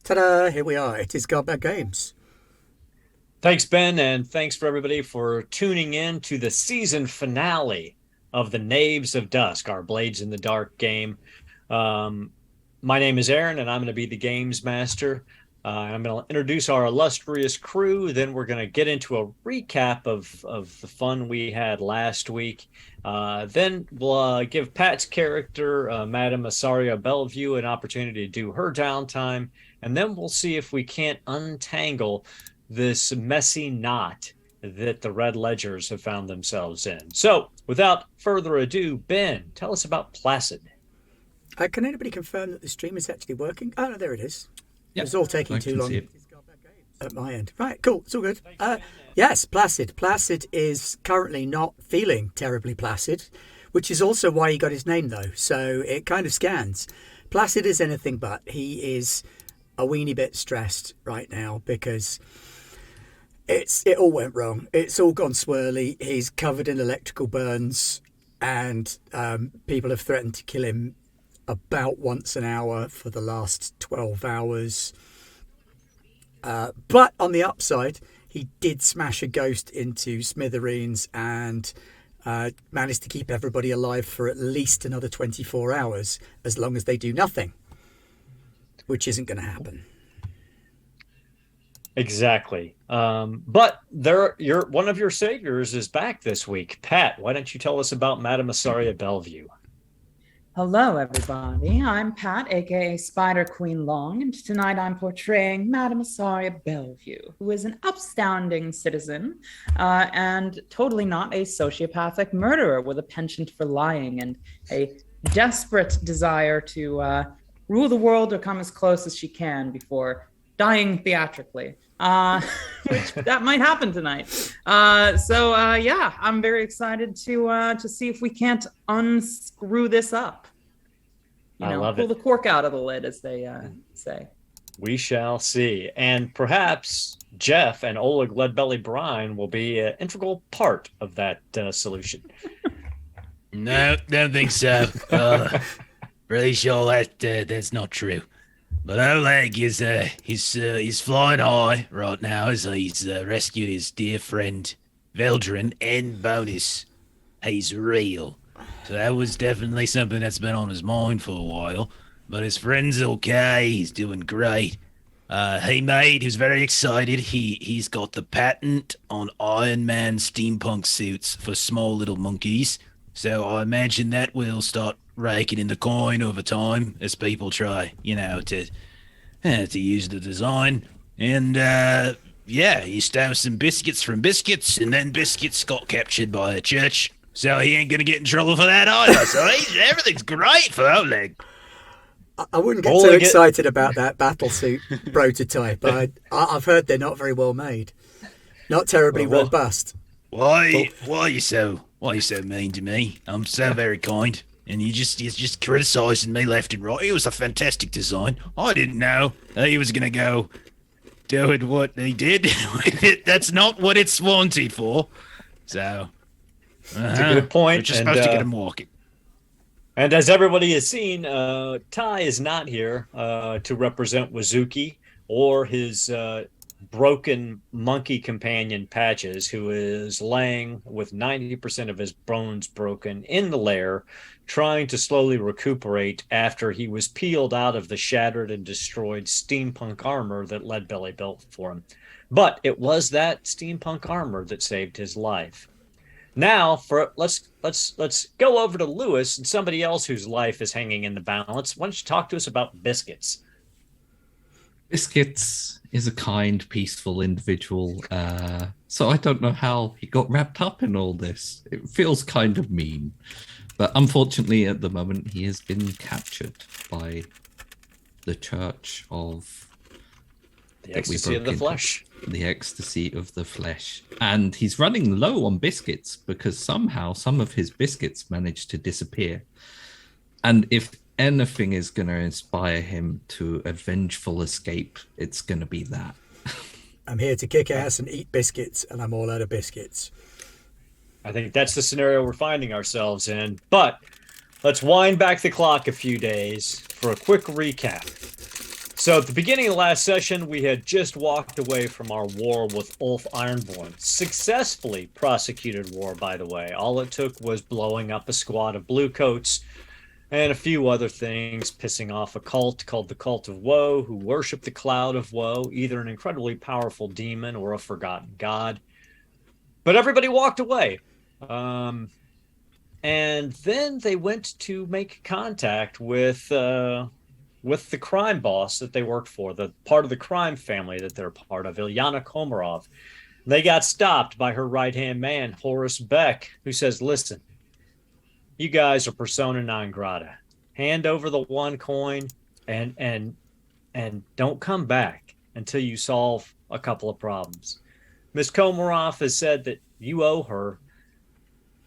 Ta-da! Here we are. It is Godbad Games. Thanks, Ben, and thanks for everybody for tuning in to the season finale of the Knaves of Dusk, our Blades in the Dark game. Um, my name is Aaron, and I'm going to be the games master. I'm going to introduce our illustrious crew. Then we're going to get into a recap of the fun we had last week. Then we'll give Pat's character, Madame Asaria Bellevue, an opportunity to do her downtime. And then we'll see if we can't untangle this messy knot that the Red Ledgers have found themselves in. So, without further ado, Ben, tell us about Placid. Can anybody confirm that the stream is actually working? Oh, no, there it is. Yep, It's all taking I too can long see it. at my end. Right, cool. It's all good. Yes, Placid. Placid is currently not feeling terribly placid, which is also why he got his name, though. So it kind of scans. Placid is anything but. He is a weeny bit stressed right now because it all went wrong. It's all gone swirly. He's covered in electrical burns, and people have threatened to kill him about once an hour for the last 12 hours. But on the upside, he did smash a ghost into smithereens and managed to keep everybody alive for at least another 24 hours, as long as they do nothing, which isn't going to happen. Exactly. But one of your saviors is back this week. Pat, why don't you tell us about Madame Asaria Bellevue? Hello, everybody. I'm Pat, aka Spider Queen Long, and tonight I'm portraying Madame Asaria Bellevue, who is an upstanding citizen and totally not a sociopathic murderer with a penchant for lying and a desperate desire to rule the world or come as close as she can before dying theatrically. Which that might happen tonight. Yeah, I'm very excited to see if we can't unscrew this up. I love pull it. the cork out of the lid, as they say. We shall see. And perhaps Jeff and Oleg Leadbelly Brine will be an integral part of that solution. No, don't think so. Pretty sure that's not true. But Oleg is he's flying high right now as he's rescued his dear friend Veldrin, and bonus, he's real. So that was definitely something that's been on his mind for a while. But his friend's okay. He's doing great. He was very excited. He's got the patent on Iron Man steampunk suits for small little monkeys. So I imagine that will start raking in the coin over time as people try, to use the design. And he stole some biscuits from Biscuits, and then Biscuits got captured by a church. So he ain't gonna get in trouble for that either. So everything's great for Oleg. I wouldn't get too excited about that battlesuit prototype. I've heard they're not very well made, not terribly robust. Why are you so mean to me? I'm so very kind, and you're just criticizing me left and right. It was a fantastic design. I didn't know he was gonna go doing what he did. That's not what it's wanted for. So That's a good point. We're just supposed to get him walking. And as everybody has seen, Ty is not here to represent Wazuki or his broken monkey companion Patches, who is laying with 90% of his bones broken in the lair, trying to slowly recuperate after he was peeled out of the shattered and destroyed steampunk armor that Leadbelly built for him. But it was that steampunk armor that saved his life. Now, let's go over to Lewis and somebody else whose life is hanging in the balance. Why don't you talk to us about Biscuits? Biscuits is a kind, peaceful individual, so I don't know how he got wrapped up in all this. It feels kind of mean. But unfortunately, at the moment, he has been captured by the Church of... The Ecstasy of the Flesh. The Ecstasy of the Flesh. And he's running low on biscuits because somehow some of his biscuits managed to disappear. And if anything is going to inspire him to a vengeful escape, it's going to be that. I'm here to kick ass and eat biscuits, and I'm all out of biscuits. I think that's the scenario we're finding ourselves in. But let's wind back the clock a few days for a quick recap. So at the beginning of the last session, we had just walked away from our war with Ulf Ironborn. Successfully prosecuted war, by the way. All it took was blowing up a squad of bluecoats and a few other things, pissing off a cult called the Cult of Woe, who worship the Cloud of Woe, either an incredibly powerful demon or a forgotten god. But everybody walked away. And then they went to make contact with the crime boss that they worked for, the part of the crime family that they're part of, Ilyana Komarov. They got stopped by her right-hand man, Horace Beck, who says, listen, you guys are persona non grata. Hand over the one coin and don't come back until you solve a couple of problems. Miss Komarov has said that you owe her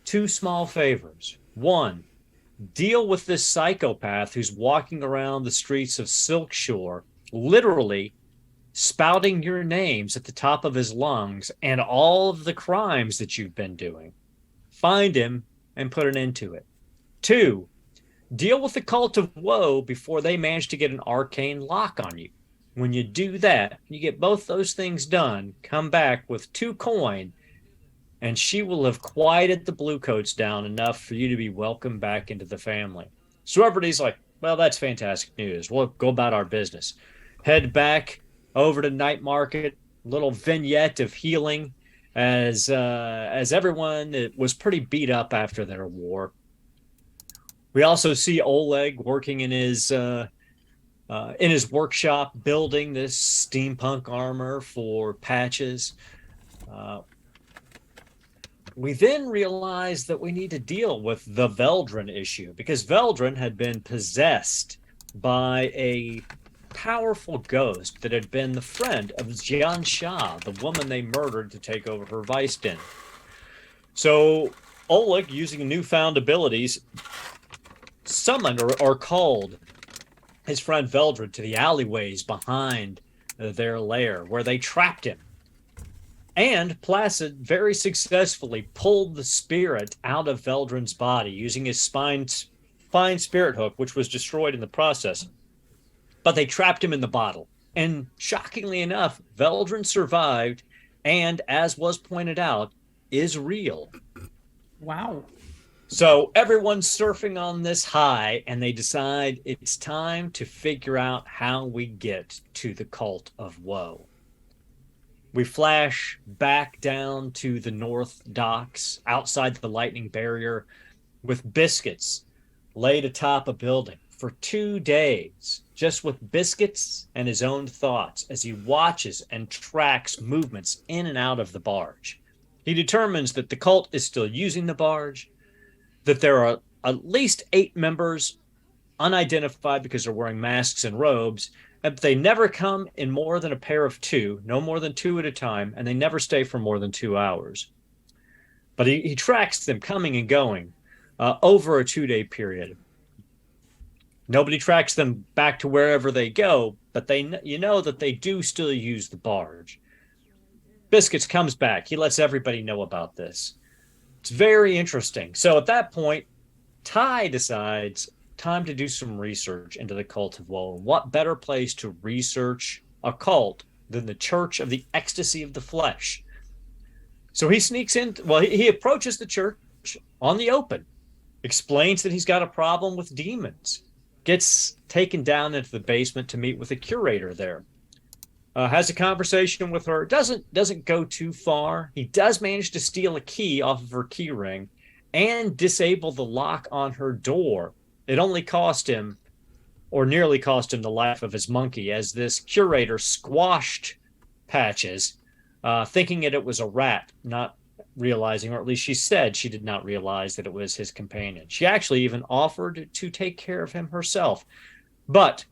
2 small favors. 1, deal with this psychopath who's walking around the streets of Silkshore, literally spouting your names at the top of his lungs and all of the crimes that you've been doing. Find him and put an end to it. 2, deal with the Cult of Woe before they manage to get an arcane lock on you. When you do that, you get both those things done, come back with 2 coin, and she will have quieted the bluecoats down enough for you to be welcomed back into the family. So everybody's like, well, that's fantastic news. We'll go about our business. Head back over to Night Market, little vignette of healing as everyone was pretty beat up after their war. We also see Oleg working in his workshop, building this steampunk armor for Patches. We then realize that we need to deal with the Veldrin issue, because Veldrin had been possessed by a powerful ghost that had been the friend of Jian Sha, the woman they murdered to take over her vice den. So Oleg, using newfound abilities, summoned or called his friend Veldrin to the alleyways behind their lair, where they trapped him. And Placid very successfully pulled the spirit out of Veldrin's body using his fine spirit hook, which was destroyed in the process. But they trapped him in the bottle. And shockingly enough, Veldrin survived and, as was pointed out, is real. Wow. So everyone's surfing on this high, and they decide it's time to figure out how we get to the Cult of Woe. We flash back down to the North Docks, outside the lightning barrier, with Biscuits laid atop a building for 2 days, just with Biscuits and his own thoughts as he watches and tracks movements in and out of the barge. He determines that the cult is still using the barge, that there are at least 8 members unidentified because they're wearing masks and robes, and they never come in more than a pair of 2, no more than 2 at a time, and they never stay for more than 2 hours. But he tracks them coming and going over a 2-day period. Nobody tracks them back to wherever they go, but you know that they do still use the barge. Biscuits comes back. He lets everybody know about this. It's very interesting. So at that point, Ty decides time to do some research into the Cult of Woe. What better place to research a cult than the Church of the Ecstasy of the Flesh? So he sneaks in. Well, he approaches the church on the open, explains that he's got a problem with demons, gets taken down into the basement to meet with a curator there. Has a conversation with her. Doesn't go too far. He does manage to steal a key off of her key ring and disable the lock on her door. It only cost him, or nearly cost him, the life of his monkey, as this curator squashed Patches, thinking that it was a rat, not realizing, or at least she said she did not realize that it was his companion. She actually even offered to take care of him herself. But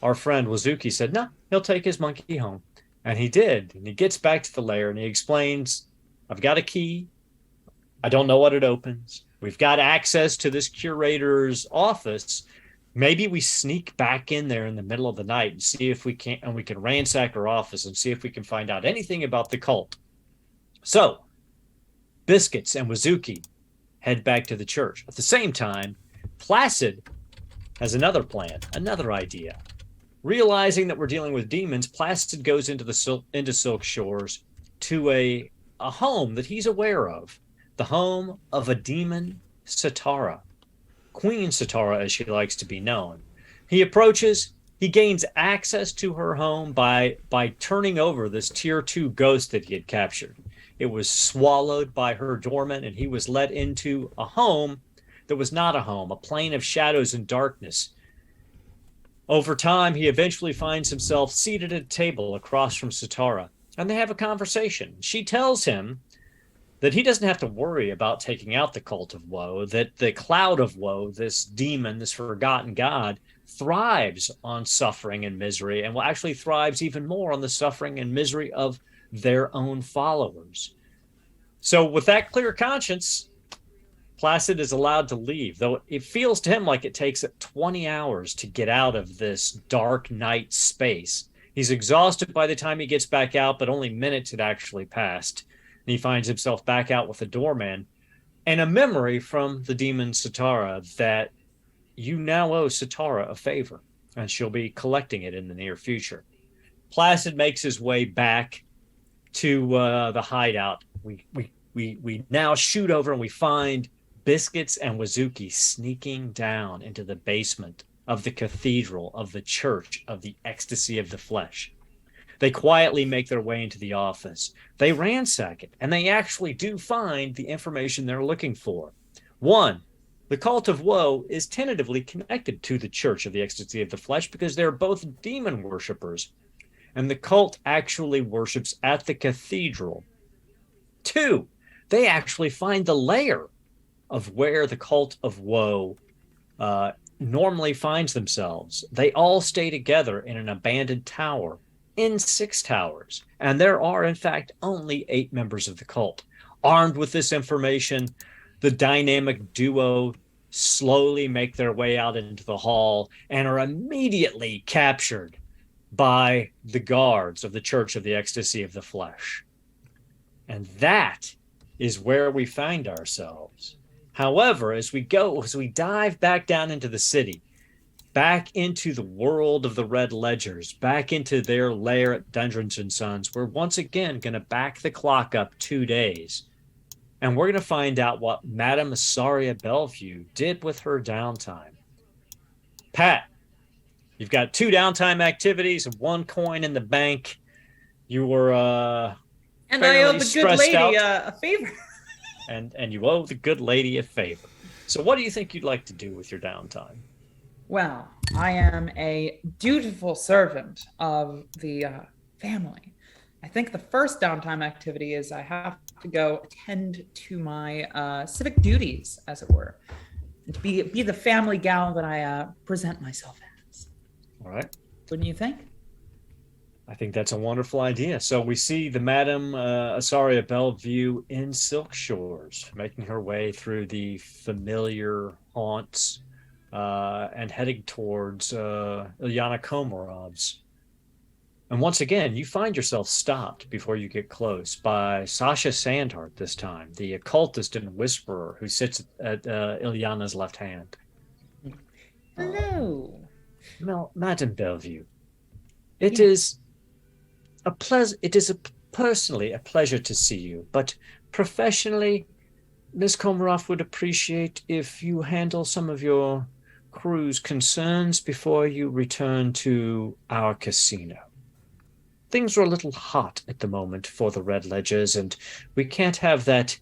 our friend Wazuki said, no, he'll take his monkey home. And he did. And he gets back to the lair and he explains, I've got a key. I don't know what it opens. We've got access to this curator's office. Maybe we sneak back in there in the middle of the night and see if we can, and we can ransack her office and see if we can find out anything about the cult. So Biscuits and Wazuki head back to the church. At the same time, Placid has another plan, another idea. Realizing that we're dealing with demons, Placid goes into Silk Shores to a home that he's aware of, the home of a demon, Satara, Queen Satara, as she likes to be known. He approaches. He gains access to her home by turning over this tier 2 ghost that he had captured. It was swallowed by her doorman, and he was led into a home that was not a home, a plane of shadows and darkness. Over time, he eventually finds himself seated at a table across from Satara, and they have a conversation. She tells him that he doesn't have to worry about taking out the cult of woe, that the cloud of woe, this demon, this forgotten god, thrives on suffering and misery, and will actually thrives even more on the suffering and misery of their own followers. So with that clear conscience, Placid is allowed to leave, though it feels to him like it takes 20 hours to get out of this dark night space. He's exhausted by the time he gets back out, but only minutes had actually passed. And he finds himself back out with the doorman and a memory from the demon Satara that you now owe Satara a favor, and she'll be collecting it in the near future. Placid makes his way back to the hideout. We now shoot over and we find Biscuits and Wazuki sneaking down into the basement of the cathedral of the Church of the Ecstasy of the Flesh. They quietly make their way into the office. They ransack it, and they actually do find the information they're looking for. One, the cult of woe is tentatively connected to the Church of the Ecstasy of the Flesh because they're both demon worshippers, and the cult actually worships at the cathedral. Two, they actually find the lair of where the cult of woe normally finds themselves. They all stay together in an abandoned tower in 6 towers, and there are, in fact, only 8 members of the cult. Armed with this information, the dynamic duo slowly make their way out into the hall and are immediately captured by the guards of the Church of the Ecstasy of the Flesh. And that is where we find ourselves. However, as we dive back down into the city, back into the world of the Red Ledgers, back into their lair at Dungeons and Sons, we're once again going to back the clock up 2 days. And we're going to find out what Madame Asaria Bellevue did with her downtime. Pat, you've got 2 downtime activities and 1 coin in the bank. You were and I owe the good lady a favor. and you owe the good lady a favor. So what do you think you'd like to do with your downtime? Well, I am a dutiful servant of the family. I think the first downtime activity is I have to go attend to my civic duties, as it were, and to be the family gal that I present myself as. All right. Wouldn't you think? I think that's a wonderful idea. So we see the Madame Asaria Bellevue in Silk Shores, making her way through the familiar haunts and heading towards Ilyana Komarov's. And once again, you find yourself stopped before you get close by Sasha Sandhart this time, the occultist and whisperer who sits at Ilyana's left hand. Hello. Well, Madame Bellevue, it is personally a pleasure to see you, but professionally, Miss Komarov would appreciate if you handle some of your crew's concerns before you return to our casino. Things are a little hot at the moment for the Red Ledgers, and we can't have that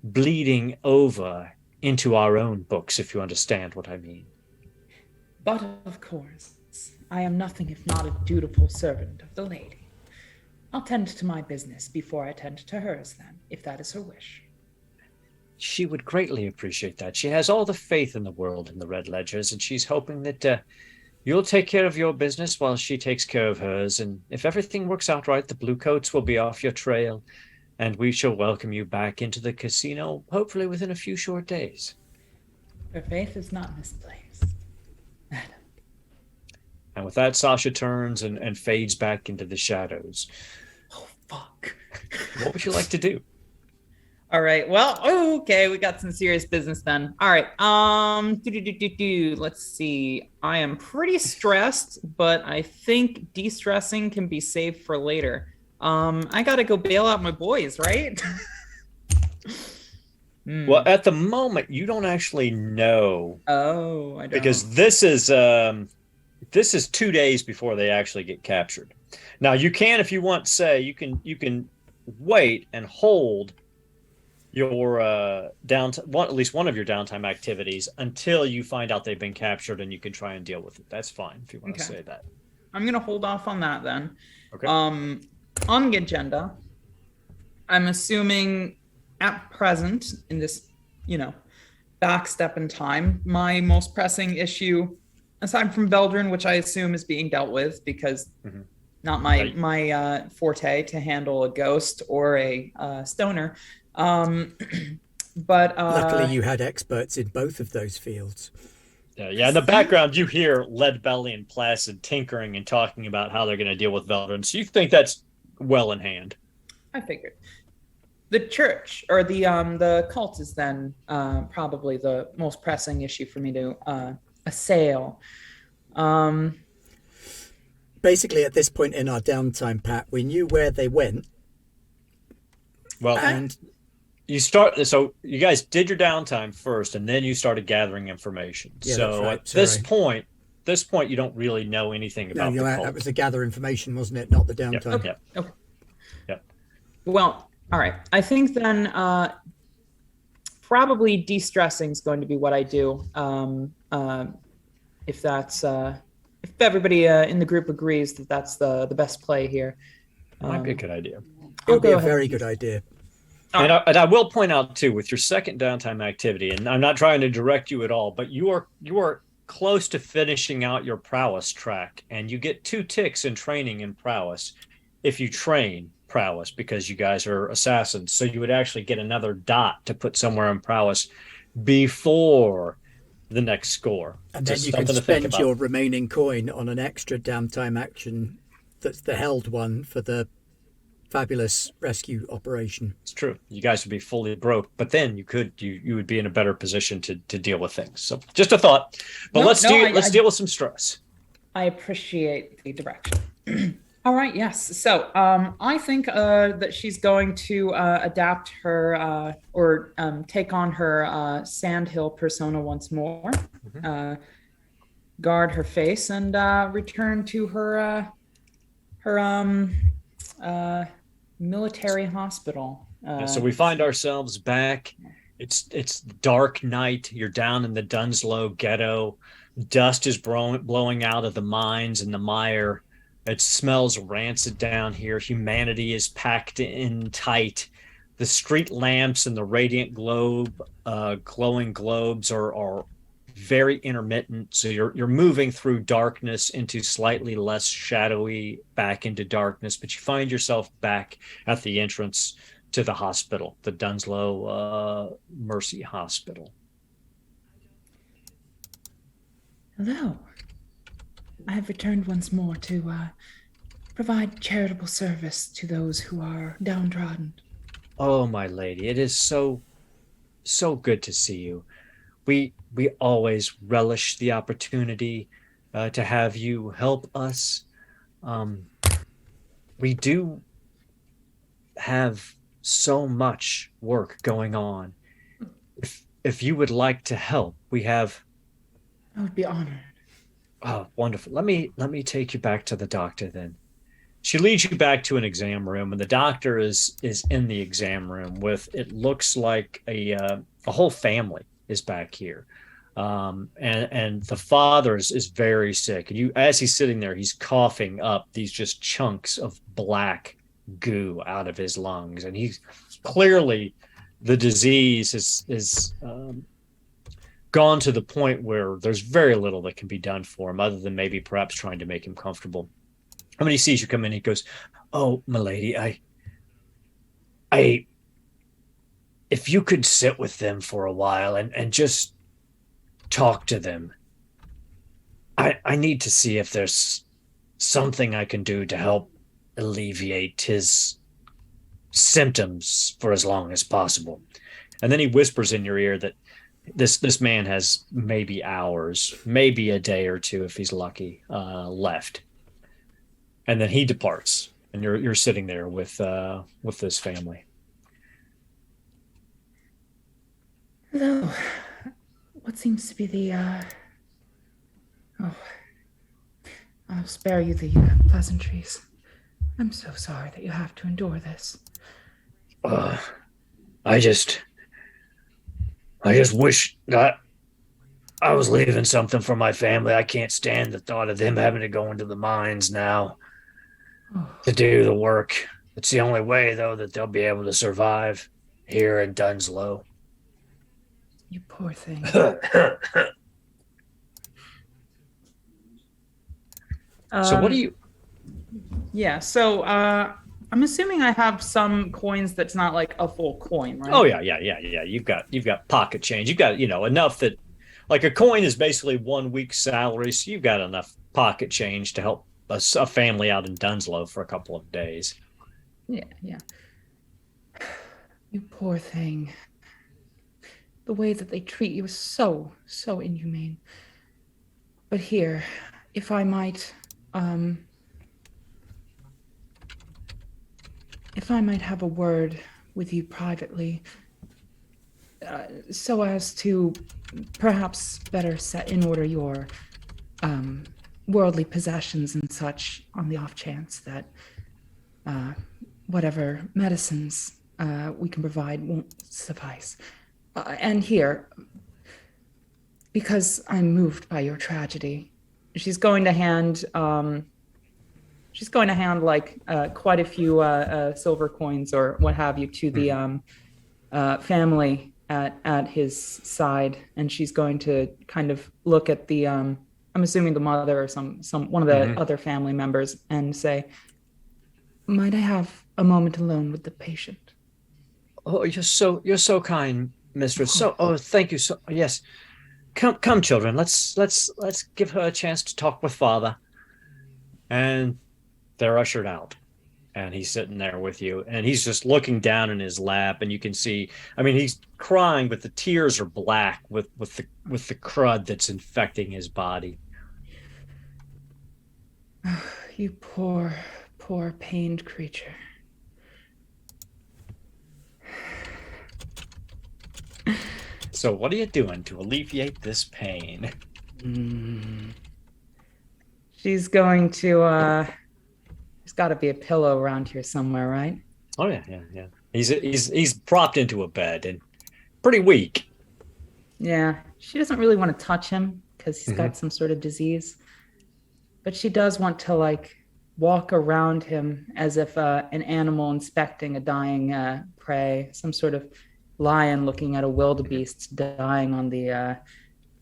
bleeding over into our own books, if you understand what I mean. But of course, I am nothing if not a dutiful servant of the lady. I'll tend to my business before I tend to hers, then, if that is her wish. She would greatly appreciate that. She has all the faith in the world in the Red Ledgers, and she's hoping that you'll take care of your business while she takes care of hers. And if everything works out right, the Bluecoats will be off your trail, and we shall welcome you back into the casino, hopefully within a few short days. Her faith is not misplaced, madam. And with that, Sasha turns and fades back into the shadows. Oh, fuck. What would you like to do? All right. Well, okay, we got some serious business then. All right. Let's see. I am pretty stressed, but I think de-stressing can be saved for later. I gotta go bail out my boys, right? Well, at the moment, you don't actually know. Oh, I don't. Because this is 2 days before they actually get captured. Now, you can, if you want, say you can wait and hold your at least one of your downtime activities until you find out they've been captured, and you can try and deal with it. That's fine if you want to say that. I'm gonna hold off on that then. Okay. On the agenda, I'm assuming at present in this, back step in time, my most pressing issue, aside from Beldrin, which I assume is being dealt with because not my forte to handle a ghost or a stoner. But luckily you had experts in both of those fields. Yeah. In the background, you hear Leadbelly and Placid tinkering and talking about how they're going to deal with Beldrin. So you think that's well in hand. I figured. The church or the cult is then probably the most pressing issue for me to assail. Basically, at this point in our downtime, Pat, we knew where they went. Well, and so you guys did your downtime first, and then you started gathering information. Yeah, so that's right. At this point, you don't really know anything about the cult. That was the gather information, wasn't it? Not the downtime. Yep. Okay. Well, all right. I think then probably de-stressing is going to be what I do. If everybody in the group agrees that that's the best play here. Might be a good idea. It would be a very good idea. And I will point out too, with your second downtime activity, and I'm not trying to direct you at all, but you are close to finishing out your prowess track, and you get 2 ticks in training in prowess if you train prowess, because you guys are assassins. So you would actually get another dot to put somewhere in prowess before the next score. And then you can spend your remaining coin on an extra downtime action that's the held one for the fabulous rescue operation. It's true. You guys would be fully broke, but then you would be in a better position to deal with things. So just a thought. But let's deal with some stress. I appreciate the direction. All right, yes. So I think that she's going to adapt her or take on her Sandhill persona once more, guard her face, and return to her military hospital. So we find ourselves back. It's dark night. You're down in the Dunslow ghetto. Dust is blowing out of the mines and the mire. It smells rancid down here. Humanity is packed in tight. The street lamps and the radiant glowing globes are very intermittent. So you're moving through darkness into slightly less shadowy, back into darkness. But you find yourself back at the entrance to the hospital, the Dunslow Mercy Hospital. Hello. I have returned once more to provide charitable service to those who are downtrodden. Oh, my lady, it is so good to see you. We always relish the opportunity to have you help us. We do have so much work going on. If you would like to help, we have. I would be honored. Oh, wonderful. Let me take you back to the doctor then. She leads you back to an exam room, and the doctor is in the exam room with, it looks like a whole family is back here. And the father is very sick. And as he's sitting there, he's coughing up these just chunks of black goo out of his lungs. And he's clearly, the disease is gone to the point where there's very little that can be done for him other than maybe perhaps trying to make him comfortable. And when he sees you come in, he goes, "Oh, milady, if you could sit with them for a while and just talk to them. I need to see if there's something I can do to help alleviate his symptoms for as long as possible. And then he whispers in your ear that this man has maybe hours, maybe a day or two if he's lucky, left. And then he departs, and you're sitting there with this family. Hello. What seems to be the I'll spare you the pleasantries. I'm so sorry that you have to endure this. I just wish that I was leaving something for my family. I can't stand the thought of them having to go into the mines now to do the work. It's the only way, though, that they'll be able to survive here in Dunslow. You poor thing. So what do you... Yeah, so I'm assuming I have some coins that's not like a full coin, right? Oh, yeah. You've got pocket change. You've got, enough that... Like a coin is basically 1 week's salary, so you've got enough pocket change to help a family out in Dunslow for a couple of days. Yeah. You poor thing. The way that they treat you is so inhumane. But here, if I might have a word with you privately, so as to perhaps better set in order your worldly possessions and such, on the off chance that whatever medicines we can provide won't suffice. And here, because I'm moved by your tragedy, she's going to hand like quite a few silver coins or what have you to the family at his side, and she's going to kind of look at the I'm assuming the mother or some one of the other family members and say, "Might I have a moment alone with the patient?" Oh, you're so kind, mistress. Thank you. So yes, come, children. Let's give her a chance to talk with father. And they're ushered out, and he's sitting there with you, and he's just looking down in his lap, and you can see. I mean, he's crying, but the tears are black with the crud that's infecting his body. You poor pained creature. So what are you doing to alleviate this pain? She's going to there's got to be a pillow around here somewhere, right? Oh yeah. He's propped into a bed and pretty weak. Yeah, she doesn't really want to touch him because he's got some sort of disease, but she does want to like walk around him as if an animal inspecting a dying prey, some sort of lion looking at a wildebeest dying on the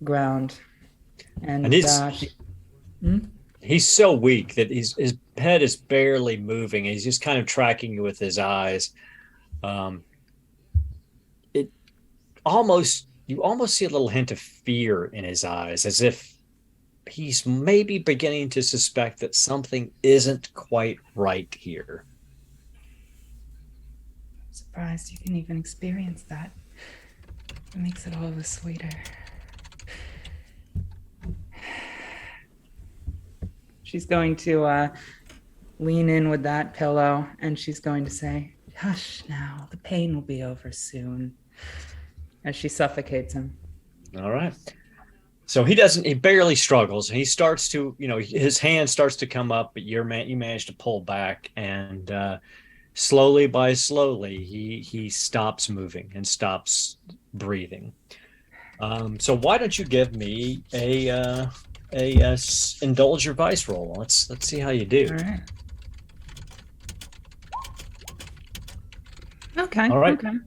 ground. And he's so weak that his head is barely moving. He's just kind of tracking you with his eyes. You almost see a little hint of fear in his eyes, as if he's maybe beginning to suspect that something isn't quite right here. Surprised you can even experience that. It makes it all the sweeter. She's going to lean in with that pillow, and she's going to say, "Hush now, the pain will be over soon," as she suffocates him. All right. So he barely struggles. He starts to, his hand starts to come up, but you manage to pull back, and slowly he stops moving and stops breathing. So why don't you give me a indulge your vice roll? Let's see how you do. All right. Okay. All right. Okay.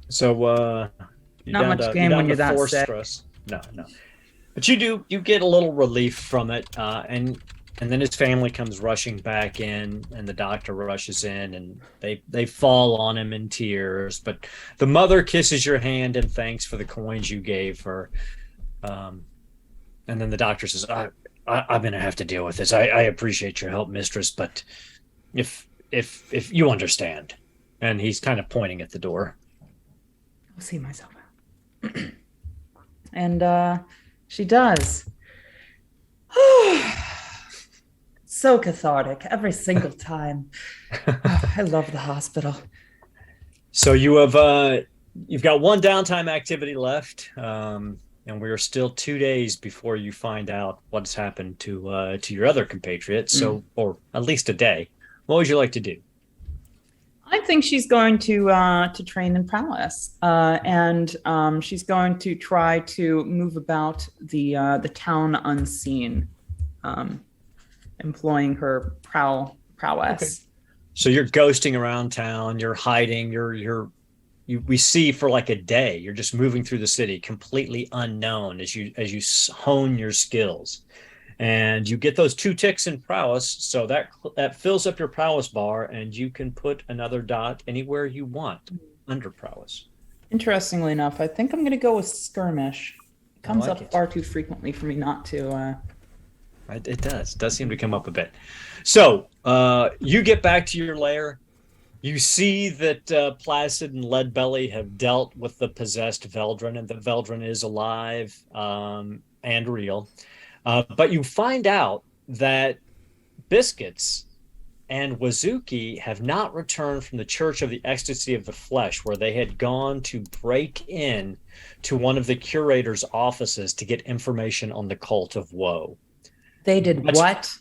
So Not much game when you're that sick. Stress. No. But you get a little relief from it, and then his family comes rushing back in, and the doctor rushes in, and they fall on him in tears. But the mother kisses your hand and thanks for the coins you gave her. And then the doctor says, I'm going to have to deal with this. I appreciate your help, mistress, but if you understand, And he's kind of pointing at the door. I'll see myself out. And she does. So cathartic every single time. I love the hospital. So you've got one downtime activity left, and we are still 2 days before you find out what's happened to your other compatriots. So, or at least a day. What would you like to do? I think she's going to train in prowess, and she's going to try to move about the town unseen, employing her prowess. Okay. So you're ghosting around town. You're hiding. We see for like a day. You're just moving through the city, completely unknown as you hone your skills. And you get those 2 ticks in prowess, so that fills up your prowess bar, and you can put another dot anywhere you want under prowess. Interestingly enough, I think I'm going to go with skirmish. It comes like up far too frequently for me not to. It does seem to come up a bit. So you get back to your lair. You see that Placid and Leadbelly have dealt with the possessed Veldrin, and the Veldrin is alive and real. But you find out that Biscuits and Wazuki have not returned from the Church of the Ecstasy of the Flesh, where they had gone to break in to one of the curator's offices to get information on the Cult of Woe. They did what?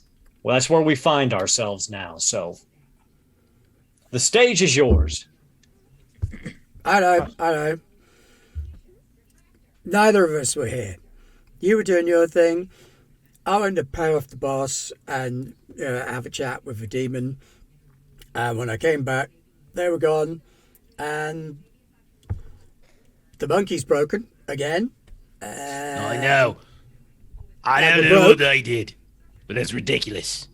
Well, that's where we find ourselves now. So the stage is yours. I know. Neither of us were here. You were doing your thing. I went to pay off the boss and have a chat with the demon. And when I came back, they were gone. And the monkey's broken again. I know. I Like don't a know rope. what they did, but that's ridiculous.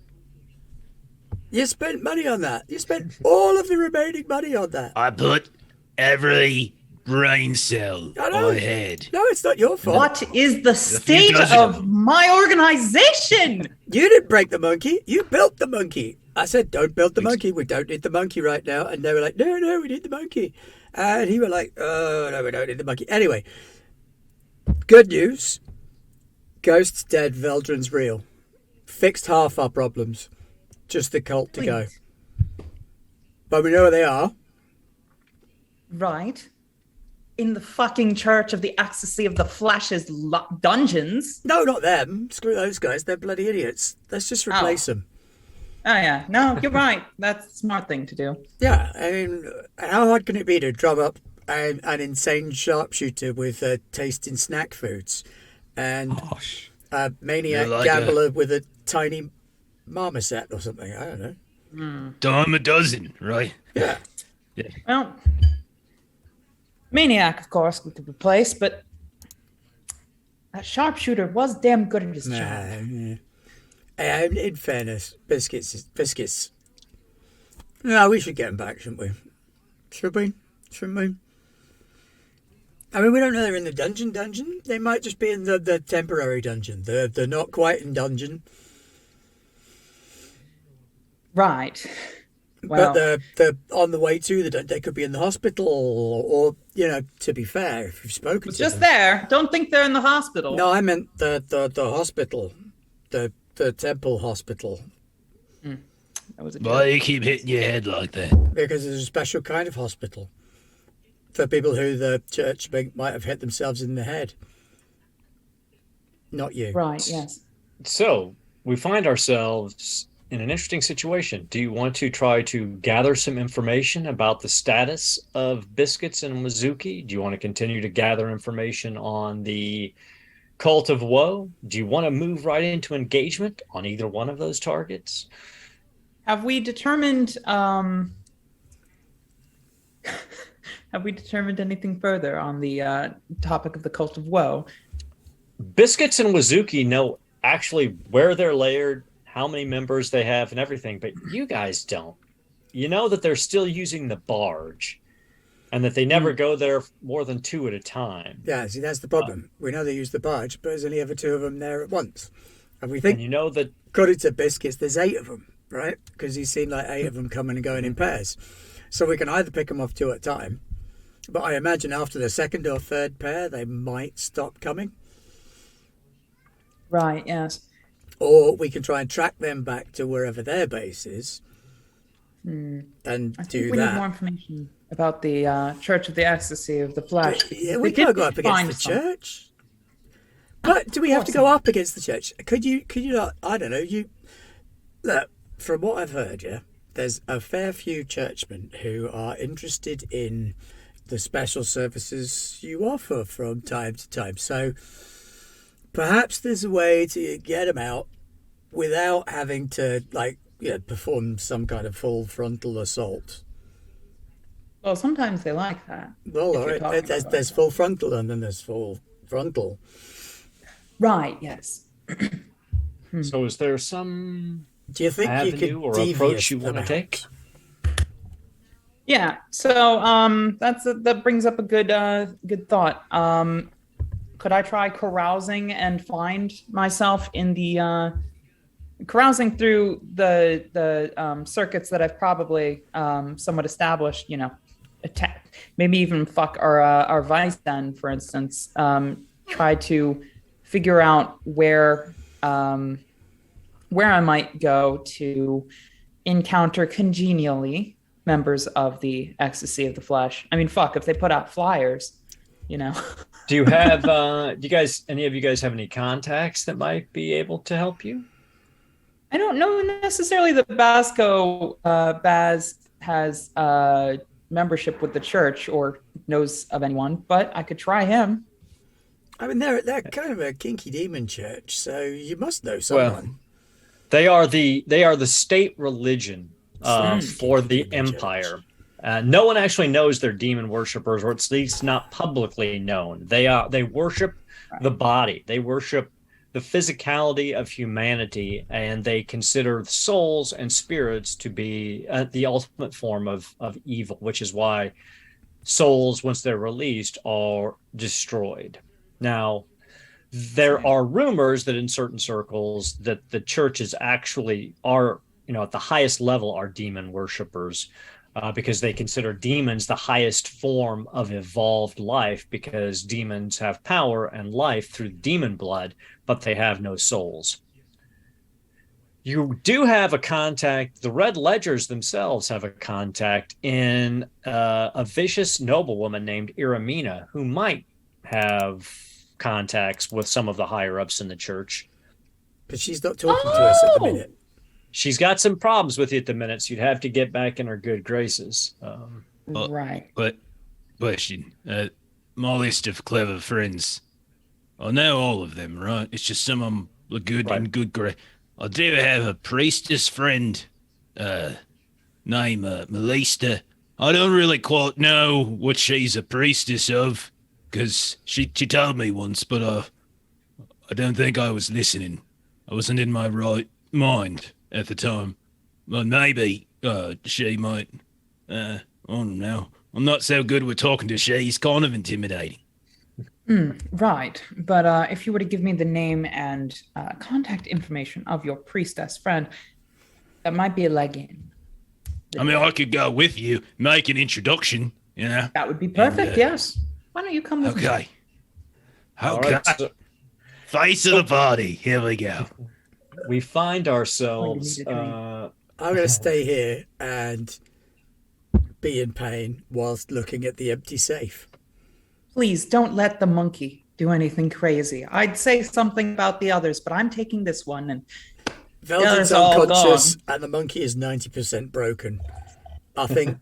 You spent money on that. You spent all of the remaining money on that. I put every brain cell I know. I had. No, it's not your fault. What is the state dozen of of my organization? You didn't break the monkey. You built the monkey. I said, don't build the monkey. We don't need the monkey right now. And they were like, no, we need the monkey. And he was like, oh, no, we don't need the monkey. Anyway, good news. Ghost's dead. Veldrin's real. Fixed half our problems. Just the cult to go. But we know where they are. Right. In the fucking Church of the Ecstasy of the Flesh's dungeons. No, not them. Screw those guys. They're bloody idiots. Let's just replace them. Oh, yeah. No, you're right. That's a smart thing to do. Yeah, I mean, how hard can it be to drum up an insane sharpshooter with tasting snack foods and Gosh. a maniac Like gambler with a tiny marmoset or something? I don't know. Dime a dozen, right? Yeah. Well, Maniac, of course, we could replace, but that sharpshooter was damn good at his job. In fairness, biscuits. No, we should get them back, shouldn't we? Shouldn't we? I mean, we don't know they're in the dungeon. They might just be in the temporary dungeon. They're not quite in dungeon. Right. Well, But they're on the way to the dungeon. They could be in the hospital, or to be fair, if you've spoken to just them. there. Don't think they're in the hospital. No, I meant the hospital, the temple hospital, That was a Why do joke. you keep hitting your head like that? because there's a special kind of hospital for people who the church might have hit themselves in the head. Not you. Right, yes. So we find ourselves in an interesting situation. Do you want to try to gather some information about the status of Biscuits and Mizuki? Do you want to continue to gather information on the Cult of Woe? Do you want to move right into engagement on either one of those targets? Have we determined anything further on the topic of the Cult of Woe? Biscuits and Wazuki know actually where they're layered, how many members they have, and everything, but you guys don't. You know that they're still using the barge, and that they never go there more than 2 at a time. Yeah, see, that's the problem. We know they use the barge, but there's only ever 2 of them there at once. And we think, And you know that according to Biscuits, there's 8 of them, right? Because he's seen like 8 of them coming and going in pairs. So we can either pick them off 2 at a time, but I imagine after the second or third pair, they might stop coming. Right, yes. Or we can try and track them back to wherever their base is and I do think we that. need more information about the Church of the Ecstasy of the Flesh. Yeah, They we can't did go up against find the some. church. But do we have to go up against the church? Could you not? I don't know. Look, from what I've heard, yeah, there's a fair few churchmen who are interested in the special services you offer from time to time. So perhaps there's a way to get them out without having to perform some kind of full frontal assault. Well, sometimes they like that. Well, if all you're right. talking There's about full frontal and then there's full frontal. Right, yes. So is there some Do you think you avenue could or deviate approach you want them to out? take? Yeah. So that brings up a good thought. Could I try carousing and find myself in the carousing through the circuits that I've probably somewhat established? Maybe even fuck our vice den, for instance. Try to figure out where I might go to encounter congenially members of the Ecstasy of the Flesh. I mean, fuck, if they put out flyers, Do you have any of you guys have any contacts that might be able to help you? I don't know necessarily that Baz has membership with the church or knows of anyone, but I could try him. I mean, they're kind of a kinky demon church, so you must know someone. They are the state religion for the Demon empire. No one actually knows they're demon worshippers, or at least not publicly known. They worship the body. They worship the physicality of humanity, and they consider souls and spirits to be the ultimate form of evil, which is why souls, once they're released, are destroyed. Now, there are rumors that in certain circles that the churches actually are, at the highest level are demon worshippers, because they consider demons the highest form of evolved life, because demons have power and life through demon blood, but they have no souls. You do have a contact. The Red Ledgers themselves have a contact in a vicious noblewoman named Iramina, who might have contacts with some of the higher ups in the church. But she's not talking to us at the minute. She's got some problems with you at the minute, so you'd have to get back in her good graces. Right. But question, my list of clever friends, I know all of them, right? It's just some of them are good Right. and good grace. I do have a priestess friend, named Melista. I don't really quite know what she's a priestess of, because she told me once, but I don't think I was listening. I wasn't in my right mind at the time. Well, maybe she might. I don't know. I'm not so good with talking to she's kind of intimidating. Right. But if you were to give me the name and contact information of your priestess friend, that might be a leg in. I mean, I could go with you, make an introduction, That would be perfect, yes. Why don't you come with me? Okay. All Okay. right, so Face of the party. Here we go. we find ourselves. I'm going to stay here and be in pain whilst looking at the empty safe. Please don't let the monkey do anything crazy. I'd say something about the others, but I'm taking this one, and Velton's others are all unconscious and the monkey is 90% broken. I think,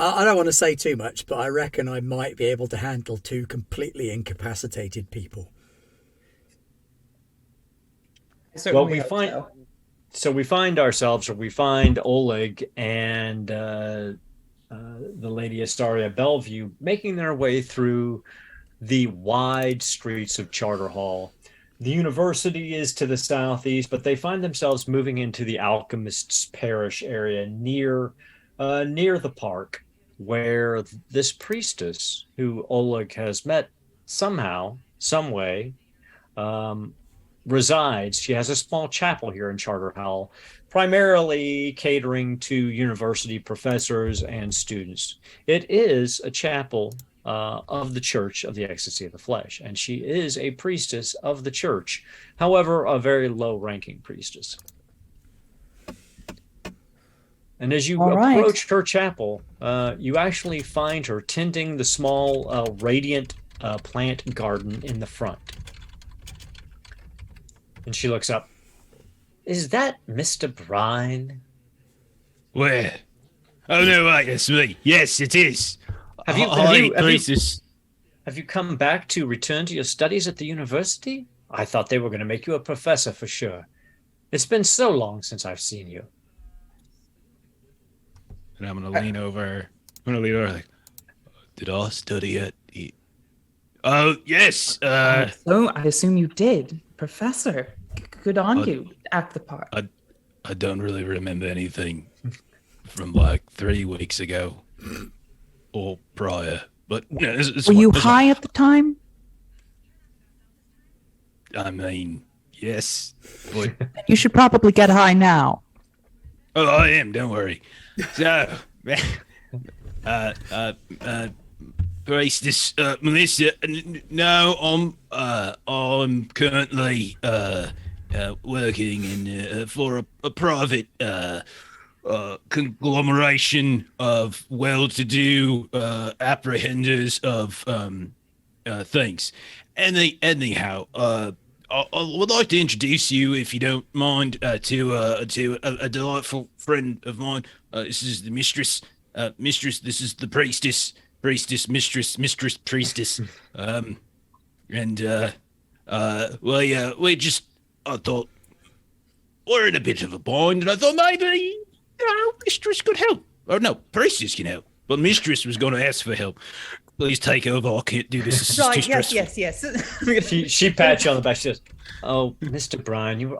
I don't want to say too much, but I reckon I might be able to handle 2 completely incapacitated people. I certainly we hope find- so. So we find Oleg and the Lady Astaria Bellevue making their way through the wide streets of Charter Hall. The university is to the southeast, but they find themselves moving into the Alchemists' Parish area near the park, where this priestess, who Oleg has met somehow, some way, resides. She has a small chapel here in Charterhall, primarily catering to university professors and students. It is a chapel of the Church of the Ecstasy of the Flesh, and she is a priestess of the church, however, a very low-ranking priestess. And as you approach her chapel, you actually find her tending the small radiant plant garden in the front. And she looks up. Is that Mr. Brine? Where? Oh, no, right, that's me. Yes, it is. Have you come back to return to your studies at the university? I thought they were going to make you a professor for sure. It's been so long since I've seen you. And I'm going to lean over. Like, did I study at... Oh, yes. So I assume you did. Professor, good on you. Act the part. I don't really remember anything from like 3 weeks ago or prior. But were you high at the time? I mean, yes. But you should probably get high now. Oh, I am. Don't worry. So, Priestess Melissa. No, I'm currently working for a private conglomeration of well-to-do apprehenders of things. Anyhow, I would like to introduce you, if you don't mind, to a delightful friend of mine. This is the mistress. This is the priestess. Mistress, priestess. I thought we're in a bit of a bind, and I thought maybe, mistress could help. Oh no, priestess can help, but mistress was going to ask for help. Please take over. I can't do this. This is too stressful. Yes. She pats you on the back. She says, "Oh, Mr. Brine, you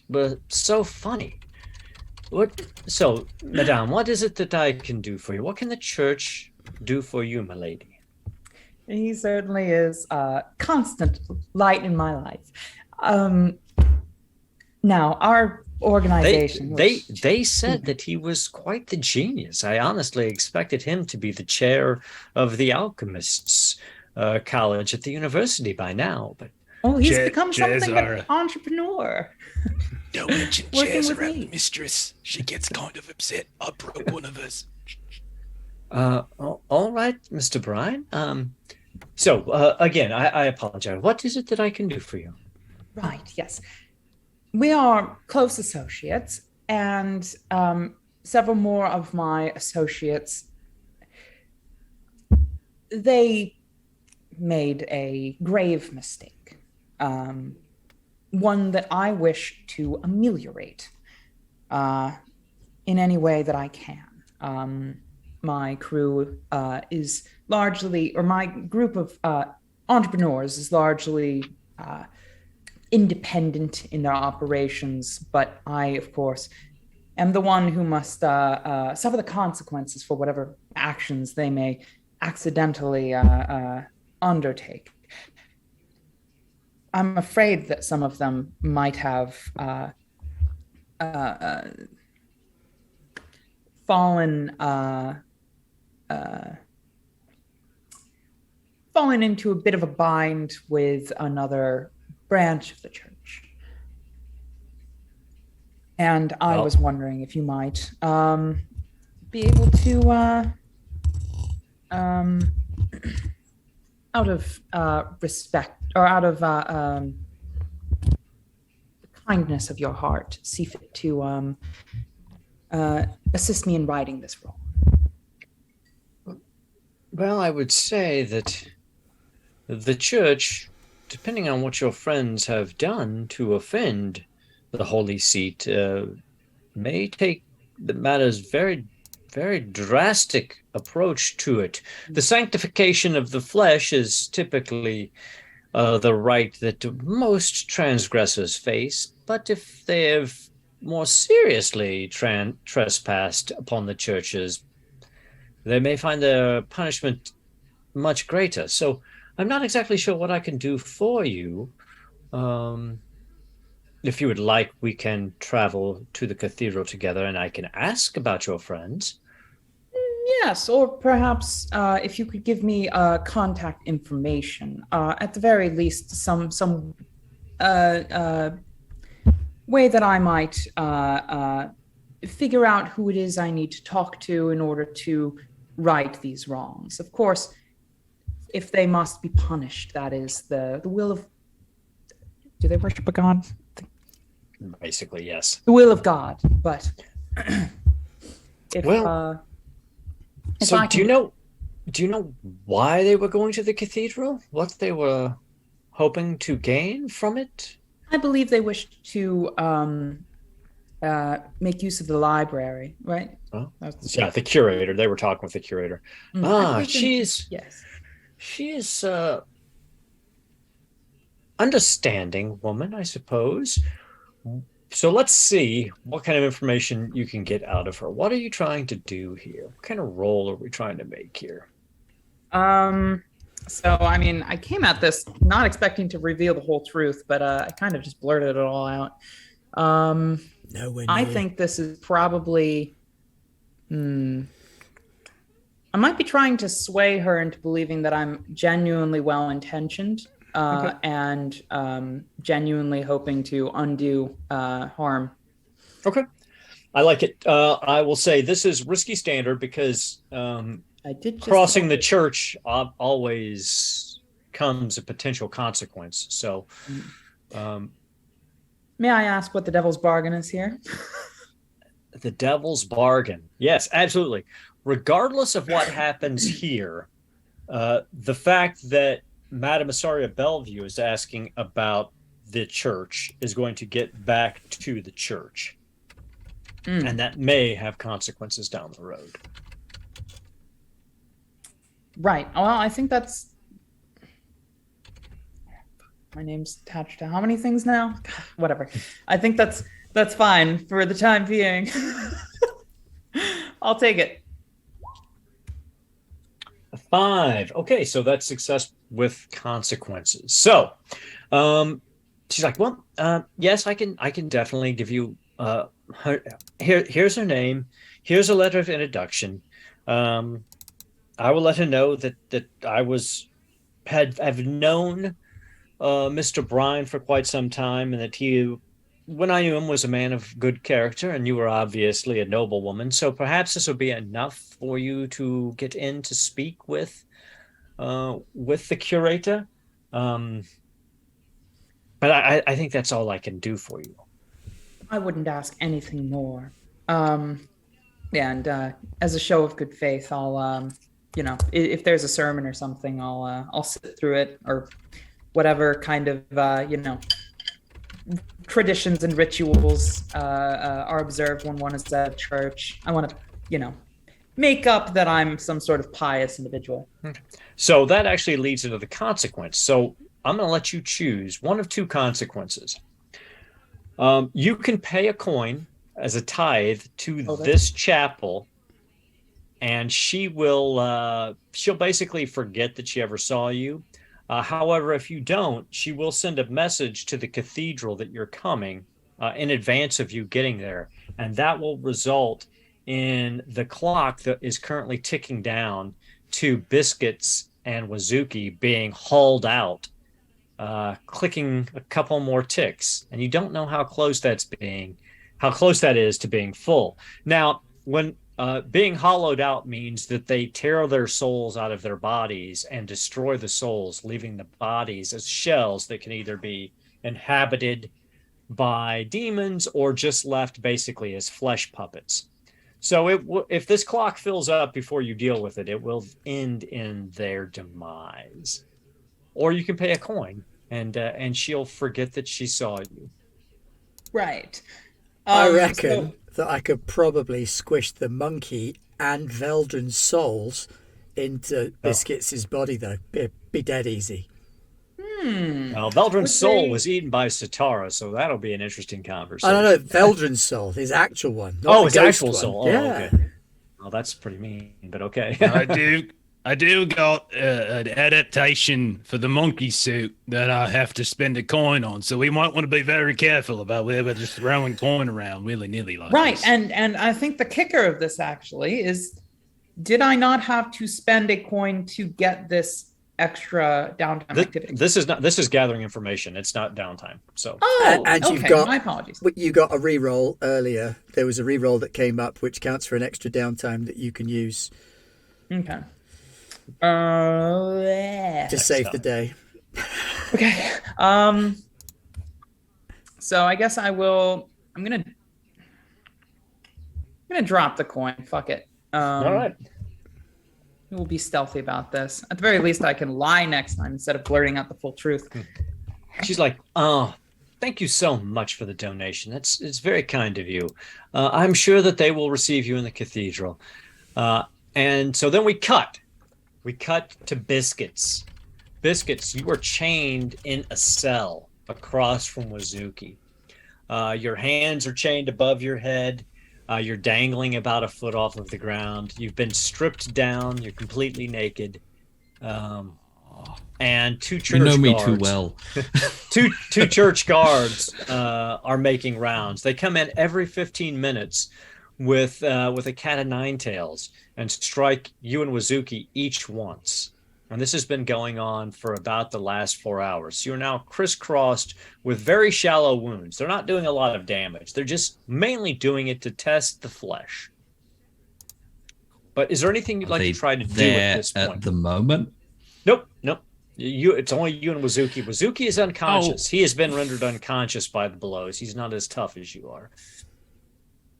were so funny. So, Madame, what is it that I can do for you? What can the church do for you, my lady?" He certainly is a constant light in my life. Now, our organization... They said that he was quite the genius. I honestly expected him to be the chair of the alchemists college at the university by now. But he's become something of an entrepreneur. Don't mention chairs around the mistress. She gets kind of upset. I broke one of hers. All right, Mr. Brine. So, again, I apologize. What is it that I can do for you? Right, yes. We are close associates, and several more of my associates, they made a grave mistake, one that I wish to ameliorate in any way that I can. My crew is largely, or my group of entrepreneurs is largely independent in their operations, but I, of course, am the one who must suffer the consequences for whatever actions they may accidentally undertake. I'm afraid that some of them might have fallen into a bit of a bind with another branch of the church. And I was wondering if you might be able to, out of respect, or out of the kindness of your heart, see fit to assist me in writing this role. Well, I would say that the church, depending on what your friends have done to offend the Holy Seat, may take the matter's very, very drastic approach to it. The sanctification of the flesh is typically the right that most transgressors face, but if they have more seriously trespassed upon the churches, they may find their punishment much greater. So I'm not exactly sure what I can do for you. if you would like, we can travel to the cathedral together, and I can ask about your friends. Yes, or perhaps if you could give me contact information, at the very least, some way that I might figure out who it is I need to talk to in order to right these wrongs. Of course, if they must be punished, that is the will of. Do they worship a god? Basically, yes. The will of God, but if so do you know why they were going to the cathedral? What they were hoping to gain from it? I believe they wished to make use of the library, right? Oh, yeah, the curator. They were talking with the curator. She's understanding woman, I suppose. So let's see what kind of information you can get out of her. What are you trying to do here? What kind of role are we trying to make here? So I mean, I came at this not expecting to reveal the whole truth, but I kind of just blurted it all out. I think this is probably. I might be trying to sway her into believing that I'm genuinely well-intentioned. And genuinely hoping to undo harm. Okay. I like it. I will say this is risky standard because I did crossing the church always comes a potential consequence. So may I ask what the devil's bargain is here? The devil's bargain. Yes, absolutely. Regardless of what happens here, the fact that Madame Asaria Bellevue is asking about the church is going to get back to the church. And that may have consequences down the road. Right. Well, I think that's... My name's attached to how many things now? Whatever. I think that's fine for the time being. I'll take it. 5. Okay, so that's success with consequences. So, she's like, well, yes, I can definitely give you here's her name. Here's a letter of introduction. I will let her know that I have known Mr. Bryan for quite some time, and that he, when I knew him, was a man of good character, and you were obviously a noble woman. So perhaps this will be enough for you to get in to speak with the curator. But I think that's all I can do for you. I wouldn't ask anything more. And as a show of good faith, I'll, if there's a sermon or something, I'll sit through it, or whatever kind of, traditions and rituals are observed when one is at church. I want to, make up that I'm some sort of pious individual. Okay. So that actually leads into the consequence. So I'm going to let you choose one of two consequences. You can pay a coin as a tithe to this chapel, and she'll basically forget that she ever saw you. However, if you don't, she will send a message to the cathedral that you're coming in advance of you getting there, and that will result in the clock that is currently ticking down to Biscuits and Wazuki being hauled out, clicking a couple more ticks, and you don't know how close that is to being full. Now, when being hollowed out means that they tear their souls out of their bodies and destroy the souls, leaving the bodies as shells that can either be inhabited by demons or just left basically as flesh puppets. So if this clock fills up before you deal with it, it will end in their demise. Or you can pay a coin, and she'll forget that she saw you. Right. I reckon that I could probably squish the monkey and Veldrin's souls into Biscuits' body, though. Be dead easy. Well, Veldrin's soul was eaten by Satara, so that'll be an interesting conversation. I don't know, Veldrin's soul, his actual one. His actual soul. Oh, yeah. okay. Well, that's pretty mean, but okay. I do I do got an adaptation for the monkey suit that I have to spend a coin on, so we might want to be very careful about whether we're just throwing coin around willy-nilly like Right. this. And I think the kicker of this actually is, did I not have to spend a coin to get this extra downtime activity? This is gathering information. It's not downtime. So And okay, you've got, my apologies. you got a reroll earlier. There was a reroll that came up which counts for an extra downtime that you can use Okay. to save the day. Okay. So I guess I'm gonna drop the coin. Fuck it. all right. We'll be stealthy about this. At the very least, I can lie next time instead of blurting out the full truth. She's like, "Oh, thank you so much for the donation. It's very kind of you. I'm sure that they will receive you in the cathedral." And so then we cut to Biscuits. Biscuits, you are chained in a cell across from Wazuki. Your hands are chained above your head. You're dangling about a foot off of the ground. You've been stripped down. You're completely naked. And two church guards. You know me too well. two church guards are making rounds. They come in every 15 minutes with a cat of nine tails and strike you and Wazuki each once. And this has been going on for about the last 4 hours. You're now crisscrossed with very shallow wounds. They're not doing a lot of damage. They're just mainly doing it to test the flesh. But is there anything you'd like to try to do at this point? At the moment? Nope. It's only you and Wazuki. Wazuki is unconscious. He has been rendered unconscious by the blows. He's not as tough as you are.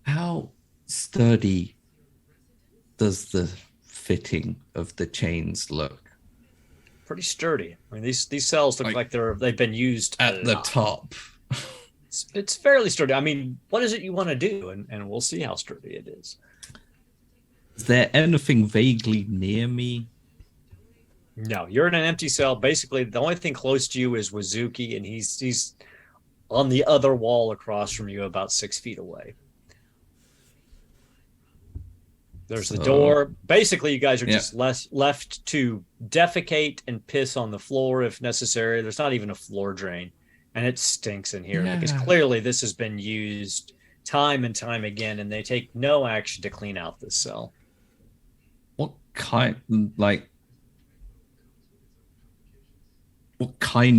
How sturdy does the fitting of the chains look? Pretty sturdy. I mean, these cells look like they've been used at the top. It's fairly sturdy. I mean, what is it you want to do? And we'll see how sturdy it is. Is there anything vaguely near me? No, you're in an empty cell. Basically, the only thing close to you is Wazuki, and he's on the other wall across from you, about 6 feet away. There's the door. Basically, you guys are just left to defecate and piss on the floor if necessary. There's not even a floor drain, and it stinks in here because clearly this has been used time and time again, and they take no action to clean out this cell. What kind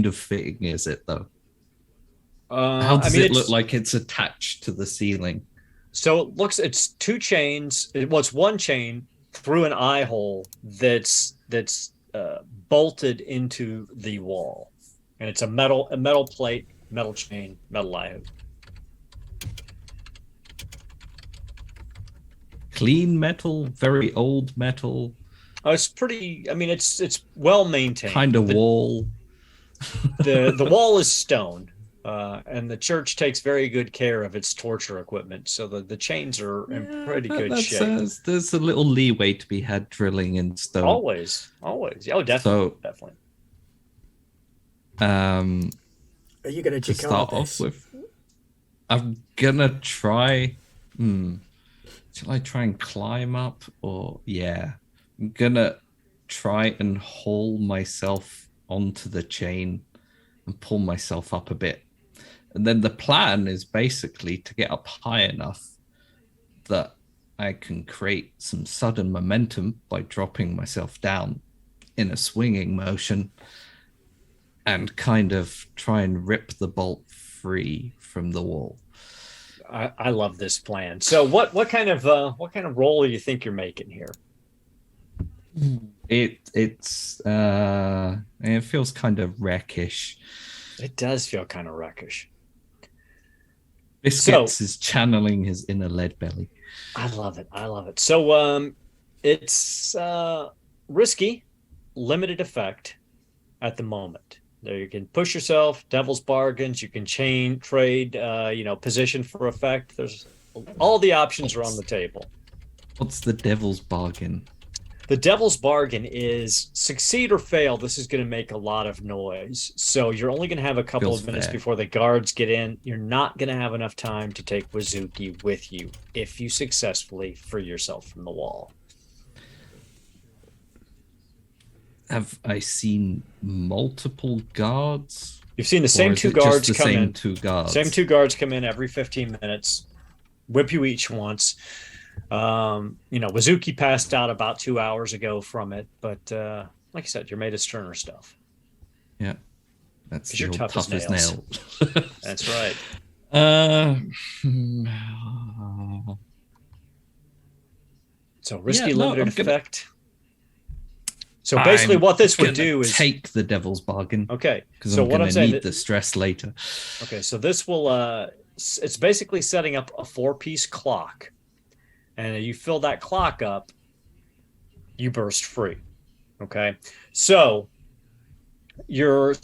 of fitting is it, though? How does it look like it's attached to the ceiling? So it's two chains. It's one chain through an eye hole that's bolted into the wall, and it's a metal plate, metal chain, metal eye hook. Clean metal, very old metal. Oh, it's pretty. I mean, it's well maintained. Kind of wall. The wall is stone. And the church takes very good care of its torture equipment, so the chains are in pretty good shape. There's a little leeway to be had drilling in stone. Always. Oh, definitely. Are you going to start off with? I'm gonna try. Shall I try and climb up, or I'm gonna try and haul myself onto the chain and pull myself up a bit. And then the plan is basically to get up high enough that I can create some sudden momentum by dropping myself down in a swinging motion and kind of try and rip the bolt free from the wall. I love this plan. So what kind of role do you think you're making here? It feels kind of wreckish. It does feel kind of wreckish. Biscuits is channeling his inner lead belly. I love it. So it's risky, limited effect at the moment. There you can push yourself, devil's bargains, you can trade position for effect. There's all the options are on the table. What's the devil's bargain? The devil's bargain is succeed or fail. This is going to make a lot of noise. So you're only going to have a couple of minutes before the guards get in. You're not going to have enough time to take Wazuki with you if you successfully free yourself from the wall. have I seen multiple guards? You've seen the Or same is two it just guards the come same in. two guards? Same two guards come in every 15 minutes, whip you each once. Wazuki passed out about 2 hours ago from it, but like I said, you're made of sterner stuff. Yeah, that's 'Cause the you're old tough as tough as nails. nails. That's right. So risky limited I'm gonna, effect. So basically, what this would gonna do is take the devil's bargain. okay. Because So I'm what gonna I'm saying need the stress later. okay, so this will it's basically setting up a 4-piece clock, and you fill that clock up, you burst free. Okay, so you're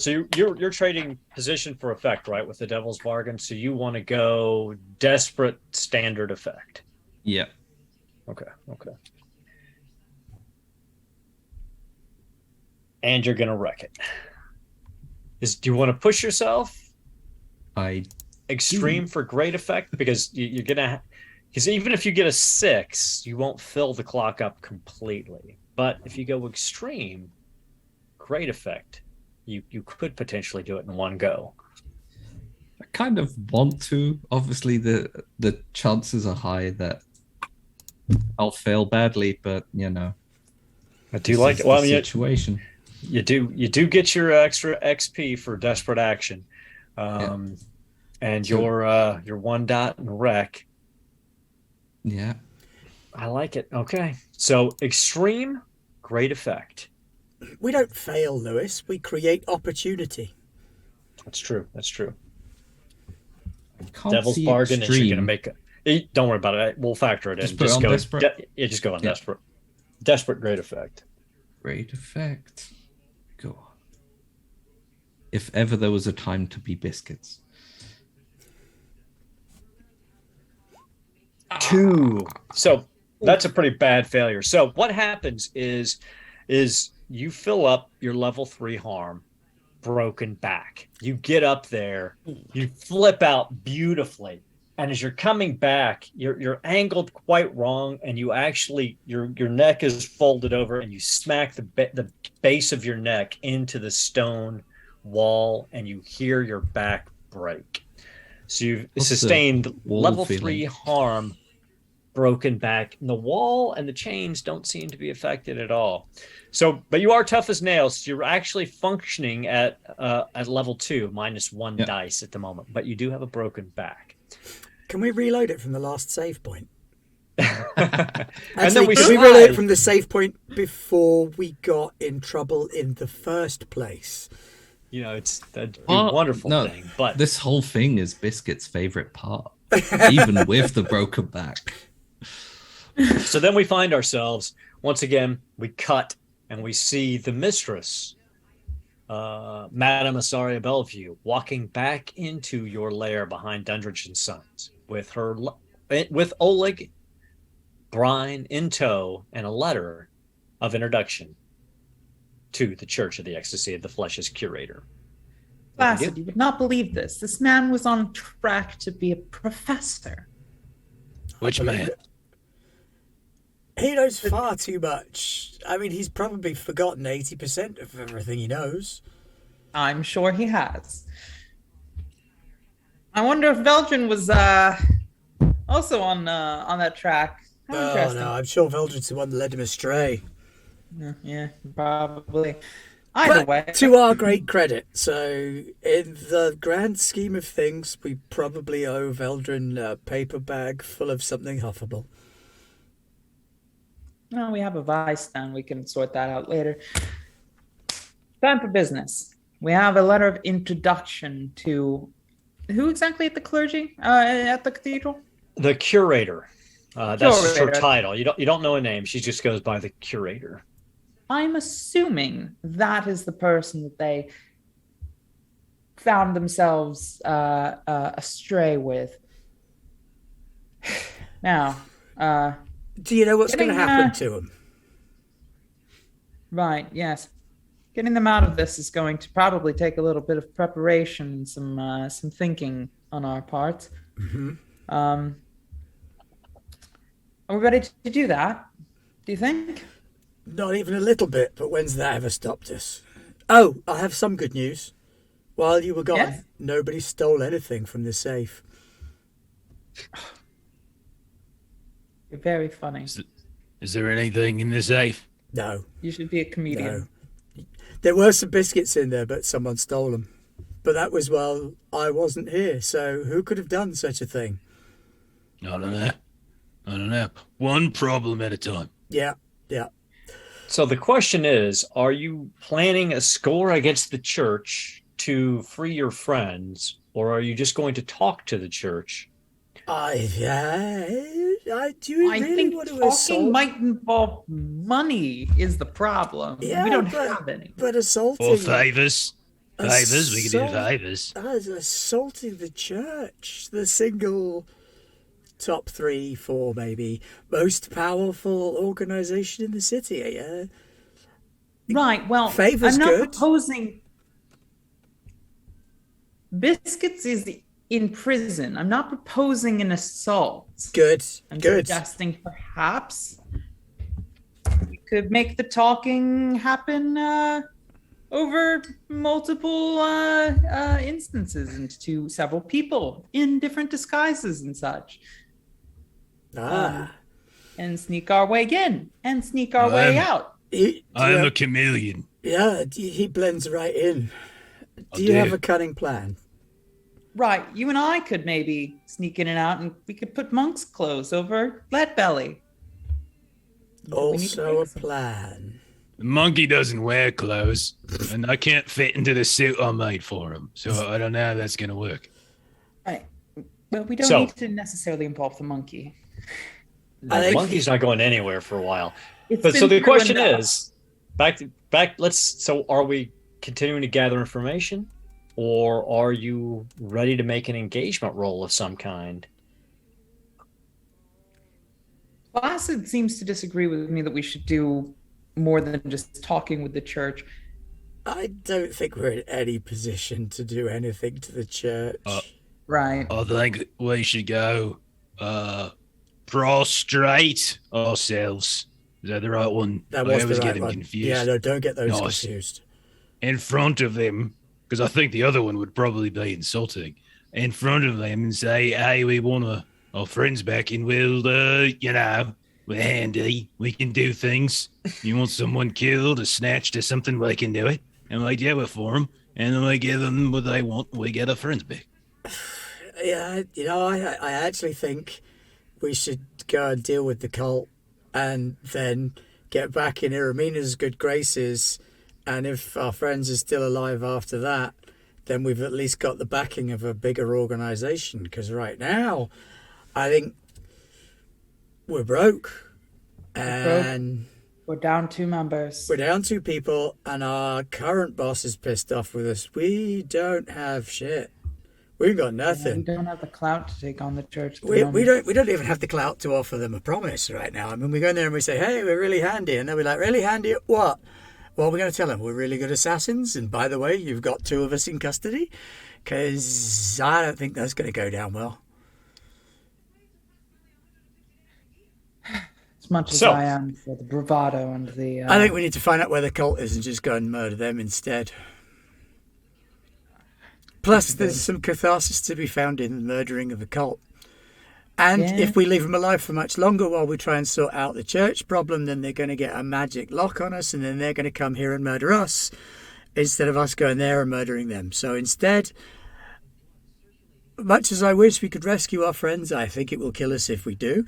trading position for effect, right, with the devil's bargain. So you want to go desperate standard effect. Yeah. Okay. And you're gonna wreck it. Do you want to push yourself? I Extreme for great effect, because you're gonna, because even if you get a 6, you won't fill the clock up completely. But if you go extreme, great effect, you could potentially do it in one go. I kind of want to. Obviously, the chances are high that I'll fail badly, but I do like it. Well, I mean, situation. You do get your extra XP for desperate action, and your 1 dot and wreck. Yeah, I like it. Okay, so extreme, great effect. We don't fail, Lewis. We create opportunity. That's true. can't Devil's see bargain, and you're extreme. gonna make it. Don't worry about it. We'll factor it in. Just put it on desperate? Just go on Yeah. desperate. Desperate, great effect. Great effect. Go on. If ever there was a time to be biscuits. 2. So that's a pretty bad failure. So what happens is you fill up your level 3 harm, broken back. You get up there, you flip out beautifully, and as you're coming back, you're angled quite wrong, and you actually your neck is folded over, and you smack the base of your neck into the stone wall, and you hear your back break. So you've sustained level 3 harm, broken back, and the wall and the chains don't seem to be affected at all. So, but you are tough as nails. So you're actually functioning at level 2, -1 dice at the moment, but you do have a broken back. Can we reload it from the last save point? And then we can we reload it from the save point before we got in trouble in the first place? That'd be a wonderful thing. But this whole thing is Biscuit's favorite part, even with the broken back. So then we find ourselves, once again, we cut and we see the mistress, Madame Asaria Bellevue, walking back into your lair behind Dundridge and Sons with Oleg Brine in tow and a letter of introduction to the Church of the Ecstasy of the Flesh's curator. Placid, you would not believe this. This man was on track to be a professor. Which man? He knows far too much. I mean, he's probably forgotten 80% of everything he knows. I'm sure he has. I wonder if Veldrin was also on that track. How Oh, interesting. no, I'm sure Veldrin's the one that led him astray. Yeah, probably. Either way. To our great credit, so in the grand scheme of things, we probably owe Veldrin a paper bag full of something huffable. No, we have a vice then. We can sort that out later. Time for business. We have a letter of introduction to who exactly at the clergy at the cathedral? The curator. That's just her title. You don't know a name. She just goes by the curator. I'm assuming that is the person that they found themselves astray with. Now, do you know what's going to happen to him? Right, yes. Getting them out of this is going to probably take a little bit of preparation, some thinking on our part. Mm-hmm. Are we ready to do that? Do you think? Not even a little bit, but when's that ever stopped us? Oh, I have some good news. While you were gone, Yes? nobody stole anything from the safe. You're very funny. Is there anything in the safe? No, You should be a comedian. no. There were some biscuits in there, but someone stole them. But that was while I wasn't here, so who could have done such a thing? I don't know. I don't know. One problem at a time. Yeah, yeah. So the question is, are you planning a score against the church to free your friends, or are you just going to talk to the church? Do you I really think want to talking assault? might involve money is the problem. Yeah, we don't but- have any. But assaulting... Or favors. Favors, we can do Assault- favors. Assaulting the church, the single top 3, 4 maybe most powerful organization in the city. Right, well, Favor's I'm not good. proposing... Biscuits is in prison. I'm not proposing an assault. Good, I'm good. suggesting perhaps we could make the talking happen over multiple instances and to several people in different disguises and such, Ah, and sneak our way in and sneak our way out. I'm a chameleon. he blends right in. I Do you have a cunning plan? Right, you and I could maybe sneak in and out, and we could put monk's clothes over Belly. Also a plan. The monkey doesn't wear clothes, and I can't fit into the suit I made for him. So I don't know how that's going to work. Right. Well, we don't So- need to necessarily involve the monkey. I The think- monkey's not going anywhere for a while. It's But been so the through question enough. is, so are we continuing to gather information, or are you ready to make an engagement roll of some kind? Placid seems to disagree with me that we should do more than just talking with the church. I don't think we're in any position to do anything to the church. Right. I think we should go prostrate ourselves. Is that the right one? That I was always the get right them one. confused. Yeah, no, don't get those Nice. confused. In front of them, because I think the other one would probably be insulting. In front of them and say, "Hey, we want our friends back, and we'll, we're handy. We can do things. You want someone killed or snatched or something? We can do it, and we do it for them, and then we give them what they want. We get our friends back." Yeah, I actually think we should go and deal with the cult and then get back in Iramina's good graces. And if our friends are still alive after that, then we've at least got the backing of a bigger organization. Because right now, I think we're broke. And We're down 2 members. we're down 2 people, and our current boss is pissed off with us. We don't have shit. We've got We nothing. don't have the clout to take on the church. at the We moment. don't even have the clout to offer them a promise right now. I mean, we go in there and we say, "Hey, we're really handy," and they'll be like, "Really handy at what?" Well, we're going to tell them we're really good assassins, and by the way, you've got 2 of us in custody, because I don't think that's going to go down well. As much as So- I am for the bravado and the. I think we need to find out where the cult is and just go and murder them instead. Plus, there's some catharsis to be found in the murdering of the cult. And Yeah. if we leave them alive for much longer while we try and sort out the church problem, then they're going to get a magic lock on us, and then they're going to come here and murder us instead of us going there and murdering them. So instead, much as I wish we could rescue our friends, I think it will kill us if we do.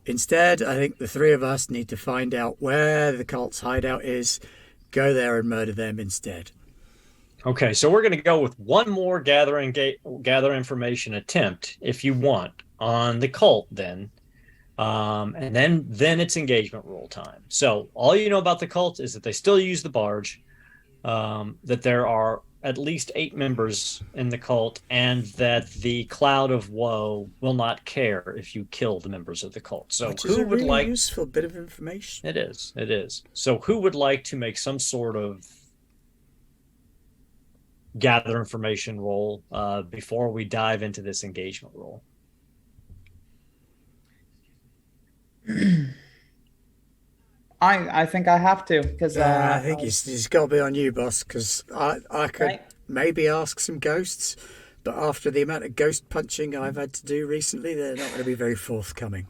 Instead, I think the 3 of us need to find out where the cult's hideout is, go there and murder them instead. Okay, so we're going to go with one more gather information attempt, if you want, on the cult then. And then it's engagement roll time. So all you know about the cult is that they still use the barge, that there are at least 8 members in the cult, and that the cloud of woe will not care if you kill the members of the cult. So Which is who a would really like... useful bit of information. It is. So who would like to make some sort of gather information roll before we dive into this engagement roll? I think I have to because I think it's got to be on you, boss, because I could Right. maybe ask some ghosts, but after the amount of ghost punching I've had to do recently, they're not going to be very forthcoming.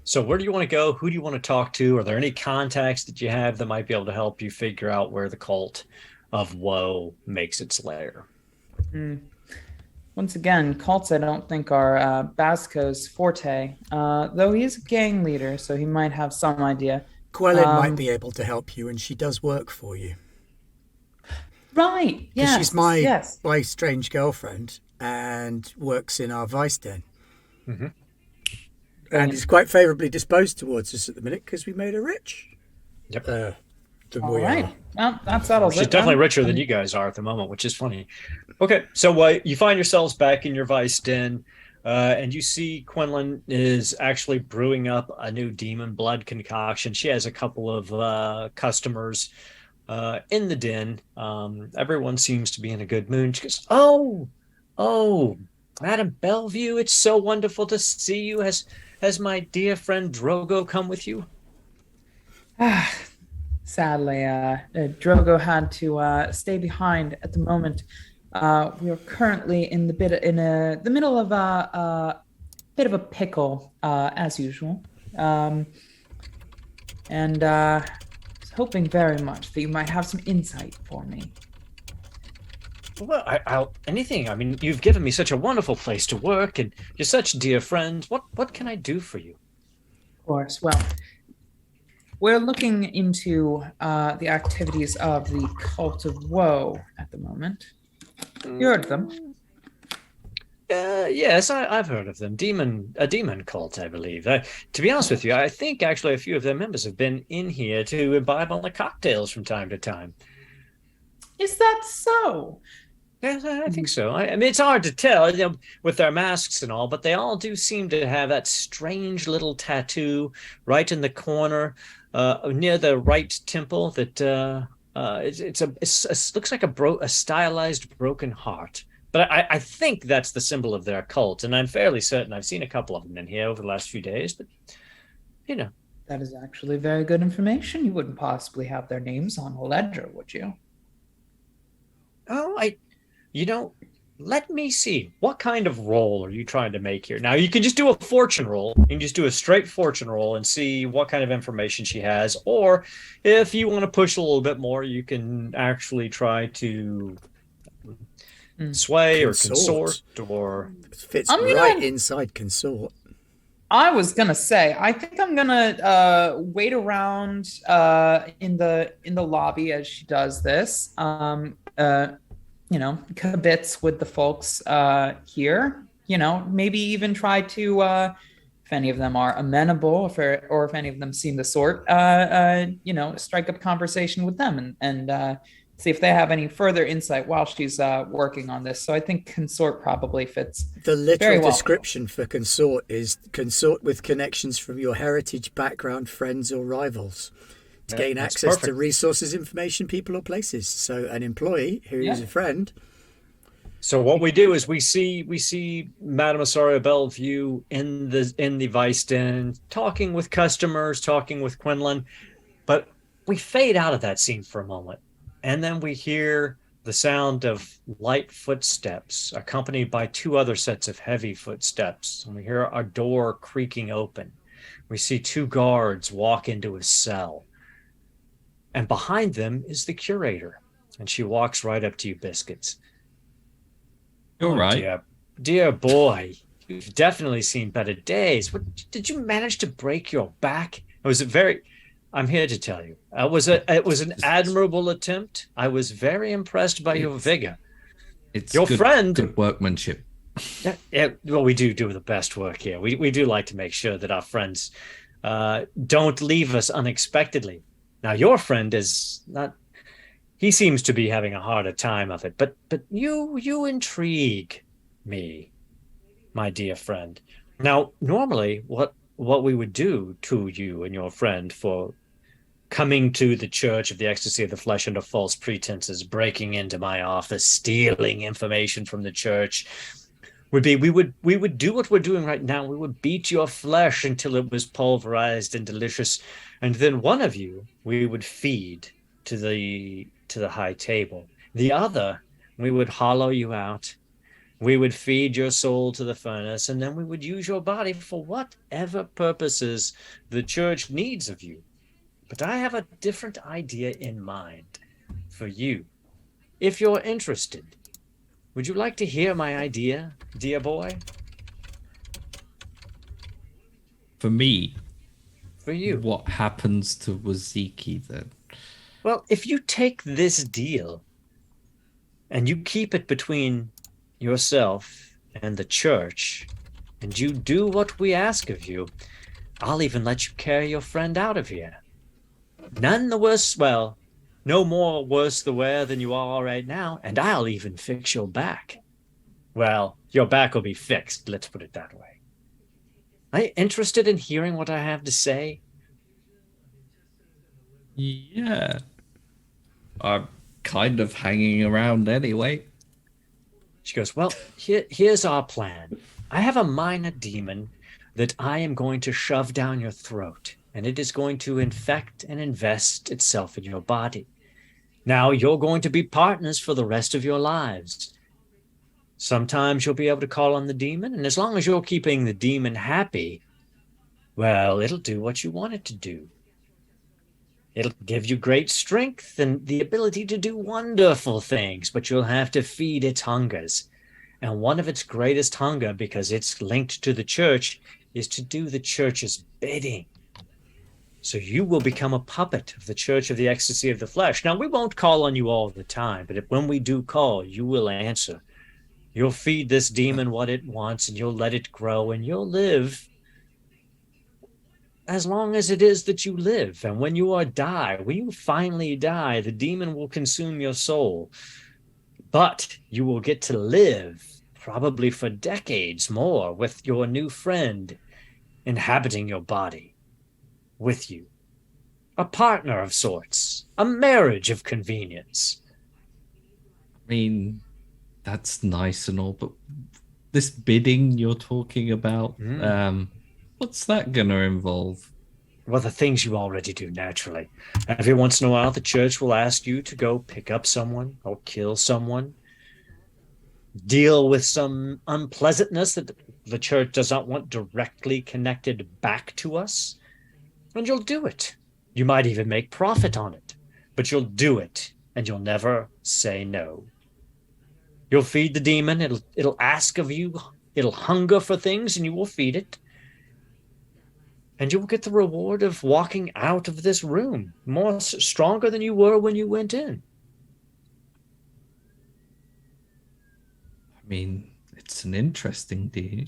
So where do you want to go? Who do you want to talk to? Are there any contacts that you have that might be able to help you figure out where the cult of woe makes its lair? once again, cults I don't think are Basco's forte. Though he's a gang leader, so he might have some idea. Quellen might be able to help you, and she does work for you. Right. 'Cause Yes. she's my yes. strange girlfriend and works in our vice den. Mm-hmm. And is quite favourably disposed towards us at the minute because we made her rich. Yep. The All we right. are. Well, that settles She's it. definitely then. richer than you guys are at the moment, which is funny. Okay, so you find yourselves back in your vice den, and you see Quinlan is actually brewing up a new demon blood concoction. She has a couple of customers in the den. Everyone seems to be in a good mood. She goes, "Oh, Madam Bellevue, it's so wonderful to see you. Has my dear friend Drogo come with you?" Sadly, Drogo had to stay behind at the moment. We are currently in the middle of a bit of a pickle, as usual, and was hoping very much that you might have some insight for me. Well, I'll anything. I mean, you've given me such a wonderful place to work, and you're such dear friends. What can I do for you? Of course. Well, we're looking into the activities of the Cult of Woe at the moment. You heard of them? Yes, I've heard of them. A demon cult, I believe. To be honest with you, I think actually a few of their members have been in here to imbibe on the cocktails from time to time. Is that so? Yes, I think so. I mean, it's hard to tell, with their masks and all, but they all do seem to have that strange little tattoo right in the corner, near the right temple. That it looks like a stylized broken heart. But I think that's the symbol of their cult, and I'm fairly certain I've seen a couple of them in here over the last few days. But That is actually very good information. You wouldn't possibly have their names on a ledger, would you? oh, let me see. What kind of roll are you trying to make here? Now, you can just do a fortune roll. You can just do a straight fortune roll and see what kind of information she has. Or if you want to push a little bit more, you can actually try to sway or consort or... It fits I'm right gonna- inside consort. I was gonna say, I think I'm gonna wait around in the lobby as she does this. Kibitz with the folks here. Maybe even try to, if any of them are amenable, or if any of them seem the sort, strike up conversation with them and see if they have any further insight while she's working on this. So I think consort probably fits. The very literal well. description for consort is consort with connections from your heritage, background, friends, or rivals to gain that's access to perfect. resources, information, people, or places. So an employee who is a friend. So what we do is we see Madame Asaria Bellevue in the vice den, talking with customers, talking with Quinlan, but we fade out of that scene for a moment, and then we hear the sound of light footsteps, accompanied by two other sets of heavy footsteps, and we hear our door creaking open. We see two guards walk into a cell, and behind them is the curator, and she walks right up to you, Biscuits. You're right. Dear boy, you've definitely seen better days. What, did you manage to break your back? It was I'm here to tell you, it was an admirable attempt. I was very impressed by your vigor. It's Your friend- good workmanship. Well, we do the best work here. We do like to make sure that our friends don't leave us unexpectedly. Now, your friend is not. He seems to be having a harder time of it, but you intrigue me, my dear friend. Now, normally, what we would do to you and your friend for coming to the Church of the Ecstasy of the Flesh under false pretenses, breaking into my office, stealing information from the church, would be we would do what we're doing right now. We would beat your flesh until it was pulverized and delicious, and then one of you we would feed to the high table. The other, we would hollow you out. We would feed your soul to the furnace, and then we would use your body for whatever purposes the church needs of you. But I have a different idea in mind for you. If you're interested, would you like to hear my idea, dear boy? For me, For you. what happens to Waziki then? Well, if you take this deal and you keep it between yourself and the church, and you do what we ask of you, I'll even let you carry your friend out of here. None the worse, well, no more worse the wear than you are right now, and I'll even fix your back. Well, your back will be fixed, let's put it that way. Are you interested in hearing what I have to say? Yeah. I'm kind of hanging around anyway. She goes, well, here's our plan. I have a minor demon that I am going to shove down your throat, and it is going to infect and invest itself in your body. Now, you're going to be partners for the rest of your lives. Sometimes you'll be able to call on the demon, and as long as you're keeping the demon happy, well, it'll do what you want it to do. It'll give you great strength and the ability to do wonderful things, but you'll have to feed its hungers. And one of its greatest hunger, because it's linked to the church, is to do the church's bidding. So you will become a puppet of the Church of the Ecstasy of the Flesh. Now, we won't call on you all the time, but when we do call, you will answer. You'll feed this demon what it wants, and you'll let it grow, and you'll live as long as it is that you live. And when you finally die, the demon will consume your soul. But you will get to live, probably for decades more, with your new friend inhabiting your body with you. A partner of sorts, a marriage of convenience. I mean, that's nice and all, but this bidding you're talking about, what's that gonna involve? Well, the things you already do naturally. Every once in a while, the church will ask you to go pick up someone or kill someone, deal with some unpleasantness that the church does not want directly connected back to us, and you'll do it. You might even make profit on it, but you'll do it, and you'll never say no. You'll feed the demon, it'll ask of you, it'll hunger for things, and you will feed it. And you will get the reward of walking out of this room more stronger than you were when you went in. I mean, it's an interesting deal.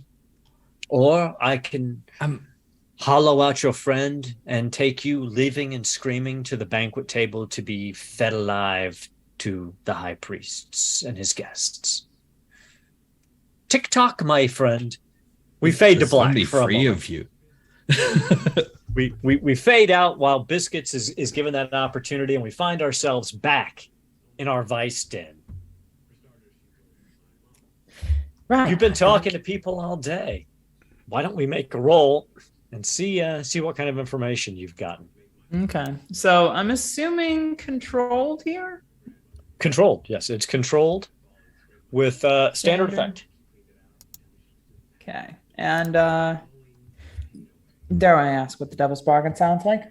Or I can hollow out your friend and take you living and screaming to the banquet table to be fed alive to the high priests and his guests. Tick-tock, my friend. We fade to black only for a three moment. of you. We fade out while Biscuits is given that opportunity, and we find ourselves back in our vice den. Right. You've been talking to people all day. Why don't we make a roll and see what kind of information you've gotten? Okay. So I'm assuming controlled here? Controlled, yes. It's controlled with standard effect. Okay. And dare I ask what the Devil's Bargain sounds like?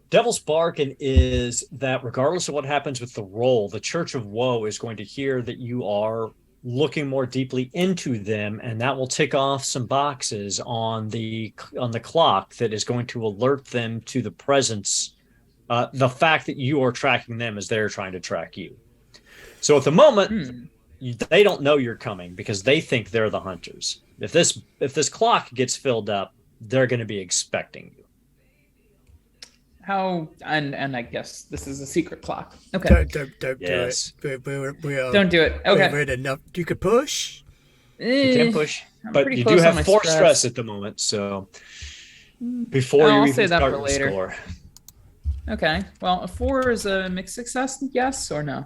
Devil's Bargain is that regardless of what happens with the roll, the Church of Woe is going to hear that you are looking more deeply into them, and that will tick off some boxes on the clock that is going to alert them to the presence, the fact that you are tracking them as they're trying to track you. So at the moment, they don't know you're coming because they think they're the hunters. If this clock gets filled up, they're going to be expecting you. How and I guess this is a secret clock. Okay. Don't Yes. do it. We are, Don't do it. Okay. We're enough. You could push. You can push, I'm but pretty you close do on have my 4 stress. stress at the moment. So before I'll you say even that start for the later. score, Okay. Well, a 4 is a mixed success, yes or no?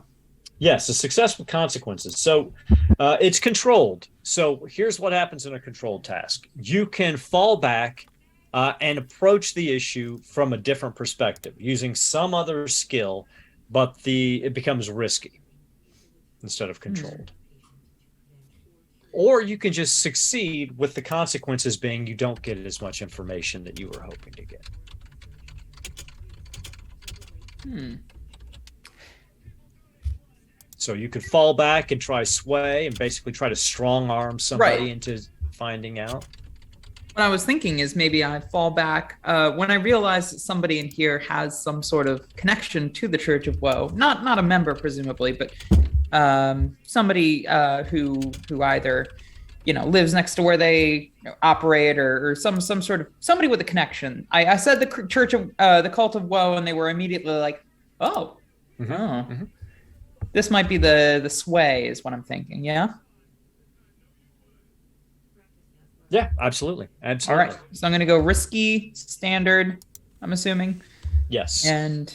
Yes, a success with consequences. So it's controlled. So here's what happens in a controlled task. You can fall back and approach the issue from a different perspective using some other skill, but it becomes risky instead of controlled. Or you can just succeed with the consequences being you don't get as much information that you were hoping to get. So you could fall back and try sway and basically try to strong arm somebody into finding out. What I was thinking is maybe I fall back when I realize that somebody in here has some sort of connection to the Church of Woe. Not a member, presumably, but somebody who either lives next to where they operate or some sort of somebody with a connection. I said the Church of the Cult of Woe, and they were immediately like, oh. This might be the sway, is what I'm thinking. Yeah. Yeah, absolutely. All right. So I'm going to go risky, standard, I'm assuming. Yes. And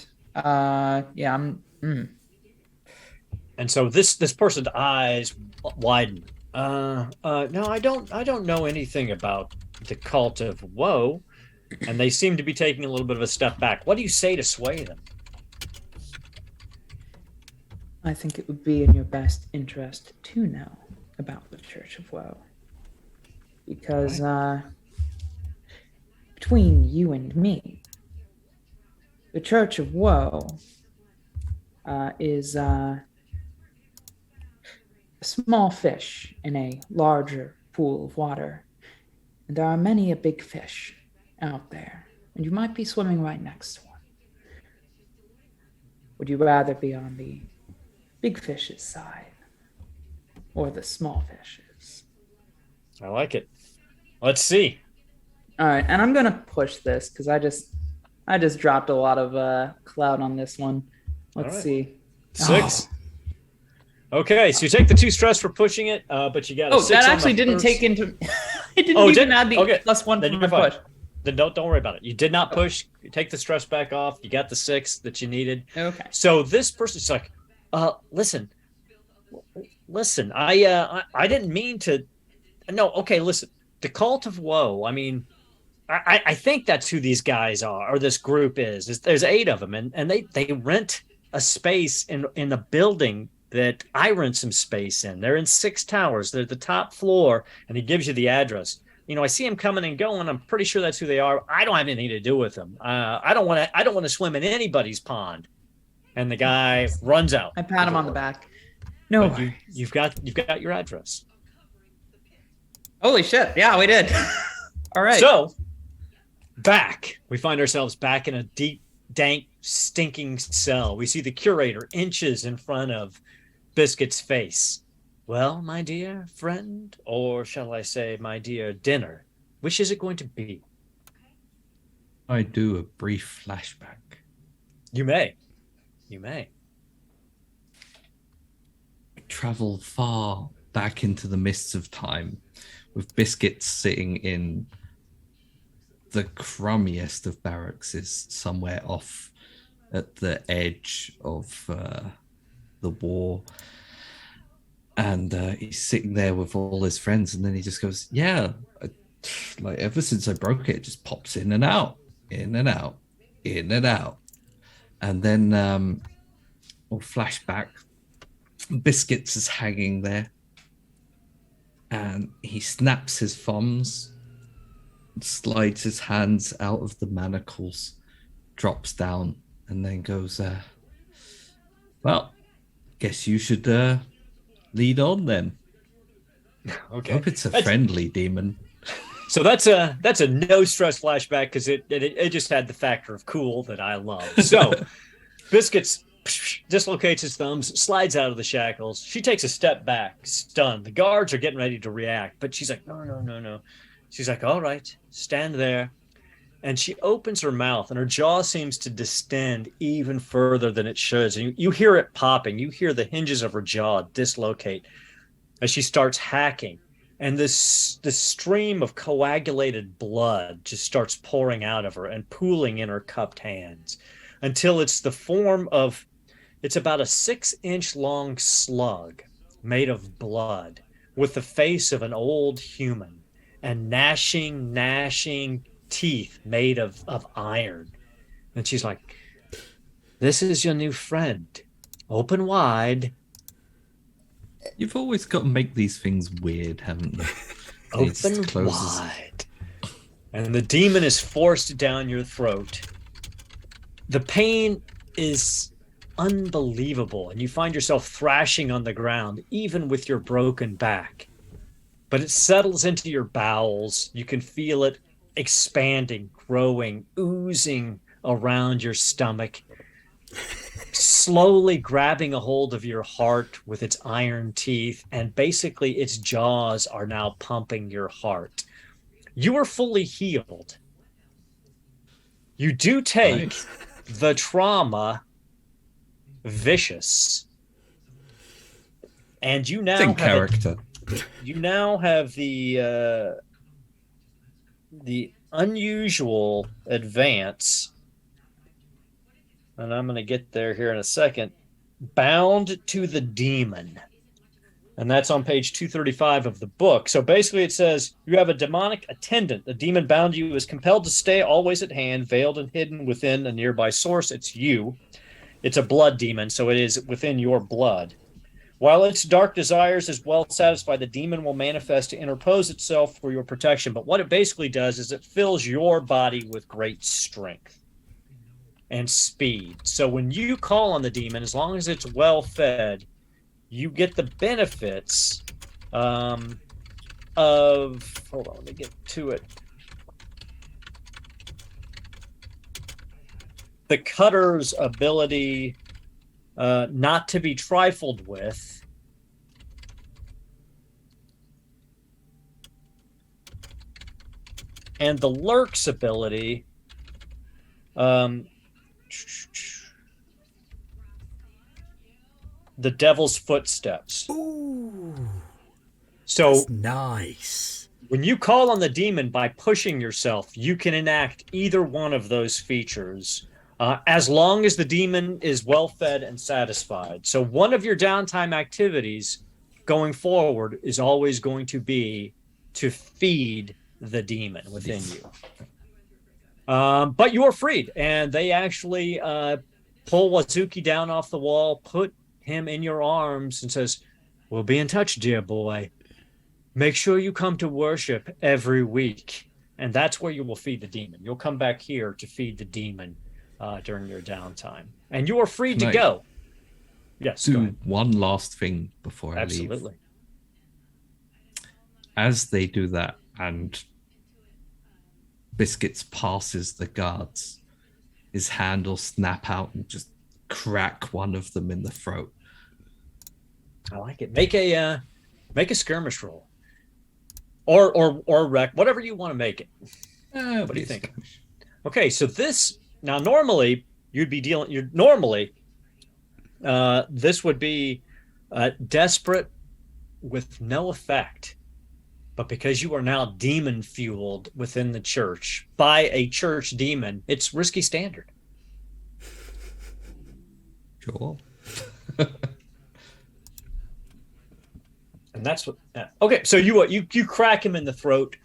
And so this person's eyes widen. No, I don't know anything about the Cult of Woe, and they seem to be taking a little bit of a step back. What do you say to sway them? I think it would be in your best interest to know about the Church of Woe. Because between you and me, the Church of Woe is a small fish in a larger pool of water. And there are many a big fish out there, and you might be swimming right next to one. Would you rather be on the big fish's side or the small fish's? I like it. Let's see. All right, and I'm gonna push this because I just dropped a lot of cloud on this one. Let's see. 6. Okay, so you take the 2 stress for pushing it, but you got a 6. That actually didn't take into. It didn't even add the +1 then from my push. Then don't worry about it. You did not push. You take the stress back off. You got the 6 that you needed. Okay. So this person's like, listen. I didn't mean to. No, okay, listen. The Cult of Woe. I mean, I think that's who these guys are, or this group is. There's 8 of them, and they rent a space in a building that I rent some space in. They're in 6 towers. They're the top floor, and he gives you the address. I see them coming and going. I'm pretty sure that's who they are. I don't have anything to do with them. I don't want to swim in anybody's pond. And the guy runs out. I pat him on the back. No, you've got your address. Holy shit! Yeah, we did. All right. So we find ourselves back in a deep, dank, stinking cell. We see the curator inches in front of Biscuit's face. Well, my dear friend, or shall I say, my dear dinner, which is it going to be? I do a brief flashback. You may. Travel far back into the mists of time, with Biscuit sitting in the crummiest of barracks, is somewhere off at the edge of the war. And he's sitting there with all his friends, and then he just goes, yeah, like ever since I broke it, it just pops in and out, in and out, in and out. And then we'll flash back. Biscuits is hanging there, and he snaps his thumbs, slides his hands out of the manacles, drops down, and then goes, well, guess you should lead on then. Okay. Hope it's a friendly demon. So that's a no stress flashback because it just had the factor of cool that I love. So Biscuits dislocates his thumbs, slides out of the shackles. She takes a step back, stunned. The guards are getting ready to react, but she's like, no. She's like, all right, stand there. And she opens her mouth, and her jaw seems to distend even further than it should. And you hear it popping. You hear the hinges of her jaw dislocate as she starts hacking. And this stream of coagulated blood just starts pouring out of her and pooling in her cupped hands until it's the form of It's about a 6-inch long slug made of blood with the face of an old human and gnashing teeth made of iron. And she's like, "This is your new friend. Open wide. You've always got to make these things weird, haven't you? And it just Open closes. wide." And the demon is forced down your throat. The pain is unbelievable, and you find yourself thrashing on the ground, even with your broken back. But it settles into your bowels. You can feel it expanding, growing, oozing around your stomach, slowly grabbing a hold of your heart with its iron teeth, and basically its jaws are now pumping your heart. You are fully healed. You do take Nice. the trauma vicious, and you It's now in have character. you now have the unusual advance, and I'm going to get there here in a second. Bound to the demon. And that's on page 235 of the book. So basically it says you have a demonic attendant. The demon bound you is compelled to stay always at hand, veiled and hidden within a nearby source. It's you. It's a blood demon, so it is within your blood. While its dark desires is well satisfied, the demon will manifest to interpose itself for your protection. But what it basically does is it fills your body with great strength and speed. So when you call on the demon, as long as it's well fed, you get the benefits of, hold on, let me get to it. The cutter's ability not to be trifled with. And the lurk's ability, the devil's footsteps. Ooh, So that's nice. when you call on the demon by pushing yourself, you can enact either one of those features as long as the demon is well fed and satisfied. So one of your downtime activities going forward is always going to be to feed the demon within you. But you are freed, and they actually pull Wazuki down off the wall, put him in your arms, and says, "We'll be in touch, dear boy. Make sure you come to worship every week." And that's where you will feed the demon. You'll come back here to feed the demon during your downtime. And you are free to Can I go. Yes, go Do ahead. one last thing before I leave. Absolutely. As they do that, and Biscuits passes the guards, his hand will snap out and just crack one of them in the throat. I like it. Make a skirmish roll. Or wreck, whatever you want to make it. What do you think? Okay, so this now normally this would be desperate with no effect. But because you are now demon fueled within the church by a church demon, it's risky standard. Sure. And that's what. Okay, so you crack him in the throat.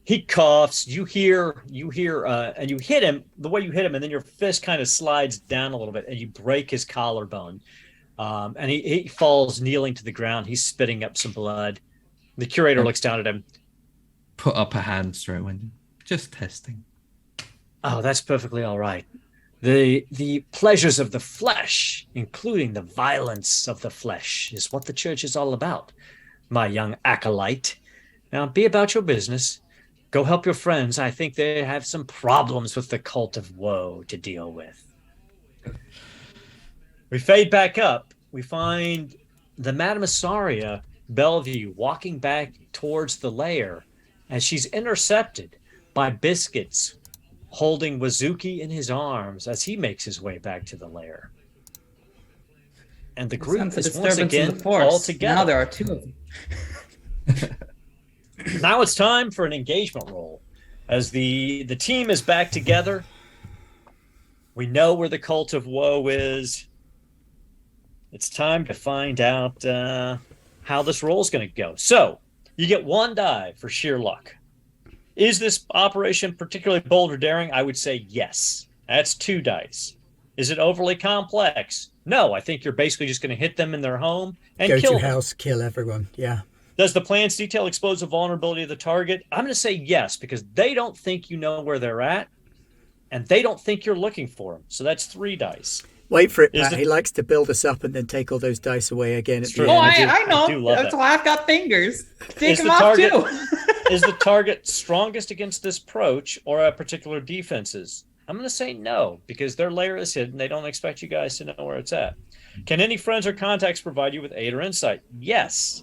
He coughs. You hear, and you hit him the way you hit him, and then your fist kind of slides down a little bit, and you break his collarbone. And he falls kneeling to the ground. He's spitting up some blood. The curator looks down at him. Put up a hand straight when just testing. Oh, that's perfectly all right. The pleasures of the flesh, including the violence of the flesh, is what the church is all about, my young acolyte. Now, be about your business. Go help your friends. I think they have some problems with the cult of woe to deal with. We fade back up. We find the Madame Asaria Bellevue walking back towards the lair as she's intercepted by Biscuits holding Wazuki in his arms as he makes his way back to the lair. And the group Sense a is once disturbance in again the force. all together. Now there are two of them. Now it's time for an engagement roll. As the team is back together, we know where the cult of woe is. it's time to find out how this roll is going to go. So you get 1 die for sheer luck. Is this operation particularly bold or daring? I would say yes. That's 2 dice. Is it overly complex? No, I think you're basically just going to hit them in their home and Go kill to them. house, kill everyone. Yeah. Does the plan's detail expose the vulnerability of the target? I'm going to say yes, because they don't think you know where they're at, and they don't think you're looking for them. So that's 3 dice. Wait for it, Is Pat. the- He likes to build us up and then take all those dice away again at true. the Oh, end. I I know. do love That's that. why I've got fingers. Take Is them the off target- too. Is the target strongest against this approach or at particular defenses? I'm going to say no, because their lair is hidden. They don't expect you guys to know where it's at. Can any friends or contacts provide you with aid or insight? Yes.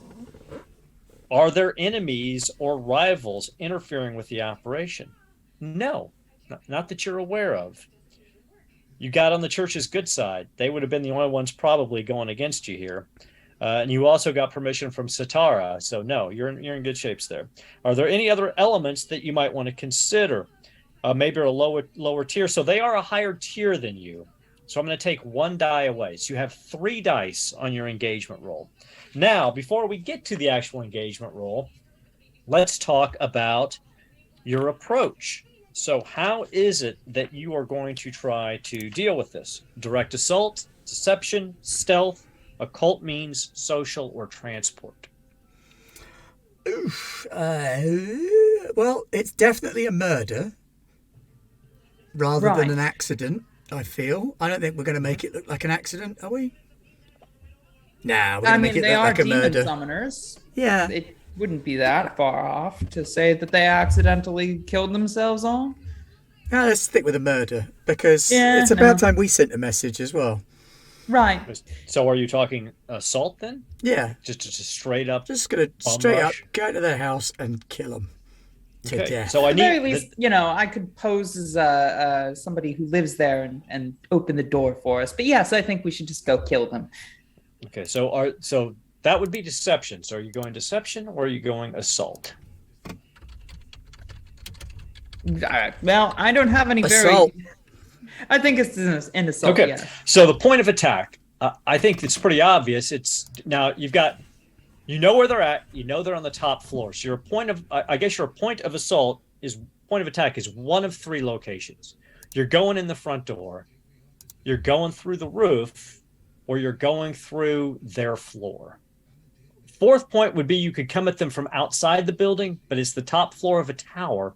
Are there enemies or rivals interfering with the operation? No, not that you're aware of. You got on the church's good side. They would have been the only ones probably going against you here. And you also got permission from Satara. So no, you're in good shapes there. Are there any other elements that you might want to consider? Maybe a lower tier. So they are a higher tier than you. So I'm going to take 1 die away. So you have 3 dice on your engagement roll. Now, before we get to the actual engagement roll, let's talk about your approach. So how is it that you are going to try to deal with this? Direct assault, deception, stealth, occult means, social, or transport? Oof. Well, it's definitely a murder rather than Right. an accident, I feel. I don't think we're going to make it look like an accident, are we? Nah, we're I going to mean, make it they look are like a demon murder. summoners. Yeah. It wouldn't be that far off to say that they accidentally killed themselves all. Yeah, let's stick with a murder because Yeah, it's about no. time we sent a message as well. Right. So are you talking assault then? Yeah, Just straight up? just going to Bum straight rush? up go to their house and kill them to Okay. death. So I At the very need least, I could pose as somebody who lives there and open the door for us. But yes, I think we should just go kill them. okay. So that would be deception. So are you going deception or are you going assault? Well, I don't have any Assault. I think it's an assault. Okay. Yeah. So the point of attack, I think it's pretty obvious. It's now you know where they're at. You know they're on the top floor. So your point of, I guess your point of assault point of attack is one of 3 locations. You're going in the front door, you're going through the roof, or you're going through their floor. 4th point would be you could come at them from outside the building, but it's the top floor of a tower.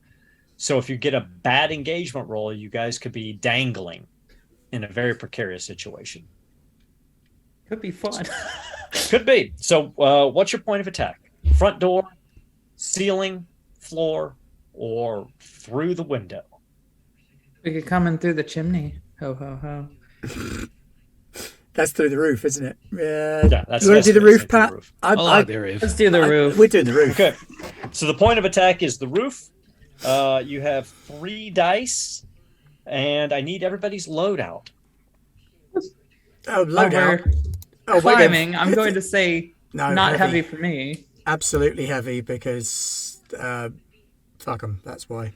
So if you get a bad engagement roll, you guys could be dangling in a very precarious situation. Could be fun. Could be. So what's your point of attack? Front door, ceiling, floor, or through the window? We could come in through the chimney. Ho ho ho. That's through the roof, isn't it? Yeah, that's you want to do the roof, through Pat? roof. I like the roof. Let's do the roof. We're doing the roof. Okay. So the point of attack is the roof. You have 3 dice, and I need everybody's loadout. Oh, load out. We're Oh, we're climbing. I'm going to say No, not heavy. heavy for me. Absolutely heavy because fuck them. That's why.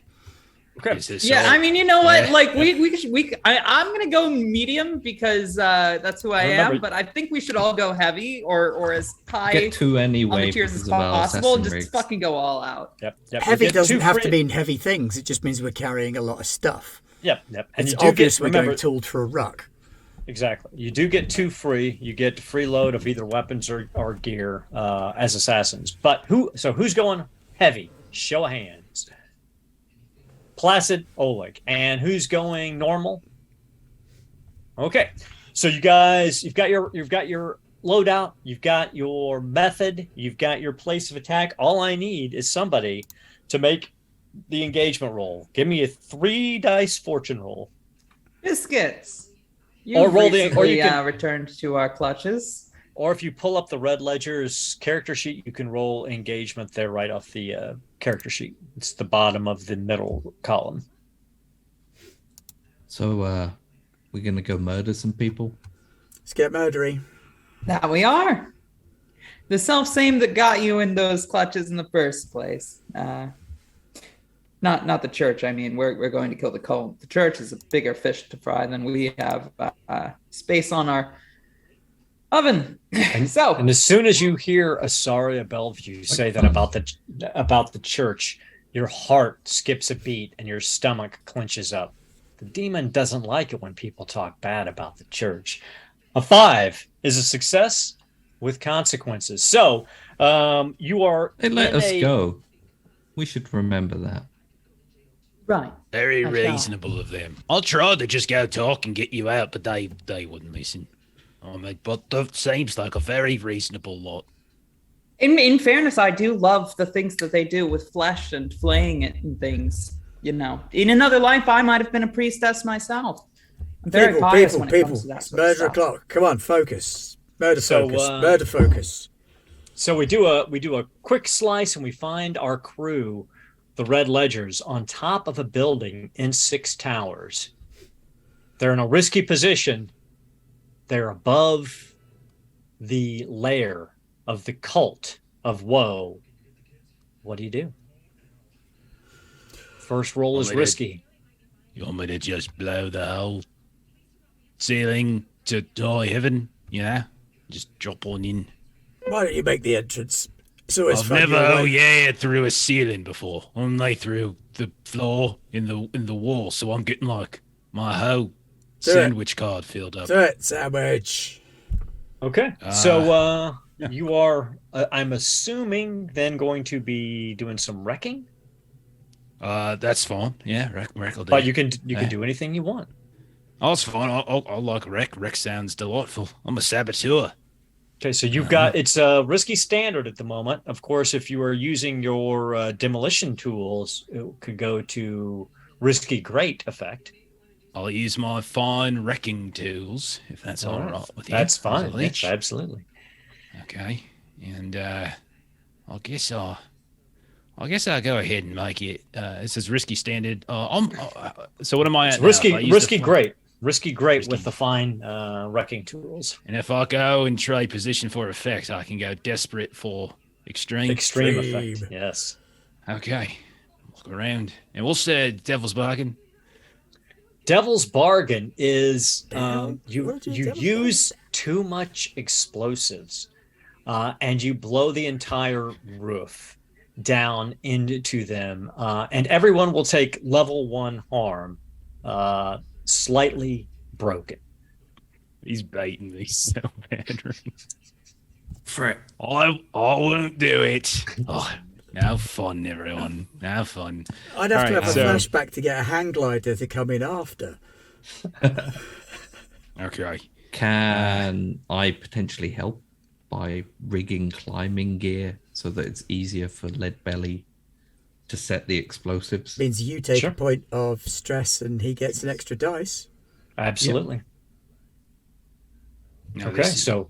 Okay. Is this Yeah, all- I mean, you know what? Yeah. Like I'm gonna go medium because that's who I Remember- am. But I think we should all go heavy or as high Get 2 on anyway the tiers because as of our possible. assassin Just rigs. fucking go all out. Yep. You Heavy get doesn't 2 have to free- mean heavy things. It just means we're carrying a lot of stuff. Yep. And It's you do obvious get, we're remember, going tooled for a ruck. exactly. You do get 2 free. You get free load of either weapons or gear as assassins. But who's going heavy? Show of hands. Placid, Oleg. And who's going normal? Okay. So you guys, you've got your loadout, you've got your method, you've got your place of attack. All I need is somebody to make the engagement roll. Give me a 3 dice fortune roll. Biscuits. Or roll the- or recently, you can- returned to our clutches. Or if you pull up the Red Ledger's character sheet, you can roll engagement there right off the character sheet. It's the bottom of the middle column. So, we're going to go murder some people? Let's get murdery. That we are. The self same that got you in those clutches in the first place. Not the church. I mean, we're going to kill the cult. The church is a bigger fish to fry than we have space on Oven. And So, as soon as you hear Asaria Bellevue say that about the church, your heart skips a beat and your stomach clenches up. The demon doesn't like it when people talk bad about the church. A 5 is a success with consequences. So you are They let in us a go. We should remember that. right. Very I shall. reasonable of them. I'll try to just go talk and get you out, but they wouldn't listen. I mean, but that seems like a very reasonable lot. In fairness, I do love the things that they do with flesh and flaying it and things. You know, in another life, I might have been a priestess myself. I'm very pious when it comes to that It's sort of murder stuff. o'clock. Come on, focus. Murder So, focus. Murder focus. So we do a quick slice and we find our crew, the Red Ledgers, on top of a building in 6 towers. They're in a risky position. They're above the lair of the cult of woe. What do? First roll is risky. You want me to just blow the whole ceiling to high heaven? Yeah? Just drop on in. Why don't you make the entrance? It's always I've fun. never your way. through a ceiling before. Only through the floor in the wall, so I'm getting like my whole sandwich card filled up. Do it, sandwich. Okay. So you are, I'm assuming, then going to be doing some wrecking? That's fine. Yeah, wreck will do. But you can do anything you want. Oh, it's fine. I'll like wreck. Wreck sounds delightful. I'm a saboteur. Okay, so you've got, it's a risky standard at the moment. Of course, if you are using your demolition tools, it could go to risky great effect. I'll use my fine wrecking tools, if that's all right with you. That's fine. Yes, absolutely. Okay, and I guess I'll go ahead and make it. It says risky standard. So what am I at? Risky great. Risky great with the fine wrecking tools. And if I go and trade position for effect, I can go desperate for extreme. Extreme effect. Yes. Okay. Look around. And what's the devil's bargain? Devil's bargain is you What's a devil's use too much explosives and you blow the entire roof down into them, and everyone will take level 1 harm, slightly broken. He's baiting me so bad. Frick. I won't do it. Oh, no fun, everyone. No fun. I'd have to All have right, a flashback to get a hang glider to come in after. Okay. Can I potentially help by rigging climbing gear so that it's easier for Lead Belly to set the explosives? Means you take Sure. a point of stress and he gets an extra dice. Absolutely. No, Okay, so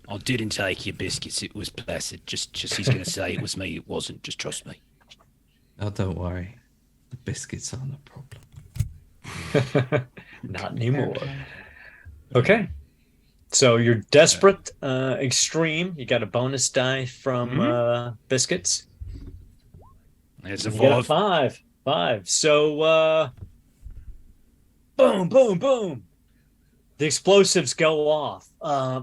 I didn't take your biscuits. It was Placid. Just he's going to say it was me. It wasn't. Just trust me. Oh, don't worry. The biscuits aren't a problem. not anymore. Okay. So you're desperate, extreme. You got a bonus die from biscuits. It's a You get a 5. 5. So boom, boom, boom. The explosives go off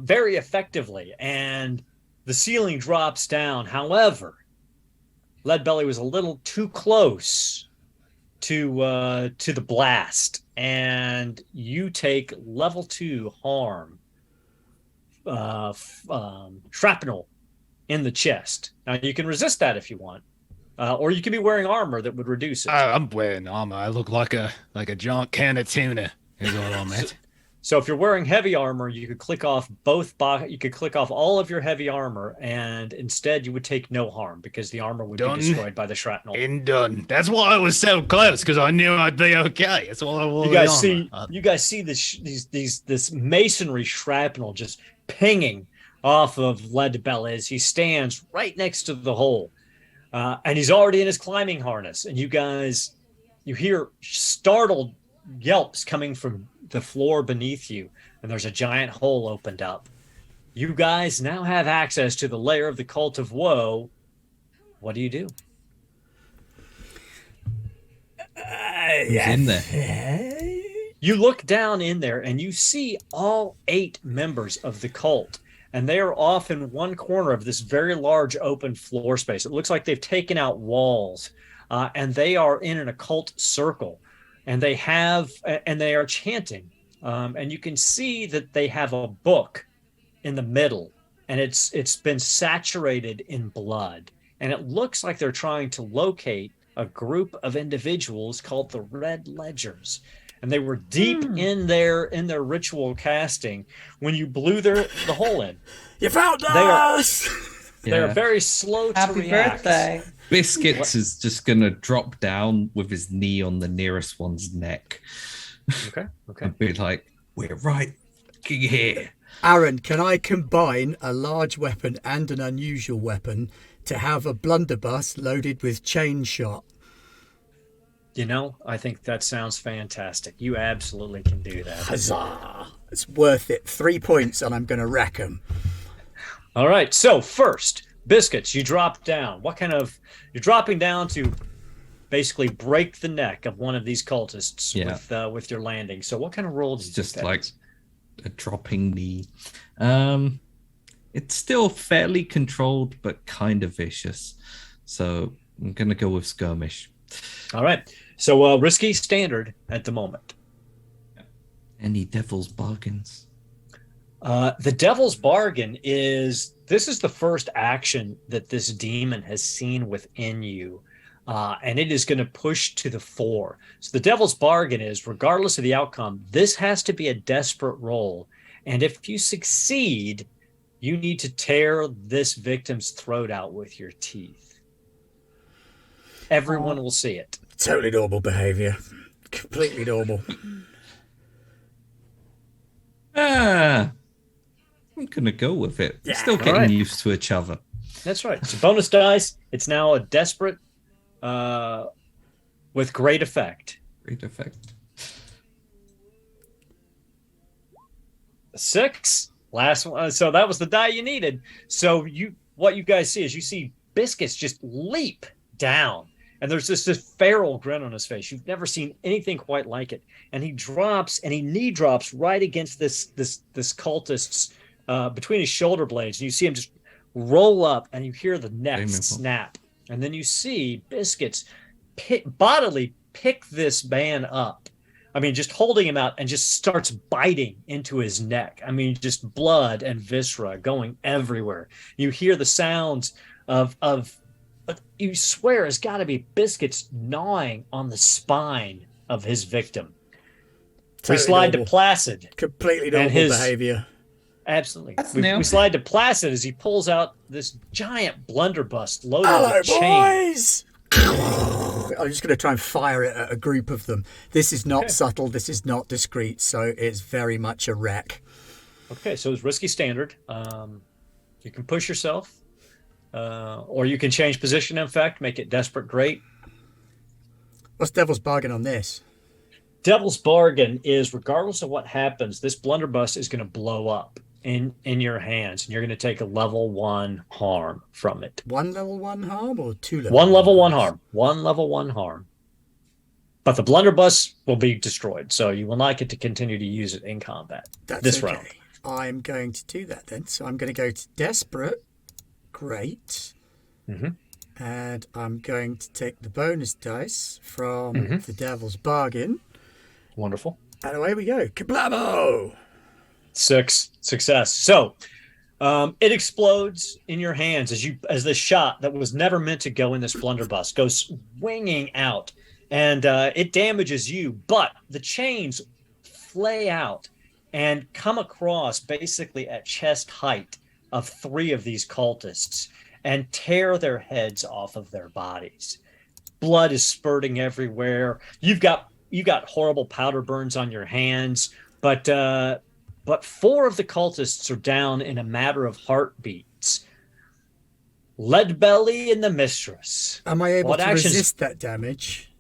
very effectively, and the ceiling drops down. However, Leadbelly was a little too close to the blast, and you take level 2 harm, shrapnel in the chest. Now you can resist that if you want, or you can be wearing armor that would reduce it. I'm wearing armor. I look like a giant can of tuna. Is what I'm at. So if you're wearing heavy armor, you could click off you could click off all of your heavy armor, and instead you would take no harm because the armor would be destroyed by the shrapnel. And done. That's why I was so close, because I knew I'd be okay. That's why I wore You guys see this masonry shrapnel just pinging off of Leadbell as he stands right next to the hole, and he's already in his climbing harness. And you hear startled yelps coming from the floor beneath you, and there's a giant hole opened up. You guys now have access to the lair of the Cult of Woe. What do you do? Who's in there? You look down in there and you see all 8 members of the cult, and they are off in one corner of this very large open floor space. It looks like they've taken out walls, and they are in an occult circle, and they are chanting. And you can see that they have a book in the middle, and it's been saturated in blood, and it looks like they're trying to locate a group of individuals called the Red Ledgers. And they were deep in their ritual casting when you blew the hole in. You found us! They're very slow to Happy react. birthday. Biscuits is just gonna drop down with his knee on the nearest one's neck. Okay. And be like, "We're right here." Aaron, can I combine a large weapon and an unusual weapon to have a blunderbuss loaded with chain shot? I think that sounds fantastic. You absolutely can do that. Huzzah! It's worth it. 3 points, and I'm going to rack them. All right. So first, Biscuits, you drop down. You're dropping down to basically break the neck of one of these cultists with your landing. So what kind of roll did you Just think like that is? a dropping knee. It's still fairly controlled, but kind of vicious. So I'm gonna go with skirmish. All right. So risky standard at the moment. Any devil's bargains? The devil's bargain is the first action that this demon has seen within you. And it is going to push to the fore. So the devil's bargain is, regardless of the outcome, this has to be a desperate roll. And if you succeed, you need to tear this victim's throat out with your teeth. Everyone will see it. Totally normal behaviour. Completely normal. I'm gonna go with it. Yeah. Still getting used to each other. That's right. So bonus dice. It's now a desperate with great effect. Great effect. 6. Last one. So that was the die you needed. So what you guys see is you see Biscuits just leap down. And there's this feral grin on his face. You've never seen anything quite like it. And he knee drops right against this cultist's between his shoulder blades. And you see him just roll up, and you hear the neck snap. And then you see Biscuits bodily pick this man up. I mean, just holding him out and just starts biting into his neck. I mean, just blood and viscera going everywhere. You hear the sounds of you swear it's got to be Biscuits gnawing on the spine of his victim. Totally we slide normal. to Placid. Completely normal behaviour. Absolutely. That's we new. slide to Placid as he pulls out this giant blunderbuss loaded Hello, with chain. boys! I'm just going to try and fire it at a group of them. This is not subtle. This is not discreet. So it's very much a wreck. Okay, so it's risky standard. You can push yourself, or you can change position, in fact, make it desperate great. What's Devil's Bargain on this? Devil's Bargain is, regardless of what happens, this blunderbuss is going to blow up in your hands, and you're going to take a level 1 harm from it. 1 level 1 harm or 2 level? 1 level 1 harm. 1 level 1 harm. But the blunderbuss will be destroyed, so you will not get to continue to use it in combat this round. I'm going to do that then. So I'm going to go to Desperate. Great. Mm-hmm. And I'm going to take the bonus dice from the Devil's Bargain. Wonderful. And away we go. Kablamo! 6 success. So it explodes in your hands as the shot that was never meant to go in this blunderbuss goes swinging out, and it damages you. But the chains flay out and come across basically at chest height of 3 of these cultists and tear their heads off of their bodies. Blood is spurting everywhere. You've got horrible powder burns on your hands, but 4 of the cultists are down in a matter of heartbeats. Leadbelly and the Mistress. Am I able What to actions- resist that damage?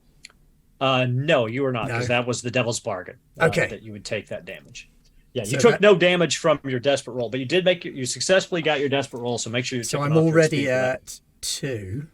No, you are not, because No. that was the Devil's Bargain. Okay. That you would take that damage. Yeah, you So took that- no damage from your desperate roll, but you successfully got your desperate roll, so make sure you're So taking I'm off your already speed for that. at 2.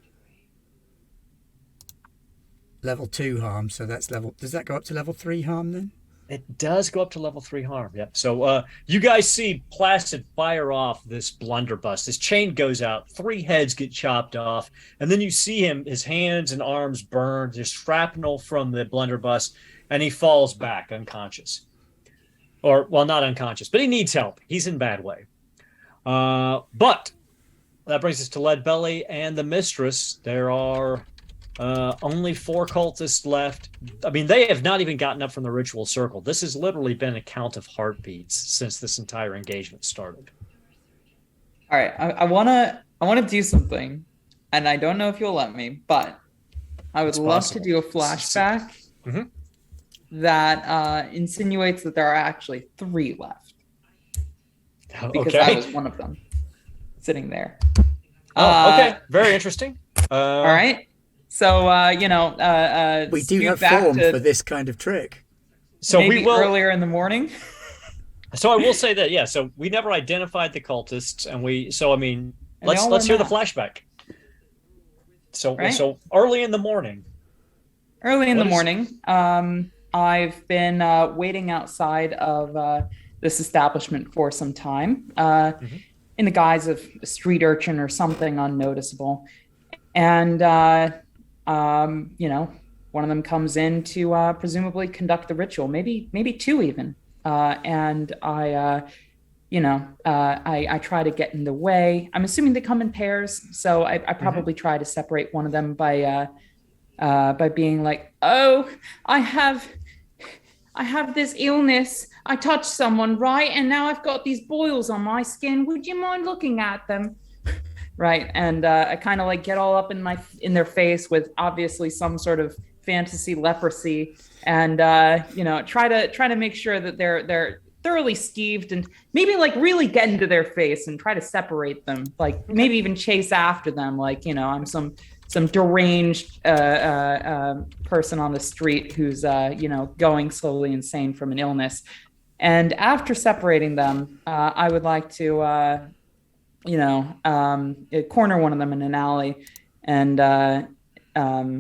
Level 2 harm, so that's level... Does that go up to level 3 harm then? It does go up to level 3 harm. Yep. So you guys see Placid fire off this blunderbuss. His chain goes out, 3 heads get chopped off, and then you see him, his hands and arms burned, there's shrapnel from the blunderbuss, and he falls back unconscious. Or, well, not unconscious, but he needs help. He's in bad way. But that brings us to Leadbelly and the Mistress. There are only 4 cultists left. I mean, they have not even gotten up from the ritual circle. This has literally been a count of heartbeats since this entire engagement started. All right, I wanna do something, and I don't know if you'll let me, but I would love to do a flashback that insinuates that there are actually 3 left, because I was one of them sitting there. Okay, very interesting. All right. So, we do have form for this kind of trick. So maybe we will earlier in the morning. So I will say that, yeah. So we never identified the cultists, and let's hear the flashback. So early in the morning. Early in the morning, I've been waiting outside of this establishment for some time, in the guise of a street urchin or something unnoticeable, and one of them comes in to presumably conduct the ritual, maybe 2 even. And I try to get in the way. I'm assuming they come in pairs, so I probably try to separate one of them by being like, "Oh, I have this illness. I touched someone, right? And now I've got these boils on my skin. Would you mind looking at them?" Right. And I kind of like get all up in their face with obviously some sort of fantasy leprosy, and try to make sure that they're thoroughly skeeved, and maybe like really get into their face and try to separate them, like maybe even chase after them, like I'm some deranged person on the street who's going slowly insane from an illness. And after separating them, I would like to corner one of them in an alley and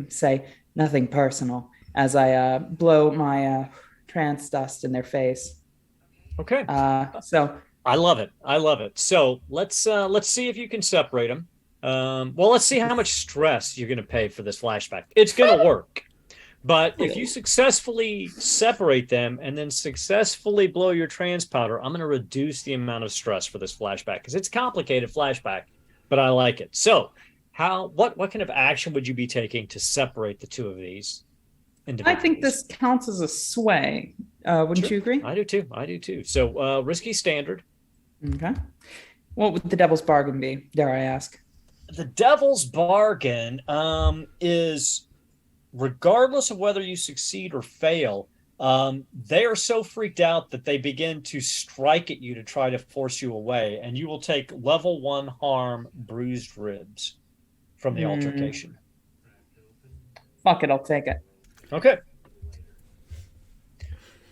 say nothing personal as I blow my trance dust in their face. Okay. So I love it. So let's see if you can separate them. Let's see how much stress you're going to pay for this flashback. It's going to work. But if you successfully separate them and then successfully blow your trance powder, I'm going to reduce the amount of stress for this flashback, because it's a complicated flashback, but I like it. So what kind of action would you be taking to separate the 2 of these individuals? I think this counts as a sway. Wouldn't you agree? I do too. So risky standard. Okay. What would the devil's bargain be, dare I ask? The devil's bargain is, regardless of whether you succeed or fail, they are so freaked out that they begin to strike at you to try to force you away, and you will take level 1 harm, bruised ribs from the altercation. Fuck it, I'll take it. Okay.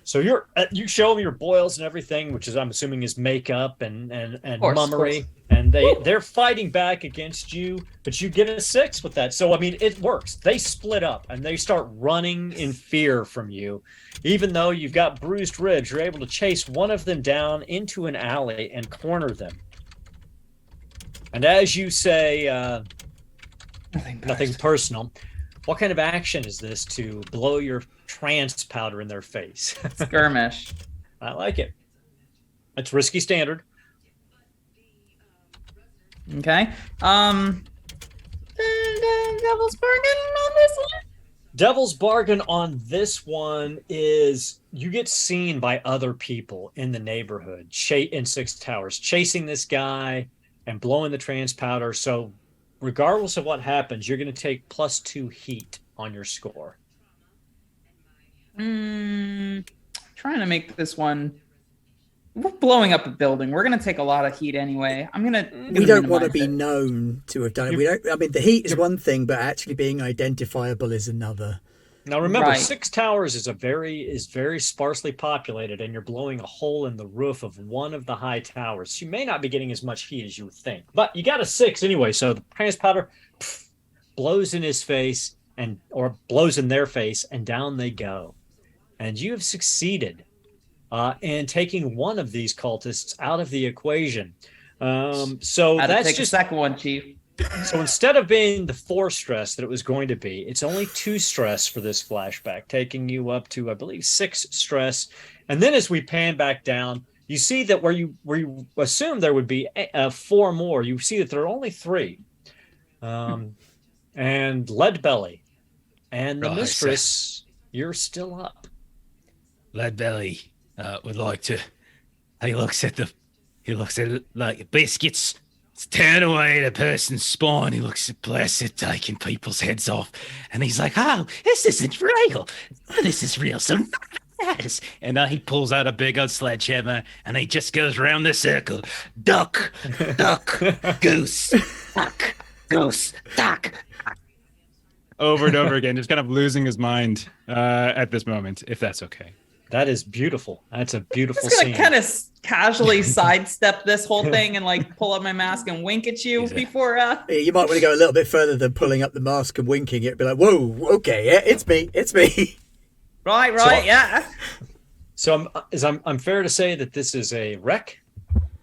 So you show them your boils and everything, which is, I'm assuming, is makeup and mummery, and they're fighting back against you, but you get a 6 with that. So I mean, it works. They split up and they start running in fear from you. Even though you've got bruised ribs, you're able to chase one of them down into an alley and corner them. And as you say, nothing personal. What kind of action is this to blow your trance powder in their face? Skirmish. I like it. It's risky standard. Okay. Devil's bargain on this one? Devil's bargain on this one is you get seen by other people in the neighborhood in 6 Towers, chasing this guy and blowing the trance powder. So regardless of what happens, you're going to take +2 heat on your score. Trying to make this one. We're blowing up a building. We're going to take a lot of heat anyway. We don't want to be known to have done it. I mean, the heat is one thing, but actually being identifiable is another. Now remember, 6 Towers is very sparsely populated, and you're blowing a hole in the roof of one of the high towers. You may not be getting as much heat as you would think, but you got a 6 anyway. So the trance powder blows in his face or blows in their face, and down they go. And you have succeeded and taking one of these cultists out of the equation. So Had to that's take just a second one, Chief. so instead of being the 4 stress that it was going to be, it's only 2 stress for this flashback, taking you up to, I believe, 6 stress. And then as we pan back down, you see that where you assume there would be 4 more, you see that there are only 3. And Leadbelly and the Right, mistress, you're still up. Leadbelly would like to. He looks at it like biscuits. It's turn away the person's spine. He looks at Blessed taking people's heads off, and he's like, "Oh, this isn't real. This is real." So yes. And he pulls out a big old sledgehammer, and he just goes around the circle. Duck, duck, goose, duck, goose, duck. Over and over again, just kind of losing his mind at this moment, if that's okay. That is beautiful. That's a beautiful I'm just scene. gonna kind of casually sidestep this whole thing and like pull up my mask and wink at you before. Yeah, you might want to go a little bit further than pulling up the mask and winking. It'd be like, whoa, okay, yeah, it's me. Right, yeah. So I'm fair to say that this is a wreck.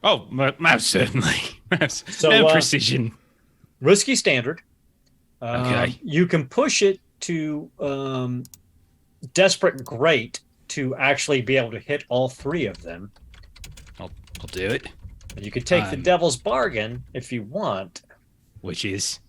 Oh, most certainly. So, no precision. Risky standard. Okay. You can push it to desperate great to actually be able to hit all 3 of them. I'll do it. You could take the devil's bargain if you want. Which is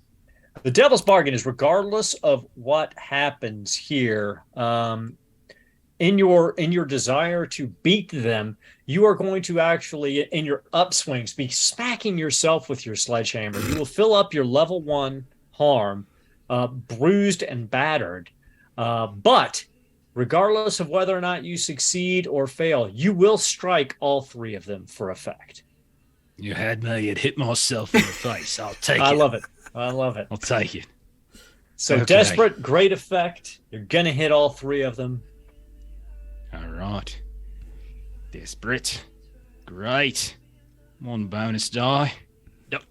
The devil's bargain is regardless of what happens here, in your desire to beat them, you are going to actually, in your upswings, be smacking yourself with your sledgehammer. You will fill up your level 1 harm, bruised and battered. But regardless of whether or not you succeed or fail, you will strike all 3 of them for effect. you had me at hit myself in the face. I'll take it. I love it. I'll take it. So Okay. desperate, great effect. You're going to hit all 3 of them. All right. Desperate. Great. 1 bonus die. That's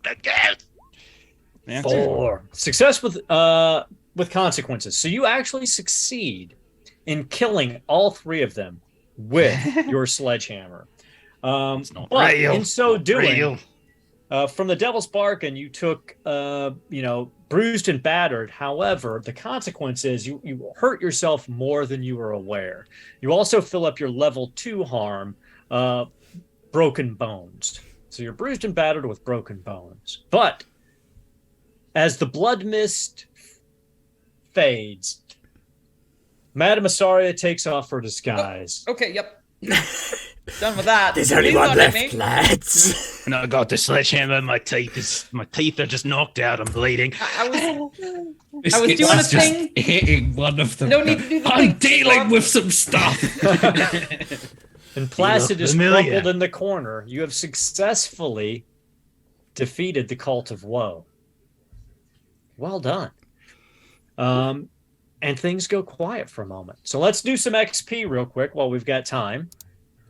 4. Success with consequences. So you actually succeed in killing all 3 of them with your sledgehammer. It's not But real. in so Not doing, real. from the devil's bargain, you took, bruised and battered. However, the consequence is you hurt yourself more than you were aware. You also fill up your level 2 harm, broken bones. So you're bruised and battered with broken bones. But as the blood mist fades, Madame Asaria takes off her disguise. Okay, yep. Done with that. There's only Please one don't hit left, me. lads. And I got the sledgehammer. My teeth are just knocked out. I'm bleeding. I was Biscuits doing a is just thing. hitting one of them. No need to do the I'm thing. dealing with some stuff. And Placid is familiar. crumpled in the corner. You have successfully defeated the Cult of Woe. Well done. And things go quiet for a moment. So let's do some XP real quick while we've got time.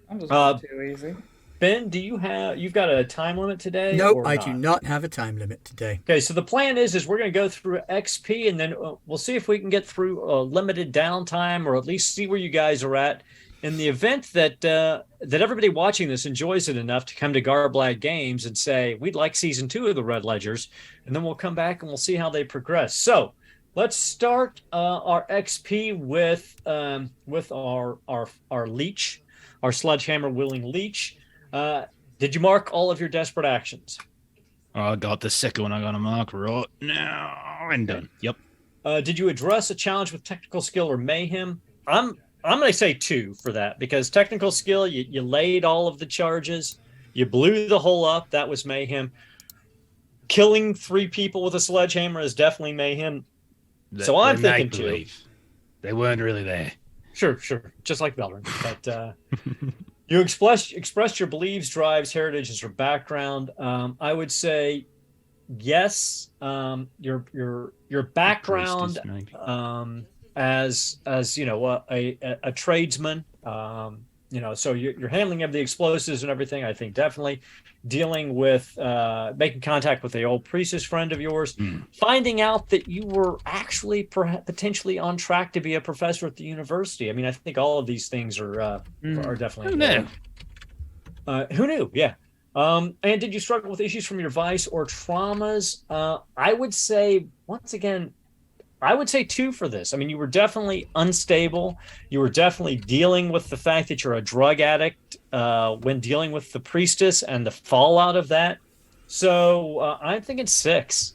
I'm just going too easy. Ben, you've got a time limit today? No, or I do not have a time limit today. Okay, so the plan is we're going to go through XP, and then we'll see if we can get through a limited downtime, or at least see where you guys are at. In the event that everybody watching this enjoys it enough to come to Garblag Games and say, we'd like Season 2 of the Red Ledgers, and then we'll come back and we'll see how they progress. So let's start our XP with our leech, our sledgehammer-wielding leech. Did you mark all of your desperate actions? I got the second one. I got to mark right now. And done. Yep. Did you address a challenge with technical skill or mayhem? I'm going to say 2 for that, because technical skill, you laid all of the charges. You blew the hole up. That was mayhem. Killing 3 people with a sledgehammer is definitely mayhem. So I'm thinking 2. make-believe. They weren't really there. Sure. Just like Belrin. But you expressed your beliefs, drives, heritages, or background. I would say yes. Your background, maybe. as you know, a tradesman, so you're handling of the explosives and everything. I think definitely dealing with making contact with the old priestess friend of yours, finding out that you were actually potentially on track to be a professor at the university. I mean, I think all of these things are definitely. Who knew? Who knew? Yeah. And did you struggle with issues from your vice or traumas? I would say, once again, I would say 2 for this. I mean, you were definitely unstable. You were definitely dealing with the fact that you're a drug addict when dealing with the priestess and the fallout of that. So I'm thinking 6.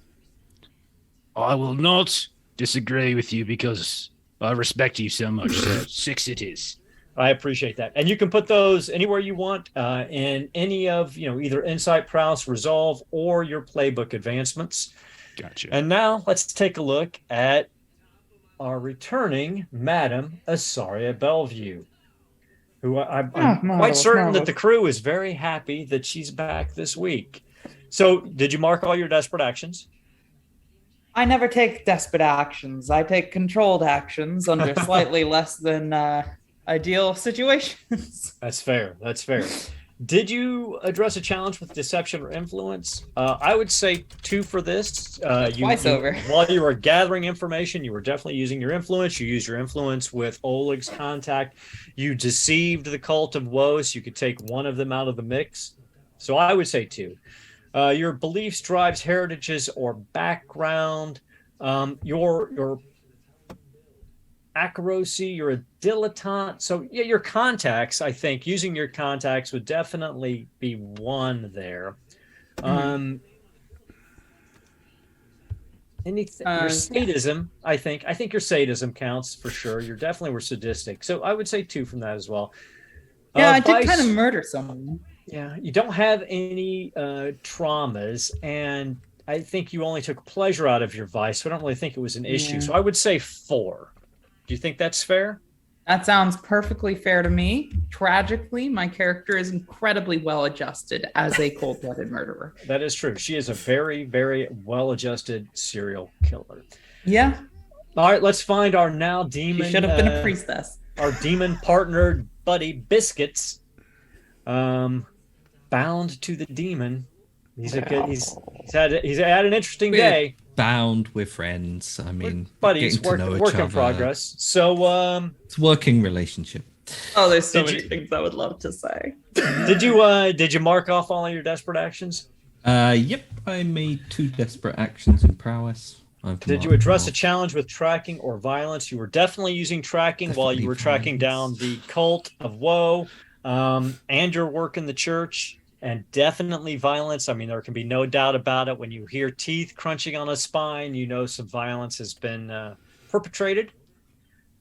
I will not disagree with you because I respect you so much. So 6 it is. I appreciate that. And you can put those anywhere you want in any of, either Insight, Prowess, Resolve, or your playbook advancements. Gotcha. And now let's take a look at our returning Madam Asaria Bellevue, who I'm quite certain that the crew is very happy that she's back this week. So did you mark all your desperate actions? I never take desperate actions. I take controlled actions under slightly less than ideal situations. That's fair. That's fair. Did you address a challenge with deception or influence? I would say 2 for this. Twice over. While you were gathering information, you were definitely using your influence. You used your influence with Oleg's contact. You deceived the cult of woe, so you could take one of them out of the mix. So I would say 2. Your beliefs, drives, heritages, or background. Your accuracy, you're a dilettante. So yeah, your contacts, I think using your contacts would definitely be 1 there. Anything your sadism, I think your sadism counts for sure. You're definitely were sadistic. So I would say 2 from that as well. Yeah, I did kind of murder someone. Yeah, you don't have any traumas, and I think you only took pleasure out of your vice, so I don't really think it was an issue. So I would say 4. Do you think that's fair? That sounds perfectly fair to me. Tragically, my character is incredibly well adjusted as a cold-blooded murderer. That is true. She is a very, very well-adjusted serial killer. Yeah. All right, let's find our now demon. She should have been a priestess. Our demon partner buddy Biscuits, bound to the demon. He's had an interesting day. Bound with friends. I mean, buddies, getting to know work each in other. progress. So it's a working relationship. Oh, there's so many things I would love to say. Did you mark off all of your desperate actions? Yep, I made 2 desperate actions in prowess. Did you address a challenge with tracking or violence? You were definitely using tracking while you were tracking down the cult of woe, and your work in the church. And definitely violence. I mean, there can be no doubt about it. When you hear teeth crunching on a spine, you know some violence has been perpetrated.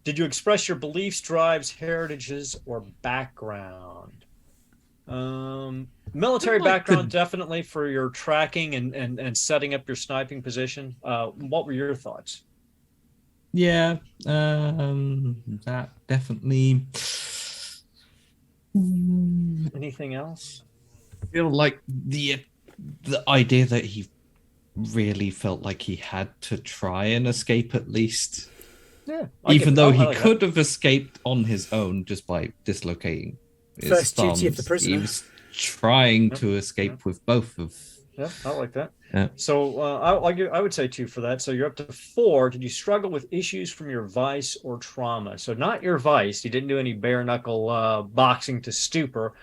Did you express your beliefs, drives, heritages, or background? Military background, definitely for your tracking and setting up your sniping position. What were your thoughts? Yeah, that definitely. Anything else? Feel like the idea that he really felt like he had to try and escape at least. Yeah. Even though he could have escaped on his own just by dislocating his First thumbs, duty of the prisoner. he was trying to escape with both of. Yeah, I like that. Yeah. So I would say 2 for that. So you're up to 4. Did you struggle with issues from your vice or trauma? So not your vice. You didn't do any bare knuckle boxing to stupor.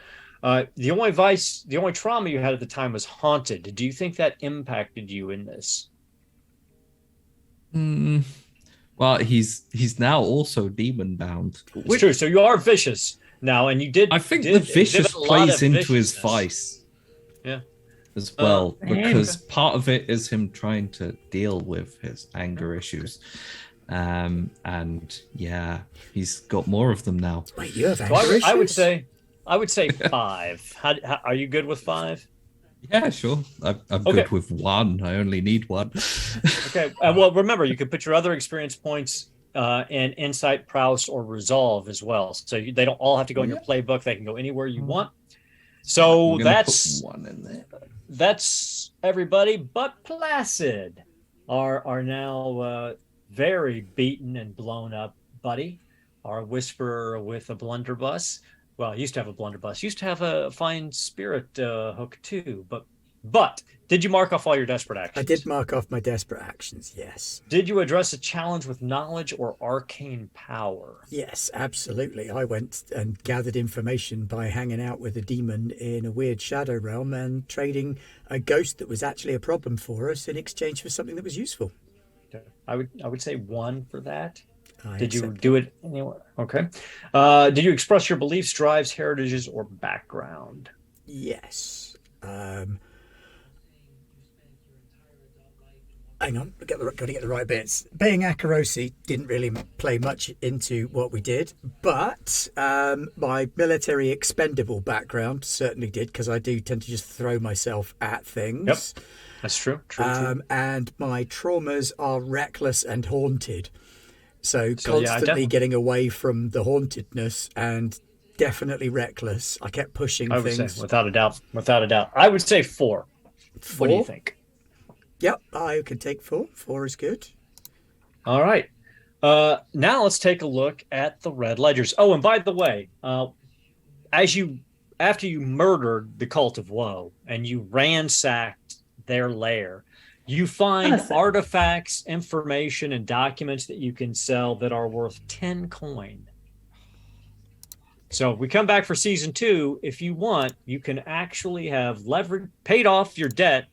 The only trauma you had at the time was haunted. Do you think that impacted you in this? Well, he's now also demon bound. It's true. So you are vicious now, and you did. I think the vicious plays into his vice. Yeah. As well, because part of it is him trying to deal with his anger issues. And yeah, he's got more of them now. Wait, you have anger issues? I would say 5. How are you good with 5? Yeah, sure. I'm good with 1. I only need 1. Okay. Well, remember, you could put your other experience points in Insight, Prowess, or Resolve as well. So they don't all have to go in your playbook. They can go anywhere you want. So that's put 1 in there. That's everybody but Placid, our now very beaten and blown up buddy, our whisperer with a blunderbuss. Well, I used to have a blunderbuss. Used to have a fine spirit hook too. But did you mark off all your desperate actions? I did mark off my desperate actions, yes. Did you address a challenge with knowledge or arcane power? Yes, absolutely. I went and gathered information by hanging out with a demon in a weird shadow realm and trading a ghost that was actually a problem for us in exchange for something that was useful. I would say 1 for that. I Did you accept do it anywhere? Okay. Did you express your beliefs, drives, heritages, or background? Yes. Hang on, got to get the right bits. Being Akarosi didn't really play much into what we did, but my military expendable background certainly did, because I do tend to just throw myself at things. Yep, that's true. True. And my traumas are reckless and haunted. So Yeah, constantly getting away from the hauntedness and definitely reckless. I kept pushing I would things. say, without a doubt. I would say 4. 4? What do you think? Yep, I could take 4. 4 is good. All right. Now let's take a look at the red ledgers. Oh, and by the way, after you murdered the Cult of Woe and you ransacked their lair, you find artifacts, information, and documents that you can sell that are worth 10 coin. So if we come back for season 2, if you want, you can actually have paid off your debt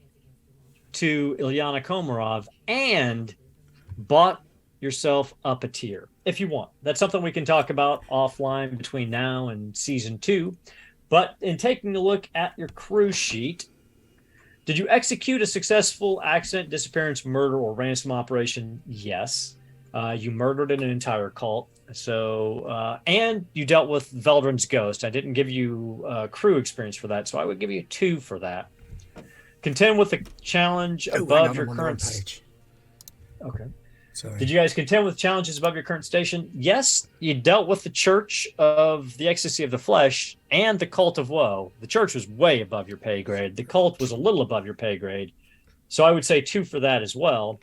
to Ilyana Komarov and bought yourself up a tier if you want. That's something we can talk about offline between now and season 2. But in taking a look at your crew sheet, did you execute a successful accident, disappearance, murder, or ransom operation? Yes. You murdered an entire cult. So, and you dealt with Veldrin's ghost. I didn't give you crew experience for that, so I would give you 2 for that. Contend with the challenge above your current page. Okay. Sorry. Did you guys contend with challenges above your current station? Yes, you dealt with the Church of the Ecstasy of the Flesh and the Cult of Woe. The Church was way above your pay grade. The Cult was a little above your pay grade. So I would say 2 for that as well.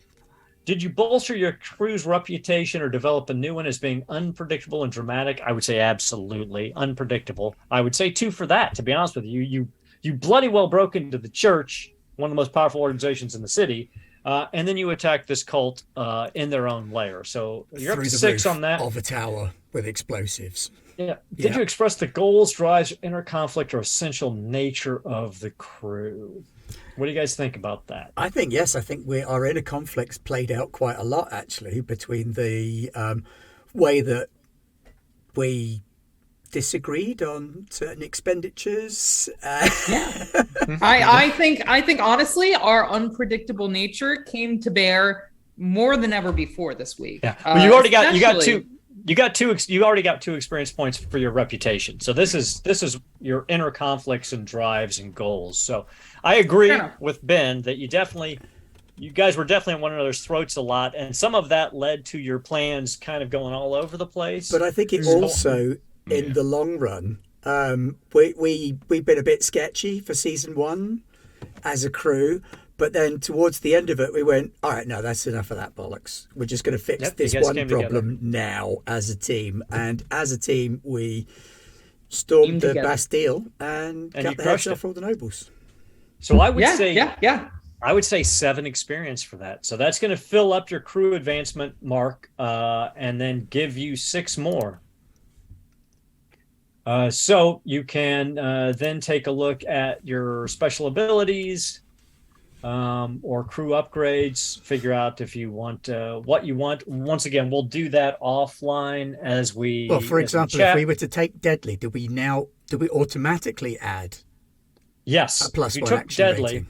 Did you bolster your crew's reputation or develop a new one as being unpredictable and dramatic? I would say absolutely unpredictable. I would say 2 for that, to be honest with you. You bloody well broke into the church, one of the most powerful organizations in the city, and then you attacked this cult in their own lair. So you're up to 6 on that. Of a tower with explosives. Yeah. Did you express the goals, drives, inner conflict, or essential nature of the crew? What do you guys think about that? I think, yes, I think our inner conflicts played out quite a lot, actually, between the way that we disagreed on certain expenditures. I think honestly, our unpredictable nature came to bear more than ever before this week. Yeah, well, you already got 2 experience points for your reputation. So this is your inner conflicts and drives and goals. So I agree with Ben that you guys were definitely on one another's throats a lot, and some of that led to your plans kind of going all over the place. But I think it also, in the long run, we've been a bit sketchy for season 1 as a crew. But then towards the end of it, we went, all right, no, that's enough of that bollocks. We're just going to fix this one problem now as a team. And as a team, we stormed the Bastille and cut the heads off all the nobles. So I would I would say 7 experience for that. So that's going to fill up your crew advancement mark and then give you 6 more. So you can then take a look at your special abilities, or crew upgrades, figure out if you want what you want. Once again, we'll do that offline as we. Well, for example, if we were to take Deadly, do we automatically add? Yes. A plus if you 1 took action Deadly, rating?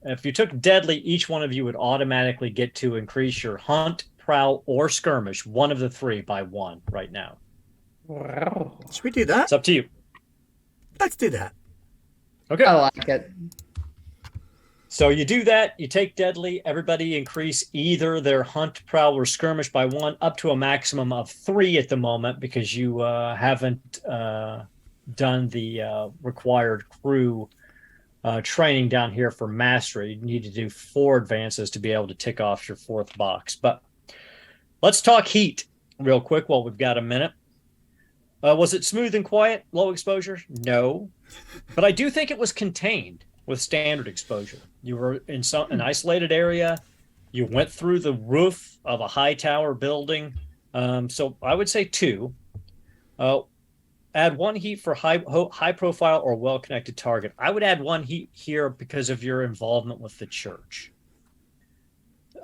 If you took Deadly, each one of you would automatically get to increase your Hunt, Prowl, or Skirmish, one of the 3 by 1 right now. Wow. Should we do that? It's up to you. Let's do that. Okay. I like it. So you do that, you take Deadly, everybody increase either their Hunt, Prowl, or Skirmish by 1 up to a maximum of 3 at the moment, because you haven't done the required crew training down here for Mastery. You need to do 4 advances to be able to tick off your 4th box. But let's talk heat real quick while we've got a minute. Was it smooth and quiet, low exposure? No. But I do think it was contained with standard exposure. You were in an isolated area. You went through the roof of a high tower building. So I would say 2. Add 1 heat for high profile or well connected target. I would add 1 heat here because of your involvement with the church.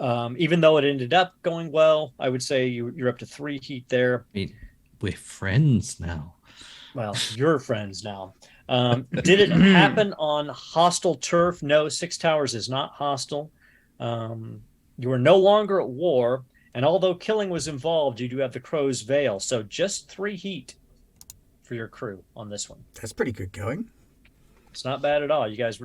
Even though it ended up going well, I would say you're up to 3 heat there. I mean, we're friends now. Well, you're friends now. Did it happen on hostile turf? No, 6 towers is not hostile. You are no longer at war, and although killing was involved, you do have the Crow's Veil, so just 3 heat for your crew on this one. That's pretty good going. It's not bad at all. You guys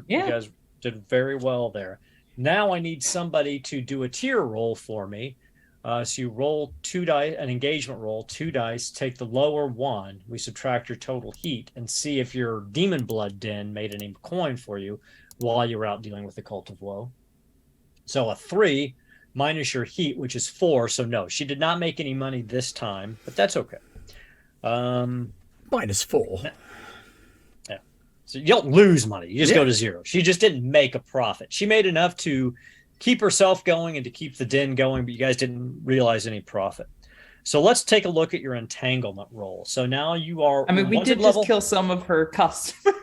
did very well there. Now I need somebody to do a tier roll for me. So you roll 2 dice, an engagement roll, 2 dice, take the lower 1. We subtract your total heat and see if your demon blood den made any coin for you while you were out dealing with the Cult of Woe. So a 3 minus your heat, which is 4. So no, she did not make any money this time, but that's okay. Minus 4. Yeah. So you don't lose money. You just go to 0. She just didn't make a profit. She made enough to keep herself going and to keep the den going, but you guys didn't realize any profit. So let's take a look at your entanglement roll. So now you are. I mean, we did just kill some of her customers.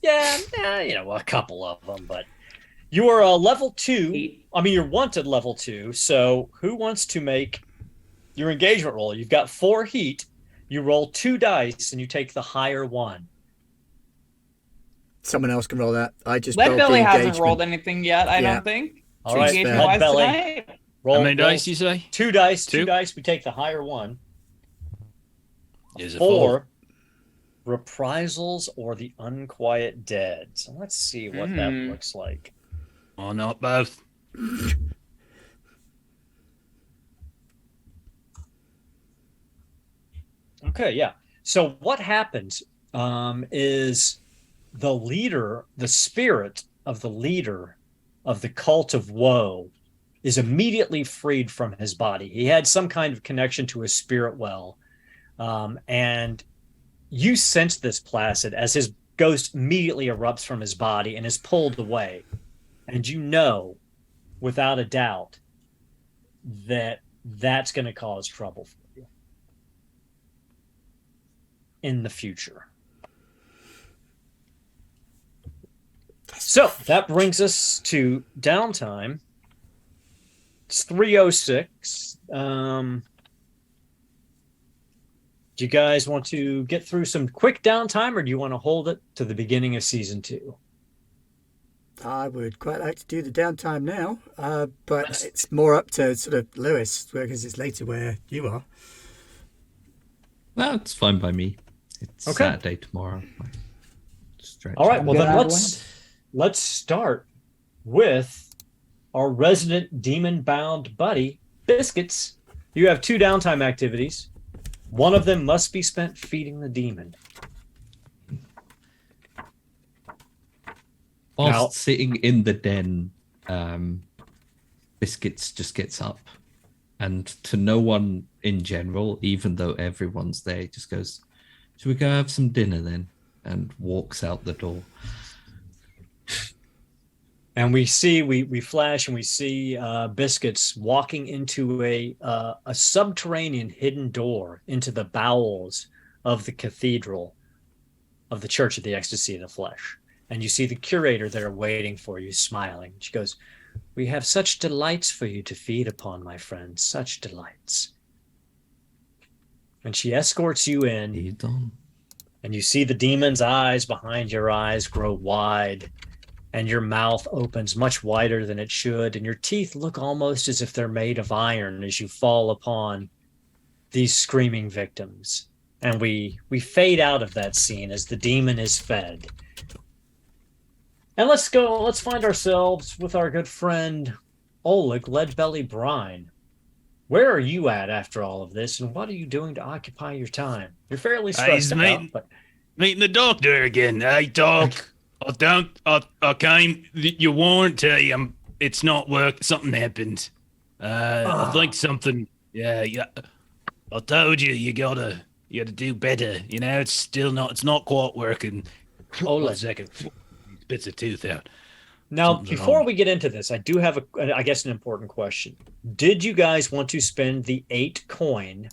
A couple of them, but you are a level 2. 8. I mean, you're wanted level 2. So who wants to make your engagement roll? You've got 4 heat. You roll 2 dice and you take the higher 1. Someone else can roll that. I just Lead rolled Belly the hasn't engagement. rolled anything yet, I don't think. All right, Engagement-wise Lead Belly. tonight. Roll, How many dice you say? 2 dice. 2 Two? dice. We take the higher 1. Is it 4 reprisals or the unquiet dead. So let's see what that looks like. Oh, not both. Okay, yeah. So what happens is the leader, the spirit of the leader of the Cult of Woe is immediately freed from his body. He had some kind of connection to his spirit well. And you sense this, Placid, as his ghost immediately erupts from his body and is pulled away. And you know, without a doubt, that that's going to cause trouble for you in the future. So that brings us to downtime. It's 3:06. Do you guys want to get through some quick downtime, or do you want to hold it to the beginning of season 2? I would quite like to do the downtime now, but it's more up to sort of Lewis because it's later where you are. Well, it's fine by me. It's Okay. Saturday tomorrow. All right. Well, Good then idea. let's start with our resident demon-bound buddy, Biscuits. You have 2 downtime activities. One of them must be spent feeding the demon. Whilst Now- sitting in the den, Biscuits just gets up, and to no one in general, even though everyone's there, he just goes, "Should we go have some dinner then?" and walks out the door. And we see, we flash and we see Biscuits walking into a subterranean hidden door into the bowels of the cathedral of the Church of the Ecstasy of the Flesh. And you see the curator there waiting for you, smiling. She goes, "We have such delights for you to feed upon, my friend, such delights." And she escorts you in, You done? and you see the demon's eyes behind your eyes grow wide, and your mouth opens much wider than it should, and your teeth look almost as if they're made of iron as you fall upon these screaming victims. And we fade out of that scene as the demon is fed. And let's find ourselves with our good friend Oleg Leadbelly Brine. Where are you at after all of this, and what are you doing to occupy your time? You're fairly stressed out, but Meeting the doctor again. Hey, doc. I came. You warned it's not work. Something happened. I think something. Yeah. I told you gotta You got to do better. You know, it's not quite working. Oh, One second. Bits of tooth out. Now, Something's before wrong. we get into this, I do have I guess, an important question. Did you guys want to spend the 8 coin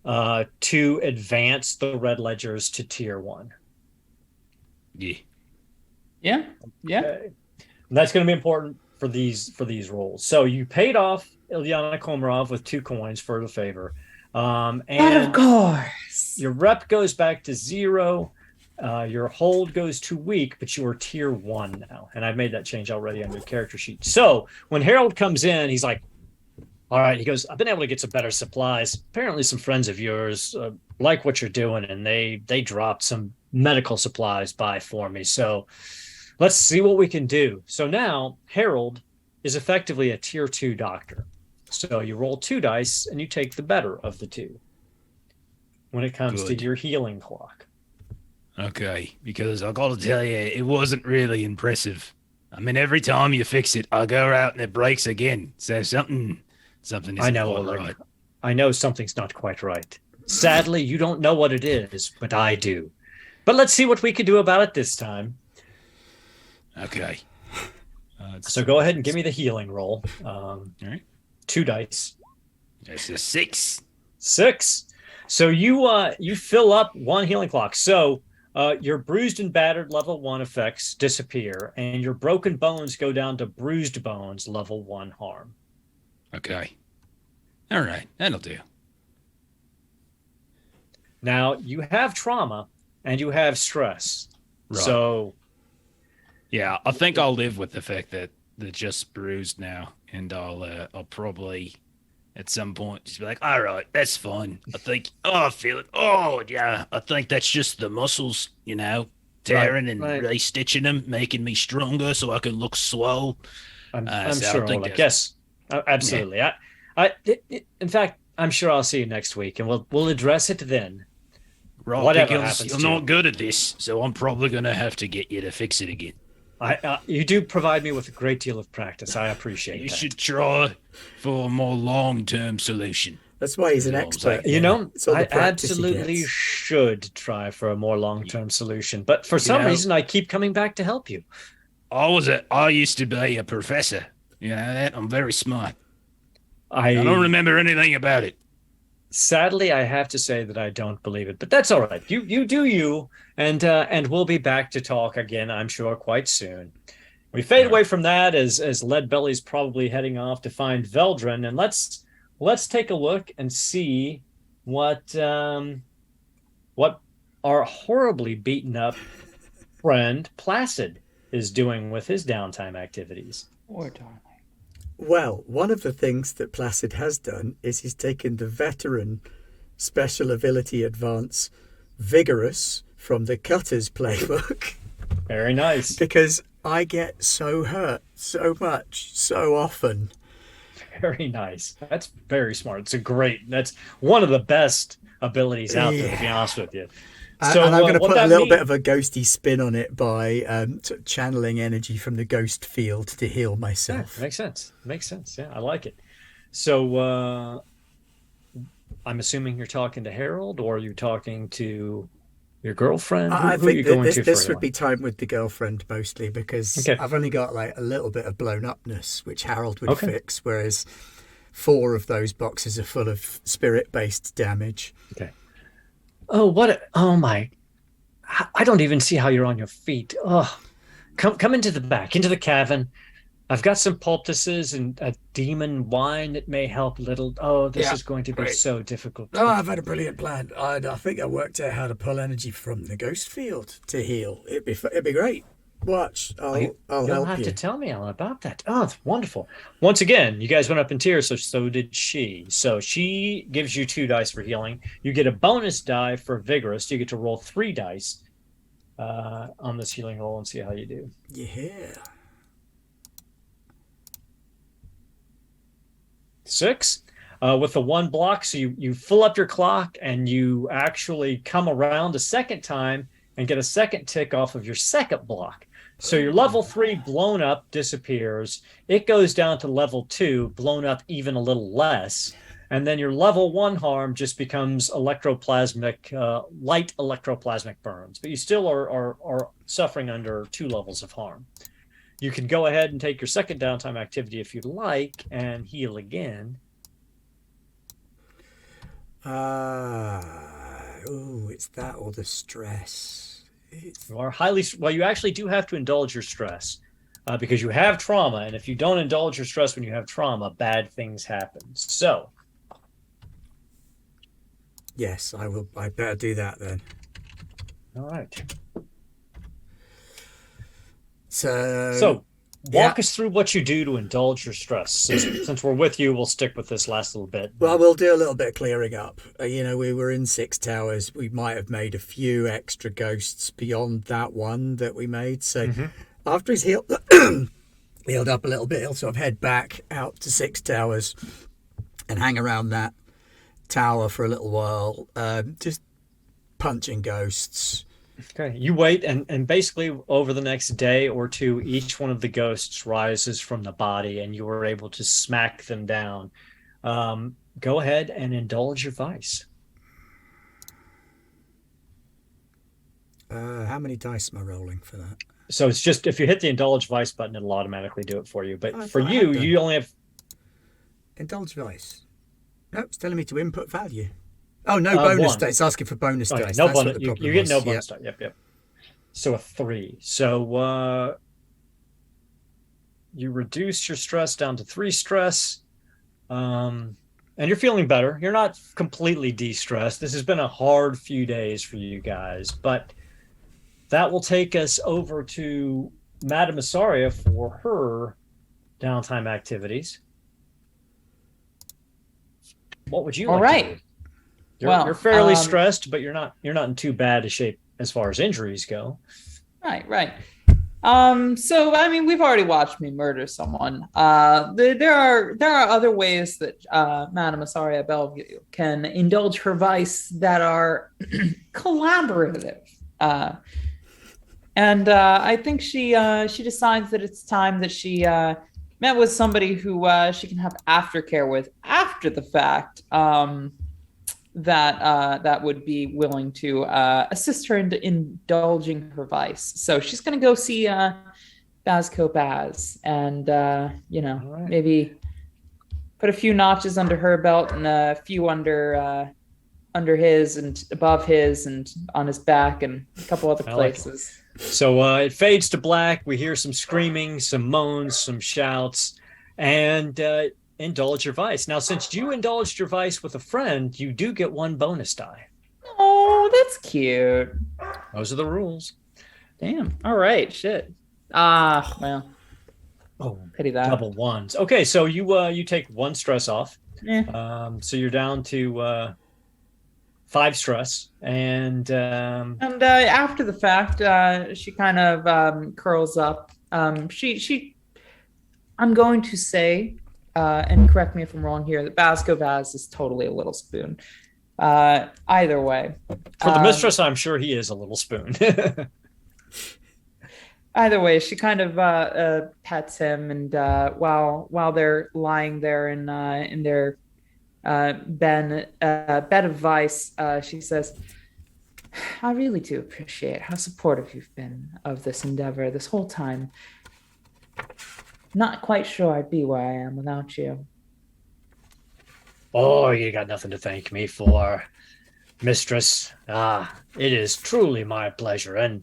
to advance the red ledgers to tier 1? Yeah. Yeah. Yeah. Okay. And that's going to be important for these rolls. So you paid off Ilyana Komarov with 2 coins for the favor. But And of course. your rep goes back to 0. Your hold goes to weak, but you are tier 1 now. And I've made that change already on your character sheet. So when Harold comes in, he's like, all right, he goes, I've been able to get some better supplies. Apparently some friends of yours like what you're doing, and they dropped some medical supplies by for me. So let's see what we can do. So now Harold is effectively a tier 2 doctor. So you roll 2 dice and you take the better of the 2 when it comes Good. to your healing clock. Okay, because I got to tell you, it wasn't really impressive. I mean, every time you fix it, I go out and it breaks again. So something isn't I know, quite Oleg. right. I know something's not quite right. Sadly, you don't know what it is, but I do. But let's see what we can do about it this time. Okay. So go ahead and give me the healing roll. All right. 2 dice. It's a 6. 6. So you fill up 1 healing clock. So your bruised and battered level 1 effects disappear, and your broken bones go down to bruised bones level 1 harm. Okay. All right, that'll do. Now you have trauma and you have stress. Right. So Yeah, I think I'll live with the fact that they're just bruised now, and I'll probably at some point just be like, all right, that's fine. I think, I feel it. Oh, yeah, I think that's just the muscles, tearing and right. re-stitching them, making me stronger so I can look swole. I'm So I sure. think Oleg. that's- Yes, absolutely. In fact, I'm sure I'll see you next week, and we'll address it then. Right, Whatever because happens you're to not you. good at this, so I'm probably going to have to get you to fix it again. You do provide me with a great deal of practice. I appreciate You that. should try for a more long-term solution. That's why he's an That's all I'm expert. saying. It's all the I practice he absolutely gets. should try for a more long-term solution, but for some reason, I keep coming back to help you. I used to be a professor. You know that? I'm very smart. I don't remember anything about it. Sadly, I have to say that I don't believe it, but that's all right. You do you, and we'll be back to talk again, I'm sure, quite soon. We fade away from that as Leadbelly's probably heading off to find Veldrin, and let's take a look and see what our horribly beaten up friend Placid is doing with his downtime activities. Poor darling. Well, one of the things that Placid has done is he's taken the veteran special ability advance Vigorous from the Cutter's playbook. Very nice. Because I get so hurt so much, so often. Very nice. That's very smart. That's one of the best abilities out there, to be honest with you. So, and I'm going to what put a that little mean- bit of a ghosty spin on it by channeling energy from the ghost field to heal myself. Makes sense. Yeah, I like it. So I'm assuming you're talking to Harold, or are you talking to your girlfriend? I Who are you think going that to this for would be time with the girlfriend mostly, because Okay. I've only got like a little bit of blown upness, which Harold would Okay. fix, whereas 4 of those boxes are full of spirit-based damage. Okay. Oh my! I don't even see how you're on your feet. Oh, come into the back, into the cavern. I've got some poultices and a demon wine that may help a little. Oh, this Yeah, is going to be great. so difficult. Oh, I've had a brilliant plan. I think I worked out how to pull energy from the ghost field to heal. It'd be great. Watch, I'll You'll help have you. to tell me all about that. Oh, it's wonderful. Once again, you guys went up in tiers, so did she. So she gives you 2 dice for healing. You get a bonus die for vigorous. You get to roll 3 dice on this healing roll and see how you do. Yeah. 6 with the 1 block. So you fill up your clock and you actually come around a second time and get a second tick off of your second block. So your level 3 blown up disappears. It goes down to level 2, blown up even a little less. And then your level 1 harm just becomes electroplasmic, light electroplasmic burns, but you still are suffering under 2 levels of harm. You can go ahead and take your second downtime activity if you'd like and heal again. It's that or the stress. You are highly, well, you actually do have to indulge your stress because you have trauma. And if you don't indulge your stress when you have trauma, bad things happen. So. Yes, I will. I better do that then. All right. So walk us through what you do to indulge your stress. Since we're with you, we'll stick with this last little bit. Well, we'll do a little bit of clearing up. We were in 6 towers. We might have made a few extra ghosts beyond that one that we made. So after he's healed up a little bit, he'll sort of head back out to 6 towers and hang around that tower for a little while, just punching ghosts. Okay, you wait, and basically over the next day or 2, each one of the ghosts rises from the body, and you are able to smack them down. Go ahead and indulge your vice. How many dice am I rolling for that? So it's just, if you hit the indulge vice button, it'll automatically do it for you. But for thought I you, had done. you only have... Indulge vice. Nope, it's telling me to input value. Oh, no bonus 1. dice. It's asking for bonus Okay, dice. no That's bonus. what the problem You get no was. bonus dice. Yep. So a 3. So you reduce your stress down to 3 stress. And you're feeling better. You're not completely de-stressed. This has been a hard few days for you guys, but that will take us over to Madame Asaria for her downtime activities. What would you like All right. to do? You're Well, fairly stressed, but you're not in too bad a shape as far as injuries go. Right. So I mean, we've already watched me murder someone. There are other ways that Madame Asaria Bellevue can indulge her vice that are collaborative. And I think she decides that it's time that she met with somebody who she can have aftercare with after the fact. That would be willing to assist her in indulging her vice. So she's going to go see Bazco Baz and, right. maybe put a few notches under her belt and a few under his and above his and on his back and a couple other places. So it fades to black. We hear some screaming, some moans, some shouts, and indulge your vice. Now, since you indulged your vice with a friend, you do get 1 bonus die. Oh, that's cute. Those are the rules. Damn. All right. Shit. Well. Oh, pity that. Double 1s. Okay, so you take 1 stress off. Yeah. So you're down to 5 stress, and after the fact, she kind of curls up. I'm going to say, and correct me if I'm wrong here, that Bazco Baz is totally a little spoon. Either way. For the mistress, I'm sure he is a little spoon. Either way, she kind of pets him, and while they're lying there in their bed of vice, she says, "I really do appreciate how supportive you've been of this endeavor this whole time. Not quite sure I'd be where I am without you." Oh, you got nothing to thank me for, mistress. It is truly my pleasure, and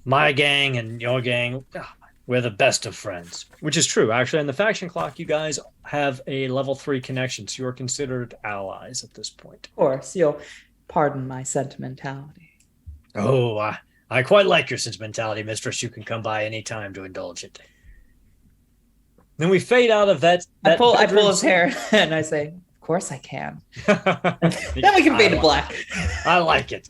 my gang and your gang, we're the best of friends. Which is true, actually. In the faction clock, you guys have a level 3 connection, so you're considered allies at this point. Of course, you'll pardon my sentimentality. Oh, I quite like your sentimentality, mistress. You can come by any time to indulge it. Then we fade out of that I pull bedroom his hair and I say, "Of course I can." then Then we can fade to black. I like it.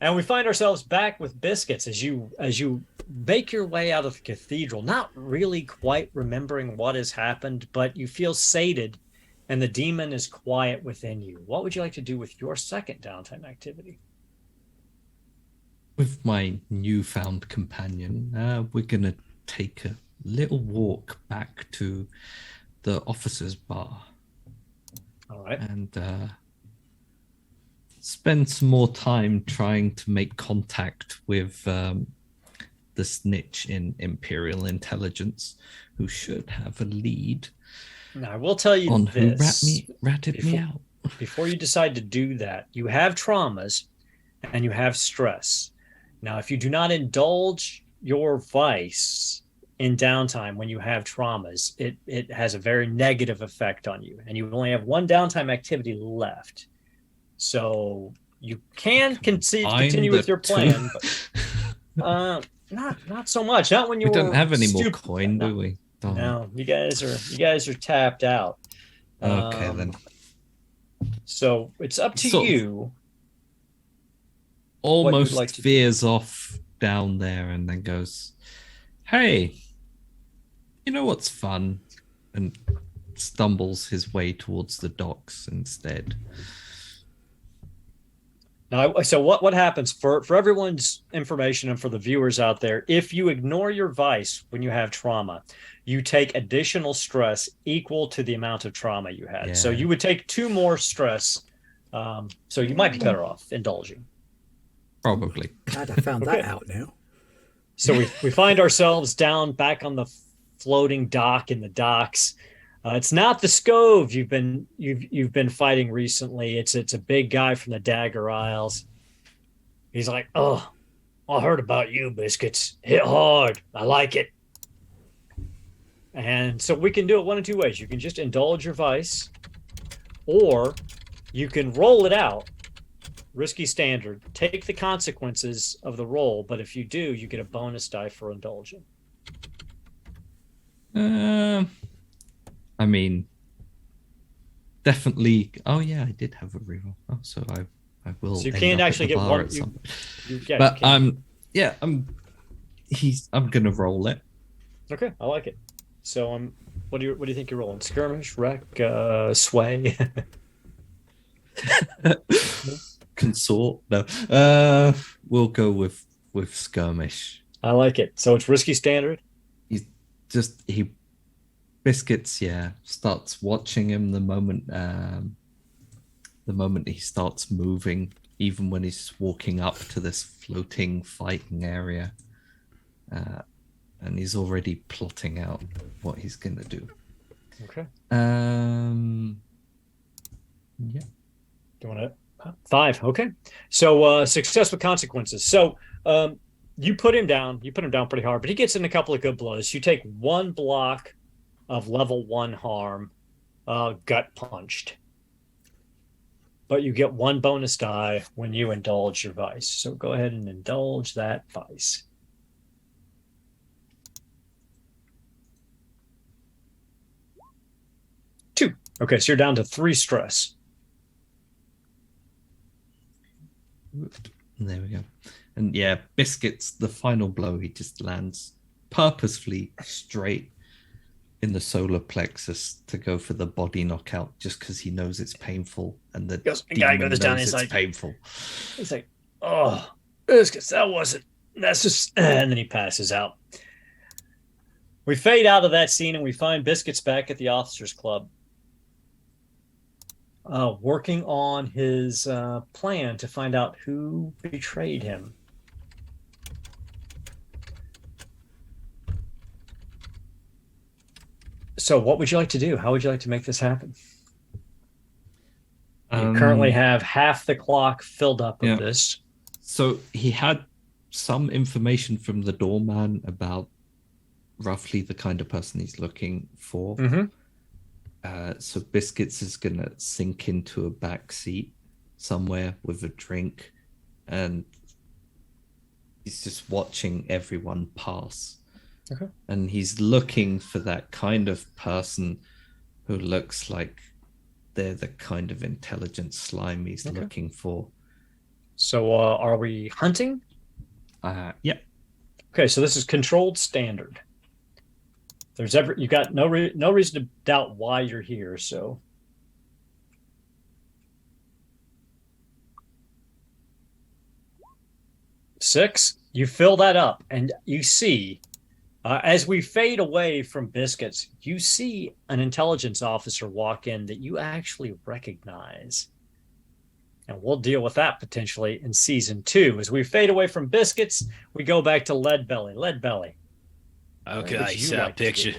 And we find ourselves back with Biscuits as you make your way out of the cathedral, not really quite remembering what has happened, but you feel sated and the demon is quiet within you. What would you like to do with your second downtime activity? With my newfound companion, we're going to take a little walk back to the officers' bar. All right. and spend some more time trying to make contact with the snitch in Imperial Intelligence, who should have a lead Now, I will tell you on who this. ratted me out. Before you decide to do that, you have traumas and you have stress. Now, if you do not indulge your vice in downtime when you have traumas, it has a very negative effect on you. And you only have one downtime activity left. So you can continue with your plan, but not so much. Not when We you're don't have any more coin, do we? Darn. No, you guys are tapped out. Okay, then. So it's up to Sort of you. Almost like to veers off down there and then goes, "Hey, you know what's fun?" And stumbles his way towards the docks instead. Now, so what happens for everyone's information and for the viewers out there? If you ignore your vice when you have trauma, you take additional stress equal to the amount of trauma you had. Yeah. So you would take 2 more stress. So you might be better off indulging. Probably. Glad I found that out now. So we find ourselves down back on the floating dock in the docks. It's not the Scove you've been fighting recently. It's a big guy from the Dagger Isles. He's like, "Oh, I heard about you, Biscuits. Hit hard. I like it." And so we can do it one of 2 ways. You can just indulge your vice, or you can roll it out. Risky standard. Take the consequences of the roll, but if you do, you get a bonus die for indulging. I mean, definitely. Oh yeah, I did have a reroll. Oh, so I will. So you end can't up at actually the get bar one. at some point. Yeah, But you can. I'm gonna roll it. Okay, I like it. So what do you think you're rolling? Skirmish, wreck, sway. Consort. No. We'll go with skirmish. I like it. So it's risky standard. Biscuits, starts watching him the moment he starts moving, even when he's walking up to this floating fighting area, and he's already plotting out what he's gonna do. Okay. Yeah. Do you want to 5? Okay. So success with consequences. So you put him down. You put him down pretty hard, but he gets in a couple of good blows. You take 1 block of level 1 harm, gut punched. But you get 1 bonus die when you indulge your vice. So go ahead and indulge that vice. Two. Okay, so you're down to 3 stress. There we go. And yeah, Biscuits, the final blow, he just lands purposefully straight in the solar plexus to go for the body knockout, just because he knows it's painful, and the guy goes down. He's like, painful. He's like, "Oh, Biscuits, that's just," and then he passes out. We fade out of that scene and we find Biscuits back at the officers' club, working on his plan to find out who betrayed him. So what would you like to do? How would you like to make this happen? You currently have half the clock filled up with this. So he had some information from the doorman about roughly the kind of person he's looking for. Mm-hmm. So Biscuits is going to sink into a back seat somewhere with a drink, and he's just watching everyone pass. Okay. And he's looking for that kind of person who looks like they're the kind of intelligent slime he's looking for. So are we hunting? Yeah. Okay, so this is controlled standard. You got no reason to doubt why you're here. So 6, you fill that up, and you see As we fade away from Biscuits, you see an intelligence officer walk in that you actually recognize. And we'll deal with that potentially in season 2. As we fade away from Biscuits, we go back to Leadbelly. Leadbelly. Okay, so picture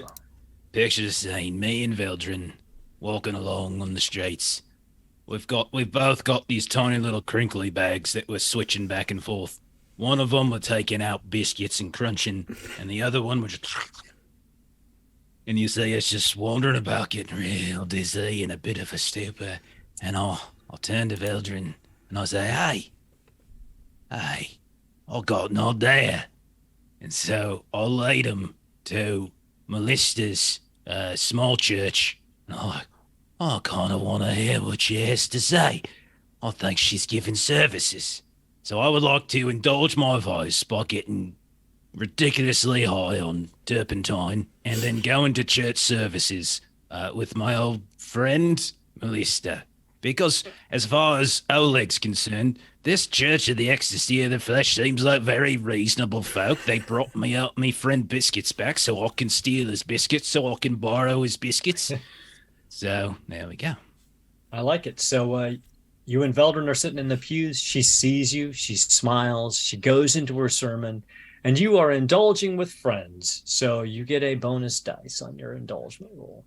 the scene. Me and Veldrin walking along on the streets. We've both got these tiny little crinkly bags that we're switching back and forth. One of them we're taking out biscuits and crunching, and the other one we're just... And you see us just wandering about, getting real dizzy in a bit of a stupor. And I'll turn to Veldrin and I'll say, hey, I got an idea. And so I'll lead him to Melissa's small church. And I kind of want to hear what she has to say. I think she's giving services. So I would like to indulge my vice by getting ridiculously high on turpentine and then go into church services with my old friend, Melissa. Because as far as Oleg's concerned, this Church of the Ecstasy of the Flesh seems like very reasonable folk. They brought me friend Biscuits back so I can steal his biscuits, so I can borrow his biscuits. So there we go. I like it. So you and Veldrin are sitting in the pews. She sees you. She smiles. She goes into her sermon. And you are indulging with friends. So you get a bonus dice on your indulgement roll.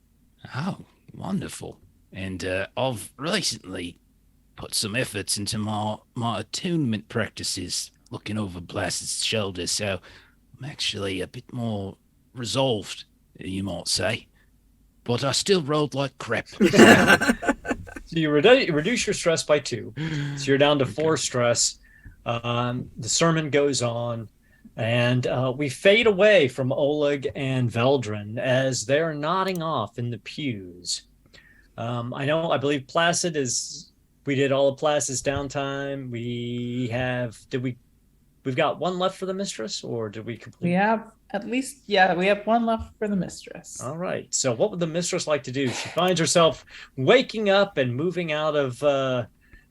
Oh, wonderful. And I've recently put some efforts into my attunement practices, looking over Placid's shoulder, so I'm actually a bit more resolved, you might say. But I still rolled like crap. So you reduce your stress by 2. So you're down to 4 stress. The sermon goes on, and we fade away from Oleg and Veldrin as they're nodding off in the pews. I believe Placid we did all of Placid's downtime. We've got one left for the mistress, or did we complete? We have we have one left for the mistress. All right. So what would the mistress like to do? She finds herself waking up and moving out of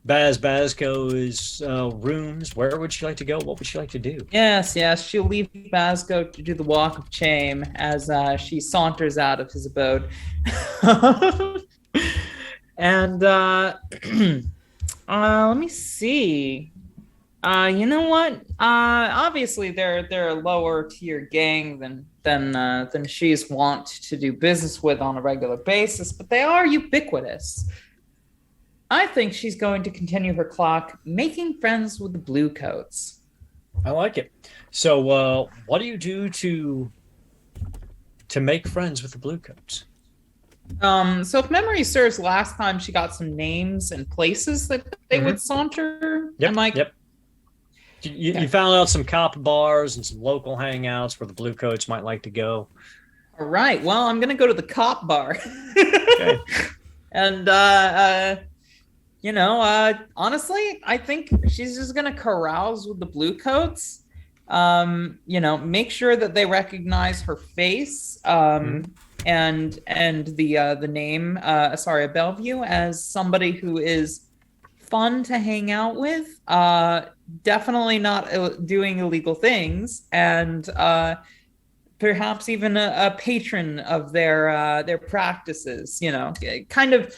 Baz Bazco's rooms. Where would she like to go? What would she like to do? Yes, she'll leave Bazco to do the walk of shame as she saunters out of his abode. And let me see. You know what? Obviously they're a lower tier gang than she's wont to do business with on a regular basis, but they are ubiquitous. I think she's going to continue her clock making friends with the blue coats. I like it. So what do you do to make friends with the blue coats? So if memory serves, last time she got some names and places that they would saunter. Yep. You found out some cop bars and some local hangouts where the blue coats might like to go. All right. Well, I'm gonna go to the cop bar. Okay. And honestly, I think she's just gonna carouse with the blue coats. Make sure that they recognize her face. And the name Asaria Bellevue as somebody who is fun to hang out with, definitely not doing illegal things, and perhaps even a patron of their practices. Kind of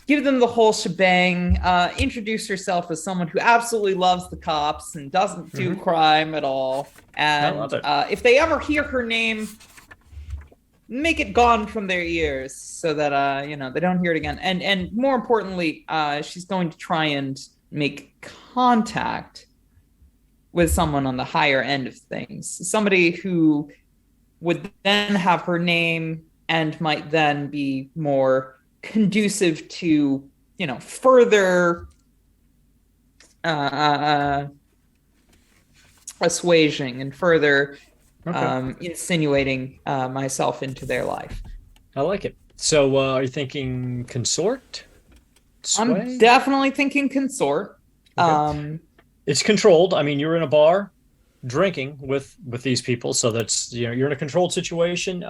give them the whole shebang. Introduce herself as someone who absolutely loves the cops and doesn't do crime at all. And I love it. If they ever hear her name, make it gone from their ears so that they don't hear it again. And more importantly, she's going to try and make contact with someone on the higher end of things, somebody who would then have her name and might then be more conducive to further assuaging and further insinuating myself into their life. I like it. So are you thinking consort? Sway? I'm definitely thinking consort. Okay. It's controlled. I mean, you're in a bar drinking with these people, so that's you're in a controlled situation.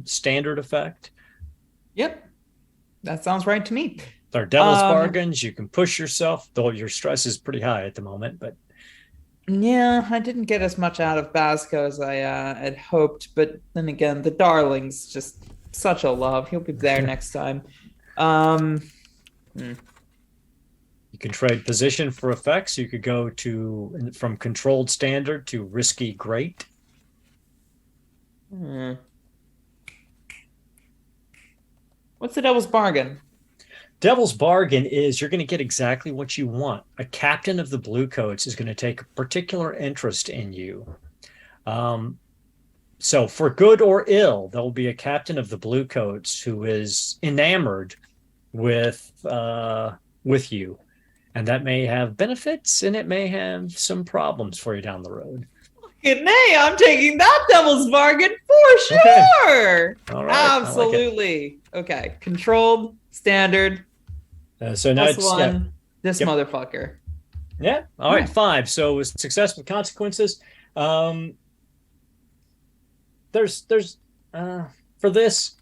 Standard effect. Yep, that sounds right to me. They're devil's bargains. You can push yourself, though your stress is pretty high at the moment, but Yeah, I didn't get as much out of Basco as I had hoped, but then again, the Darling's just such a love. He'll be there next time. Um, hmm. You can trade position for effects. You could go from controlled standard to risky great. Hmm. What's the devil's bargain? Devil's bargain is you're going to get exactly what you want. A captain of the Bluecoats is going to take a particular interest in you. So for good or ill, there will be a captain of the Bluecoats who is enamored with you, and that may have benefits and it may have some problems for you down the road. Nay, I'm taking that devil's bargain for sure. Okay. All right. Absolutely. Okay. Controlled, standard. So now Plus one. This motherfucker. Yeah. All right. 5. So with success with consequences. There's for this,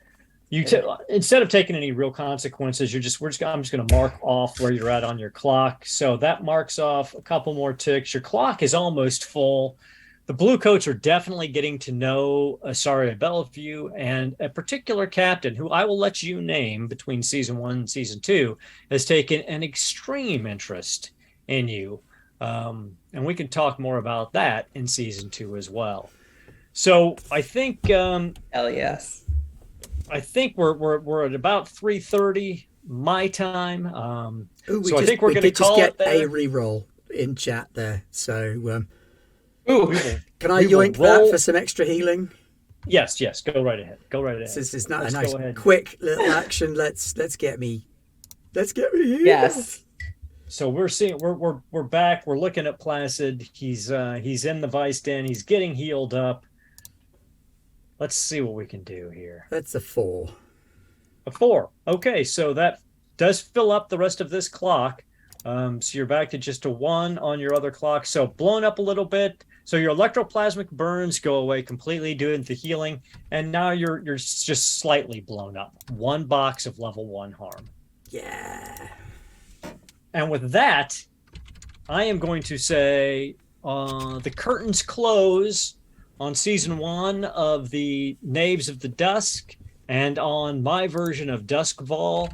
instead of taking any real consequences, I'm just going to mark off where you're at on your clock. So that marks off a couple more ticks. Your clock is almost full. The Bluecoats are definitely getting to know Asaria Bellevue, and a particular captain who I will let you name between season 1 and season 2 has taken an extreme interest in you. And we can talk more about that in season 2 as well. So I think hell yes. I think we're at about 3:30 my time. I think we're going to call it there. A reroll in chat there. So can I we will yoink that for some extra healing? Yes. Go right ahead. This is not a nice quick little action. Let's get me healed. Yes. So we're back. We're looking at Placid. He's in the Vice Den. He's getting healed up. Let's see what we can do here. That's a 4. A 4. Okay, so that does fill up the rest of this clock. So you're back to just a 1 on your other clock. So blown up a little bit. So your electroplasmic burns go away completely, doing the healing, and now you're just slightly blown up. 1 box of level 1 harm. Yeah. And with that, I am going to say the curtains close on season 1 of the Knaves of the Dusk, and on my version of Duskval,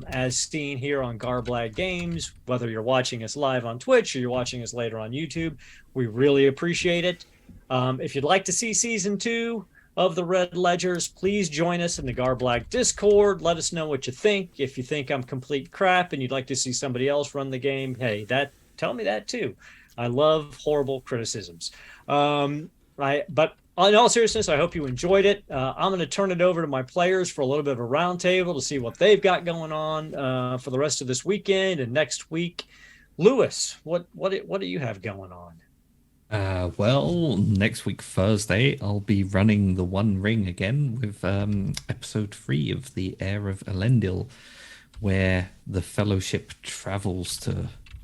as seen here on Garblag Games. Whether you're watching us live on Twitch or you're watching us later on YouTube, we really appreciate it. If you'd like to see season 2 of the Red Ledgers, please join us in the Garblag Discord. Let us know what you think. If you think I'm complete crap and you'd like to see somebody else run the game, hey, tell me that too. I love horrible criticisms. But in all seriousness, I hope you enjoyed it. I'm going to turn it over to my players for a little bit of a roundtable to see what they've got going on for the rest of this weekend and next week. Lewis, what do you have going on? Well, next week Thursday, I'll be running the One Ring again with episode 3 of The Heir of Elendil, where the Fellowship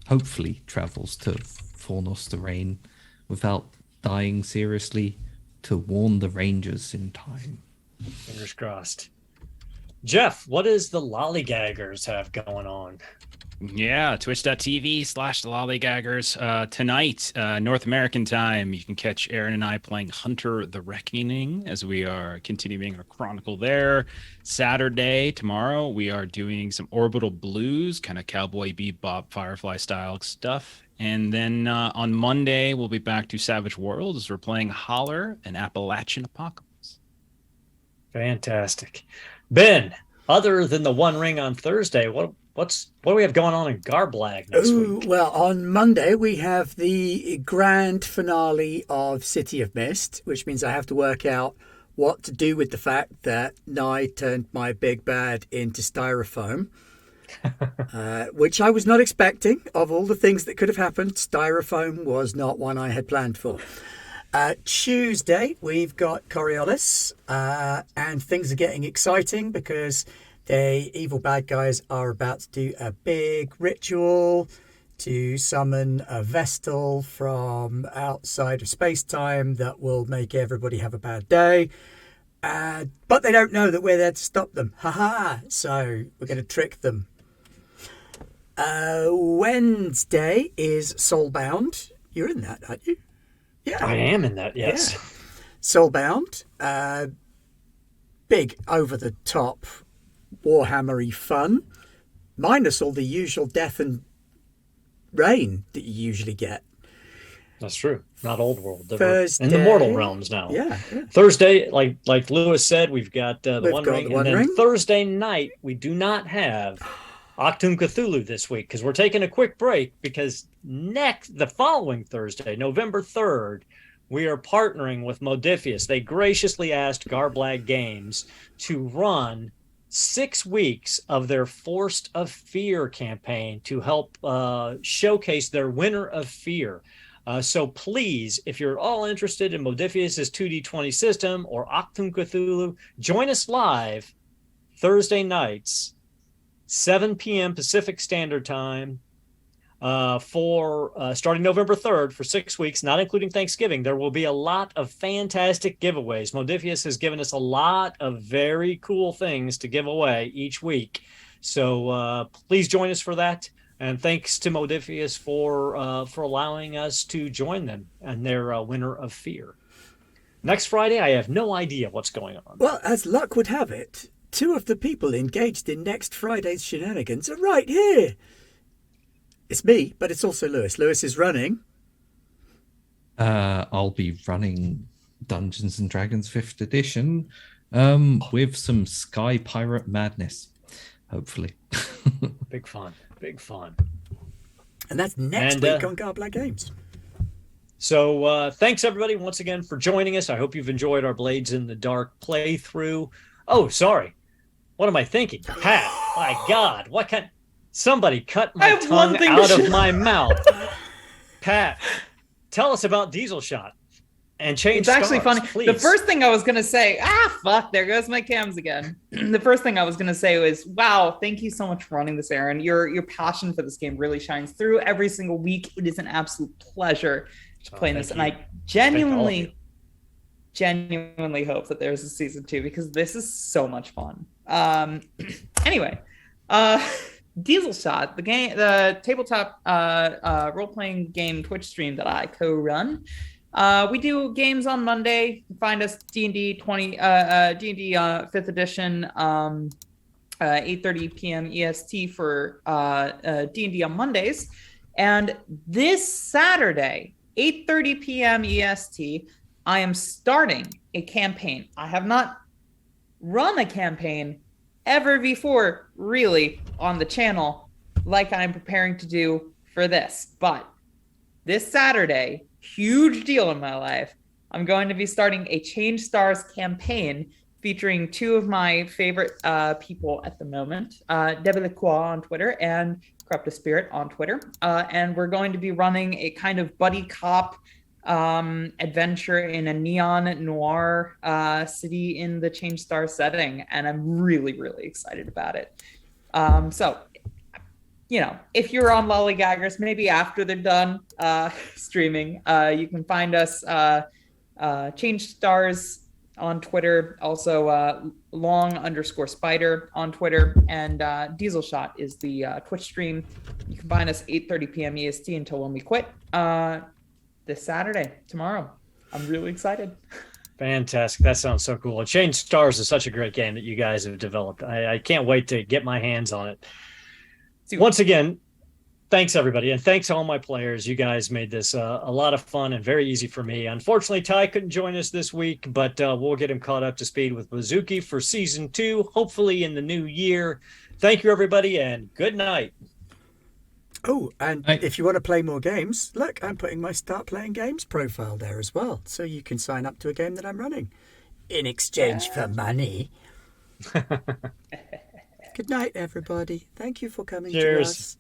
hopefully travels to Fornos the Rain without dying seriously, to warn the Rangers in time. Fingers crossed. Jeff, what does the Lollygaggers have going on? Yeah, twitch.tv/lollygaggers. Tonight, North American time, you can catch Aaron and I playing Hunter the Reckoning as we are continuing our chronicle there. Saturday, tomorrow, we are doing some Orbital Blues, kind of Cowboy Bebop, Firefly style stuff. And then on Monday, we'll be back to Savage Worlds as we're playing Holler and Appalachian Apocalypse. Fantastic. Ben, other than the One Ring on Thursday, what do we have going on in Garblag next week? Well, on Monday we have the grand finale of City of Mist, which means I have to work out what to do with the fact that Nye turned my big bad into styrofoam. Which I was not expecting. Of all the things that could have happened, styrofoam was not one I had planned for. Tuesday, we've got Coriolis, and things are getting exciting because the evil bad guys are about to do a big ritual to summon a Vestal from outside of space-time that will make everybody have a bad day. But they don't know that we're there to stop them. Ha! So we're going to trick them. Wednesday is Soulbound, You're in that, aren't you? Yeah. I am in that, yes. Yeah. Soulbound, big over-the-top Warhammery fun, minus all the usual death and rain that you usually get. That's true. Not old world. Thursday, in the mortal realms now. Yeah. Thursday, like Lewis said, we've got the We've One got Ring. the One and then Ring. Thursday night, we do not have Octoon Cthulhu this week because we're taking a quick break because the following Thursday, November 3rd, we are partnering with Modifius. They graciously asked Garblag Games to run 6 weeks of their Forced of Fear campaign to help showcase their Winter of Fear. So please, if you're all interested in Modifius's 2D20 system or Octoon Cthulhu, join us live Thursday nights, 7 p.m. Pacific Standard Time, for starting November 3rd for 6 weeks, not including Thanksgiving. There will be a lot of fantastic giveaways. Modifius has given us a lot of very cool things to give away each week. So please join us for that. And thanks to Modifius for allowing us to join them and their Winter of Fear. Next Friday, I have no idea what's going on. Well, as luck would have it, 2 of the people engaged in next Friday's shenanigans are right here. It's me, but it's also Lewis. Lewis is running. I'll be running Dungeons and Dragons 5th edition with some Sky Pirate madness, hopefully. Big fun. Big fun. And that's next week on Garblag Games. So thanks, everybody, once again for joining us. I hope you've enjoyed our Blades in the Dark playthrough. Oh, sorry. What am I thinking? Pat, my God, what kind... Somebody cut my tongue out of my mouth. Pat, tell us about Diesel Shot and Change It's actually Stars, funny. please. The first thing I was going to say, fuck, there goes my cams again. The first thing I was going to say was, wow, thank you so much for running this, Aaron. Your passion for this game really shines through every single week. It is an absolute pleasure to play this. And I genuinely hope that there's a season 2 because this is so much fun. Anyway, Diesel Shot, the tabletop role-playing game Twitch stream that I co-run. We do games on Monday. Find us D&D 5th edition, 8:30 p.m. EST for D&D on Mondays. And this Saturday, 8:30 p.m. EST, I am starting a campaign. I have not run a campaign ever before, really, on the channel, like I'm preparing to do for this. But this Saturday, huge deal in my life, I'm going to be starting a Change Stars campaign featuring 2 of my favorite people at the moment, Debbie LeCroix on Twitter and Corrupted Spirit on Twitter. And we're going to be running a kind of buddy cop adventure in a neon noir city in the Change Star setting, and I'm really, really excited about it. So, you know, if you're on Lollygaggers, maybe after they're done streaming, you can find us Change Stars on Twitter, also long_spider on Twitter, and Diesel Shot is the Twitch stream. You can find us 8:30 p.m. EST until when we quit. This Saturday, tomorrow. I'm really excited. Fantastic. That sounds so cool. Change Stars is such a great game that you guys have developed. I can't wait to get my hands on it. Once again, thanks, everybody. And thanks to all my players. You guys made this a lot of fun and very easy for me. Unfortunately, Ty couldn't join us this week, but we'll get him caught up to speed with Bazuki for Season 2, hopefully in the new year. Thank you, everybody, and good night. Oh, and if you want to play more games, look, I'm putting my Start Playing Games profile there as well. So you can sign up to a game that I'm running in exchange for money. Good night, everybody. Thank you for coming to us.